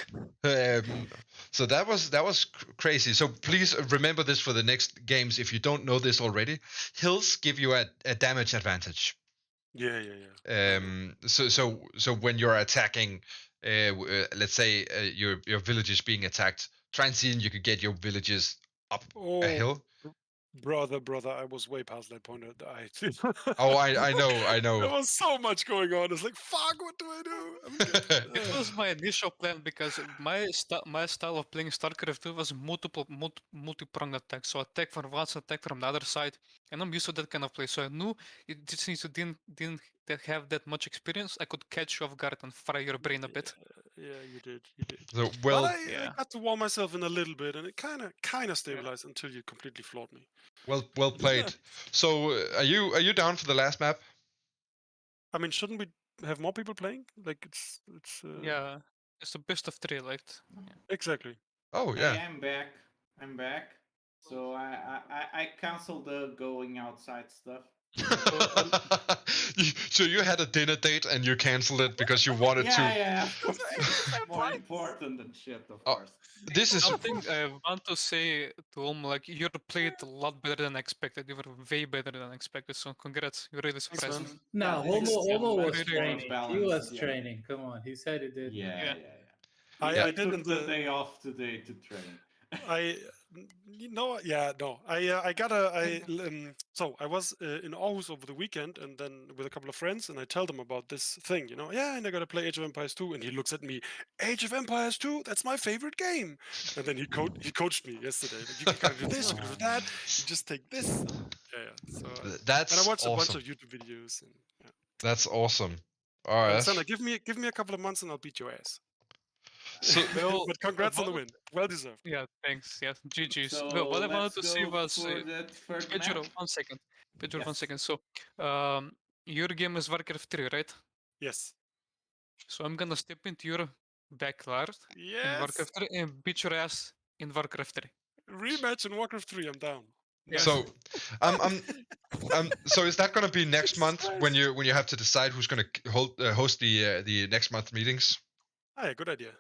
So that was crazy. So please remember this for the next games. If you don't know this already, hills give you a damage advantage. Yeah. So when you're attacking, let's say your village is being attacked, try and see if you could get your villages up a hill. Brother, I was way past that point. I know. There was so much going on. It's like, fuck, what do I do? It was my initial plan because my style of playing StarCraft 2 was multi-pronged attack. So attack from one side, attack from the other side, and I'm used to that kind of play. So I knew since you didn't have that much experience, I could catch you off guard and fry your brain a bit. Yeah, you did. So, I got to warm myself in a little bit, and it kind of stabilized until you completely floored me. Well played. So are you down for the last map? I mean, shouldn't we have more people playing? Like it's yeah, it's the best of 3, like. Yeah. Exactly. Oh yeah. Hey, I'm back. So I canceled the going outside stuff. So you had a dinner date and you canceled it because you wanted to. Yeah. More important than shit, of course. This is something I want to say to Olmo. Like, you played a lot better than expected. You were way better than expected. So congrats. You really surprised me. No, Olmo was training. He was training. Come on, he said he did. Yeah. I didn't took the day off today to train. I was in Aarhus over the weekend, and then with a couple of friends, and I tell them about this thing, and I gotta play Age of Empires 2, and he looks at me, Age of Empires 2, that's my favorite game, and then he coached me yesterday. Like, you gotta do this, you gotta do that, you just take this. So that's and I watched awesome. a bunch of YouTube videos. And, That's awesome. All right, Alexander, give me a couple of months, and I'll beat your ass. So, but congrats on the win. Well deserved. Yeah, thanks. Yes, GG's. So well, what I wanted to see was Pedro, 1 second. Pedro, 1 second. So, your game is Warcraft 3, right? Yes. So I'm gonna step into your backyard in Warcraft 3 and beat your ass in Warcraft 3. Rematch in Warcraft 3. I'm down. Yes. So, so is that gonna be next month when you have to decide who's gonna host the next month meetings? Oh, yeah, good idea.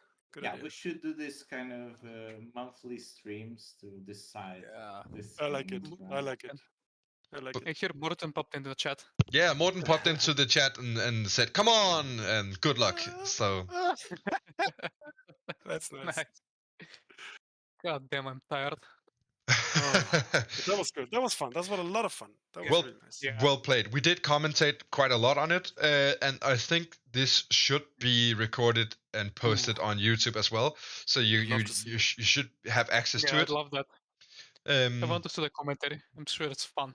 We should do this kind of monthly streams to decide. This I like it. I like it. I hear Morten popped into the chat. Yeah, Morten popped into the chat and said, "Come on and good luck." So that's nice. God damn, I'm tired. That was good. That was fun. That was a lot of fun. That was really nice. Well played. We did commentate quite a lot on it, and I think this should be recorded and posted on YouTube as well. So you should have access to it. I love that. I want to see the commentary. I'm sure it's fun.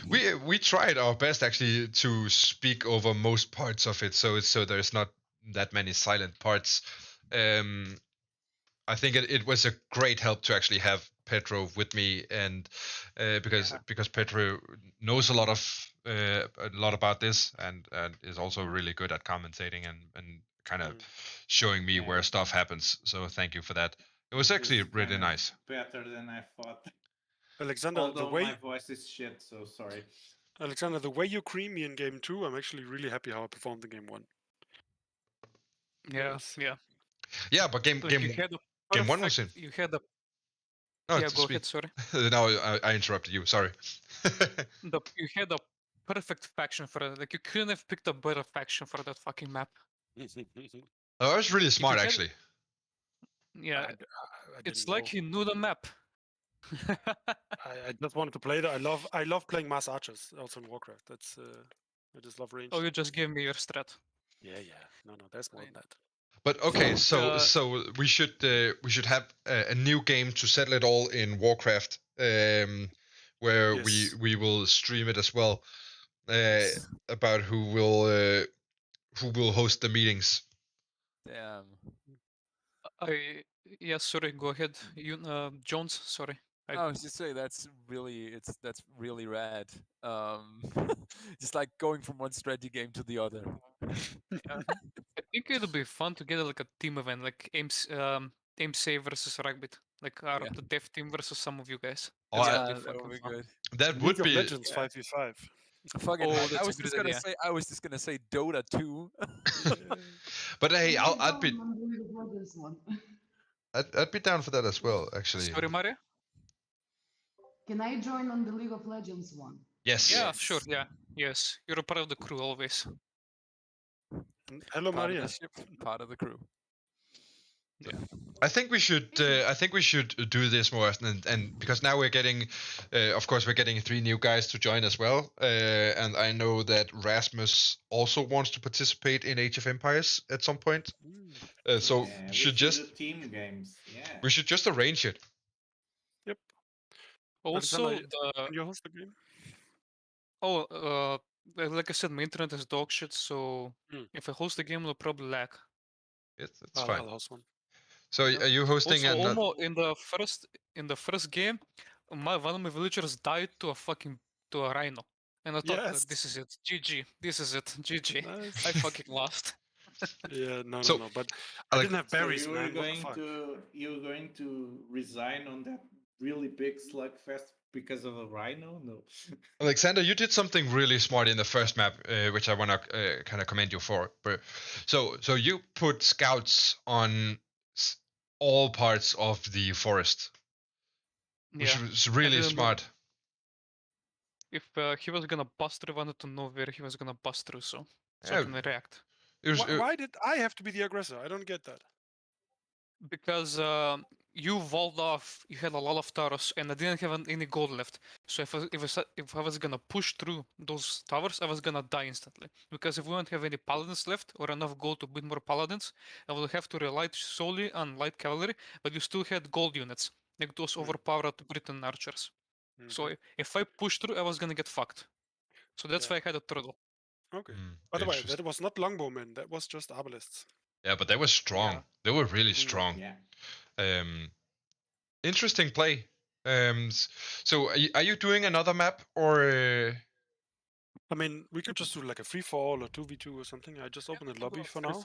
We tried our best actually to speak over most parts of it, so there's not that many silent parts. I think it was a great help to actually have Pedro with me, and because Pedro knows a lot about this, and is also really good at commentating and kind of showing me where stuff happens. So thank you for that. It was actually really nice. Better than I thought. Alexander, although my voice is shit, so sorry. Alexander, the way you cream me in game 2, I'm actually really happy how I performed in game 1. Yeah. Yeah, but game 1 was in. You had a. Oh, yeah, go ahead. Sorry. No, I interrupted you. Sorry. You had a perfect faction for it. Like you couldn't have picked a better faction for that fucking map. Oh, I was really smart actually. Yeah, it's like he knew the map. I just wanted to play that. I love playing mass archers also in Warcraft. That's I just love range. Oh, you just gave me your strat. Yeah. No, there's more than that. But okay, so we should have a new game to settle it all in Warcraft, where we will stream it as well. About who will host the meetings. Damn. Sorry, go ahead. You Jones, sorry. I was just saying that's really rad. Just like going from one strategy game to the other. I think it'll be fun to get like a team event, like Aim Save versus Rugbit, like the dev team versus some of you guys. That would be good. That would be Legends 5v5. Fucking I was just gonna say Dota 2. But hey, I'd be down for that as well, actually. Sorry, Mario? Can I join on the League of Legends one? Yes. Yeah, sure. Yeah. Yes. You're a part of the crew always. Hello, Maria. Part of the crew. Yeah. I think we should do this more often, and because now we're getting, of course, we're getting 3 new guys to join as well, and I know that Rasmus also wants to participate in Age of Empires at some point. So we should just do team games. Yeah. We should just arrange it. Yep. Also, can you host the game? Like I said, my internet is dog shit, so if I host the game, it'll probably lag. It's fine. I'll host one. So are you hosting? Also, Olmo, in the first game, one of my villagers died to a rhino, and I thought this is it, GG. This is it, GG. Nice. I fucking lost. Yeah, no. But I didn't have berries, so man. You were going to resign on that really big slugfest because of a rhino? No. Alexander, you did something really smart in the first map, which I want to kind of commend you for. But so you put scouts on all parts of the forest, which was really smart. If he was gonna bust through, I wanted to know where he was gonna bust through, so I can react. Why did I have to be the aggressor? I don't get that. Because you walled off, you had a lot of towers, and I didn't have any gold left. So if I was gonna push through those towers, I was gonna die instantly. Because if we don't have any paladins left, or enough gold to build more paladins, I will have to rely solely on light cavalry, but you still had gold units, like those overpowered Briton archers. So if I push through, I was gonna get fucked. So that's why I had a turtle. Okay. By the way, that was not longbowmen, that was just arbalists. Yeah, but they were strong. Yeah. They were really strong. Yeah. Interesting play. So are you doing another map or? I mean, we could just do like a free fall or 2v2 or something. I just opened the lobby for now.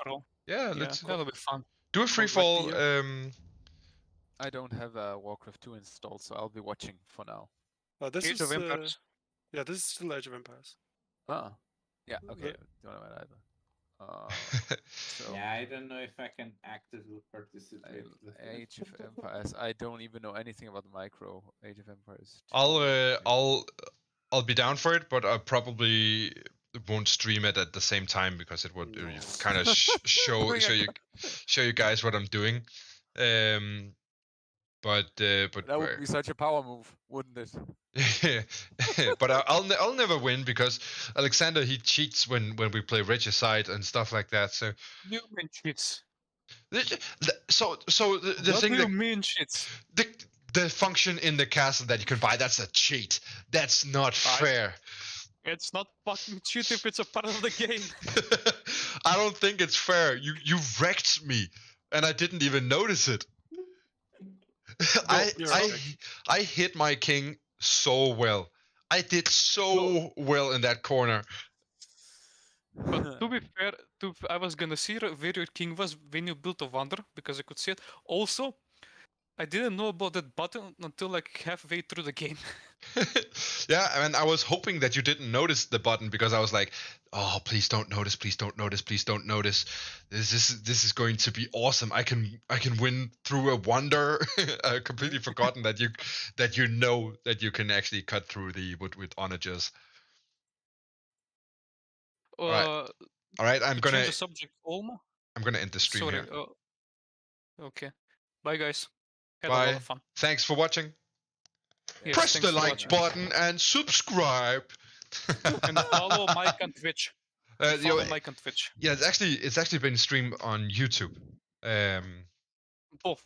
Yeah, that'll be fun. Do a free fall. I don't have Warcraft 2 installed, so I'll be watching for now. This Age of Empires. Yeah, this is still Age of Empires. Ah. Yeah, okay. Don't know that either. Yeah, I don't know if I can actively participate. Age of Empires. I don't even know anything about the micro Age of Empires. I'll be down for it, but I probably won't stream it at the same time because it would kind of show you guys what I'm doing. But That would be such a power move, wouldn't it? but I'll never win because Aleksandar, he cheats when we play regicide and stuff like that. So You mean cheats? So the What thing do that you mean cheats? the function in the castle that you can buy, that's a cheat. That's not fair. It's not fucking cheat if it's a part of the game. I don't think it's fair. You wrecked me, and I didn't even notice it. I hit my king so well. I did so well in that corner. But to be fair, I was gonna see where your king was when you built a wonder because I could see it. Also, I didn't know about that button until like halfway through the game. Yeah, and I was hoping that you didn't notice the button because I was like, oh, please don't notice, please don't notice, please don't notice. This is going to be awesome. I can win through a wonder. I completely forgotten that you know that you can actually cut through the wood with onagers. All right. I'm gonna change the subject, Olmo. I'm gonna end the stream here. Okay. Bye, guys. Had Bye. a lot of fun. Thanks for watching. Yes, Press the like button and subscribe. And follow Mike on Twitch. Follow Mike on Twitch. Yeah, it's actually been streamed on YouTube. Both.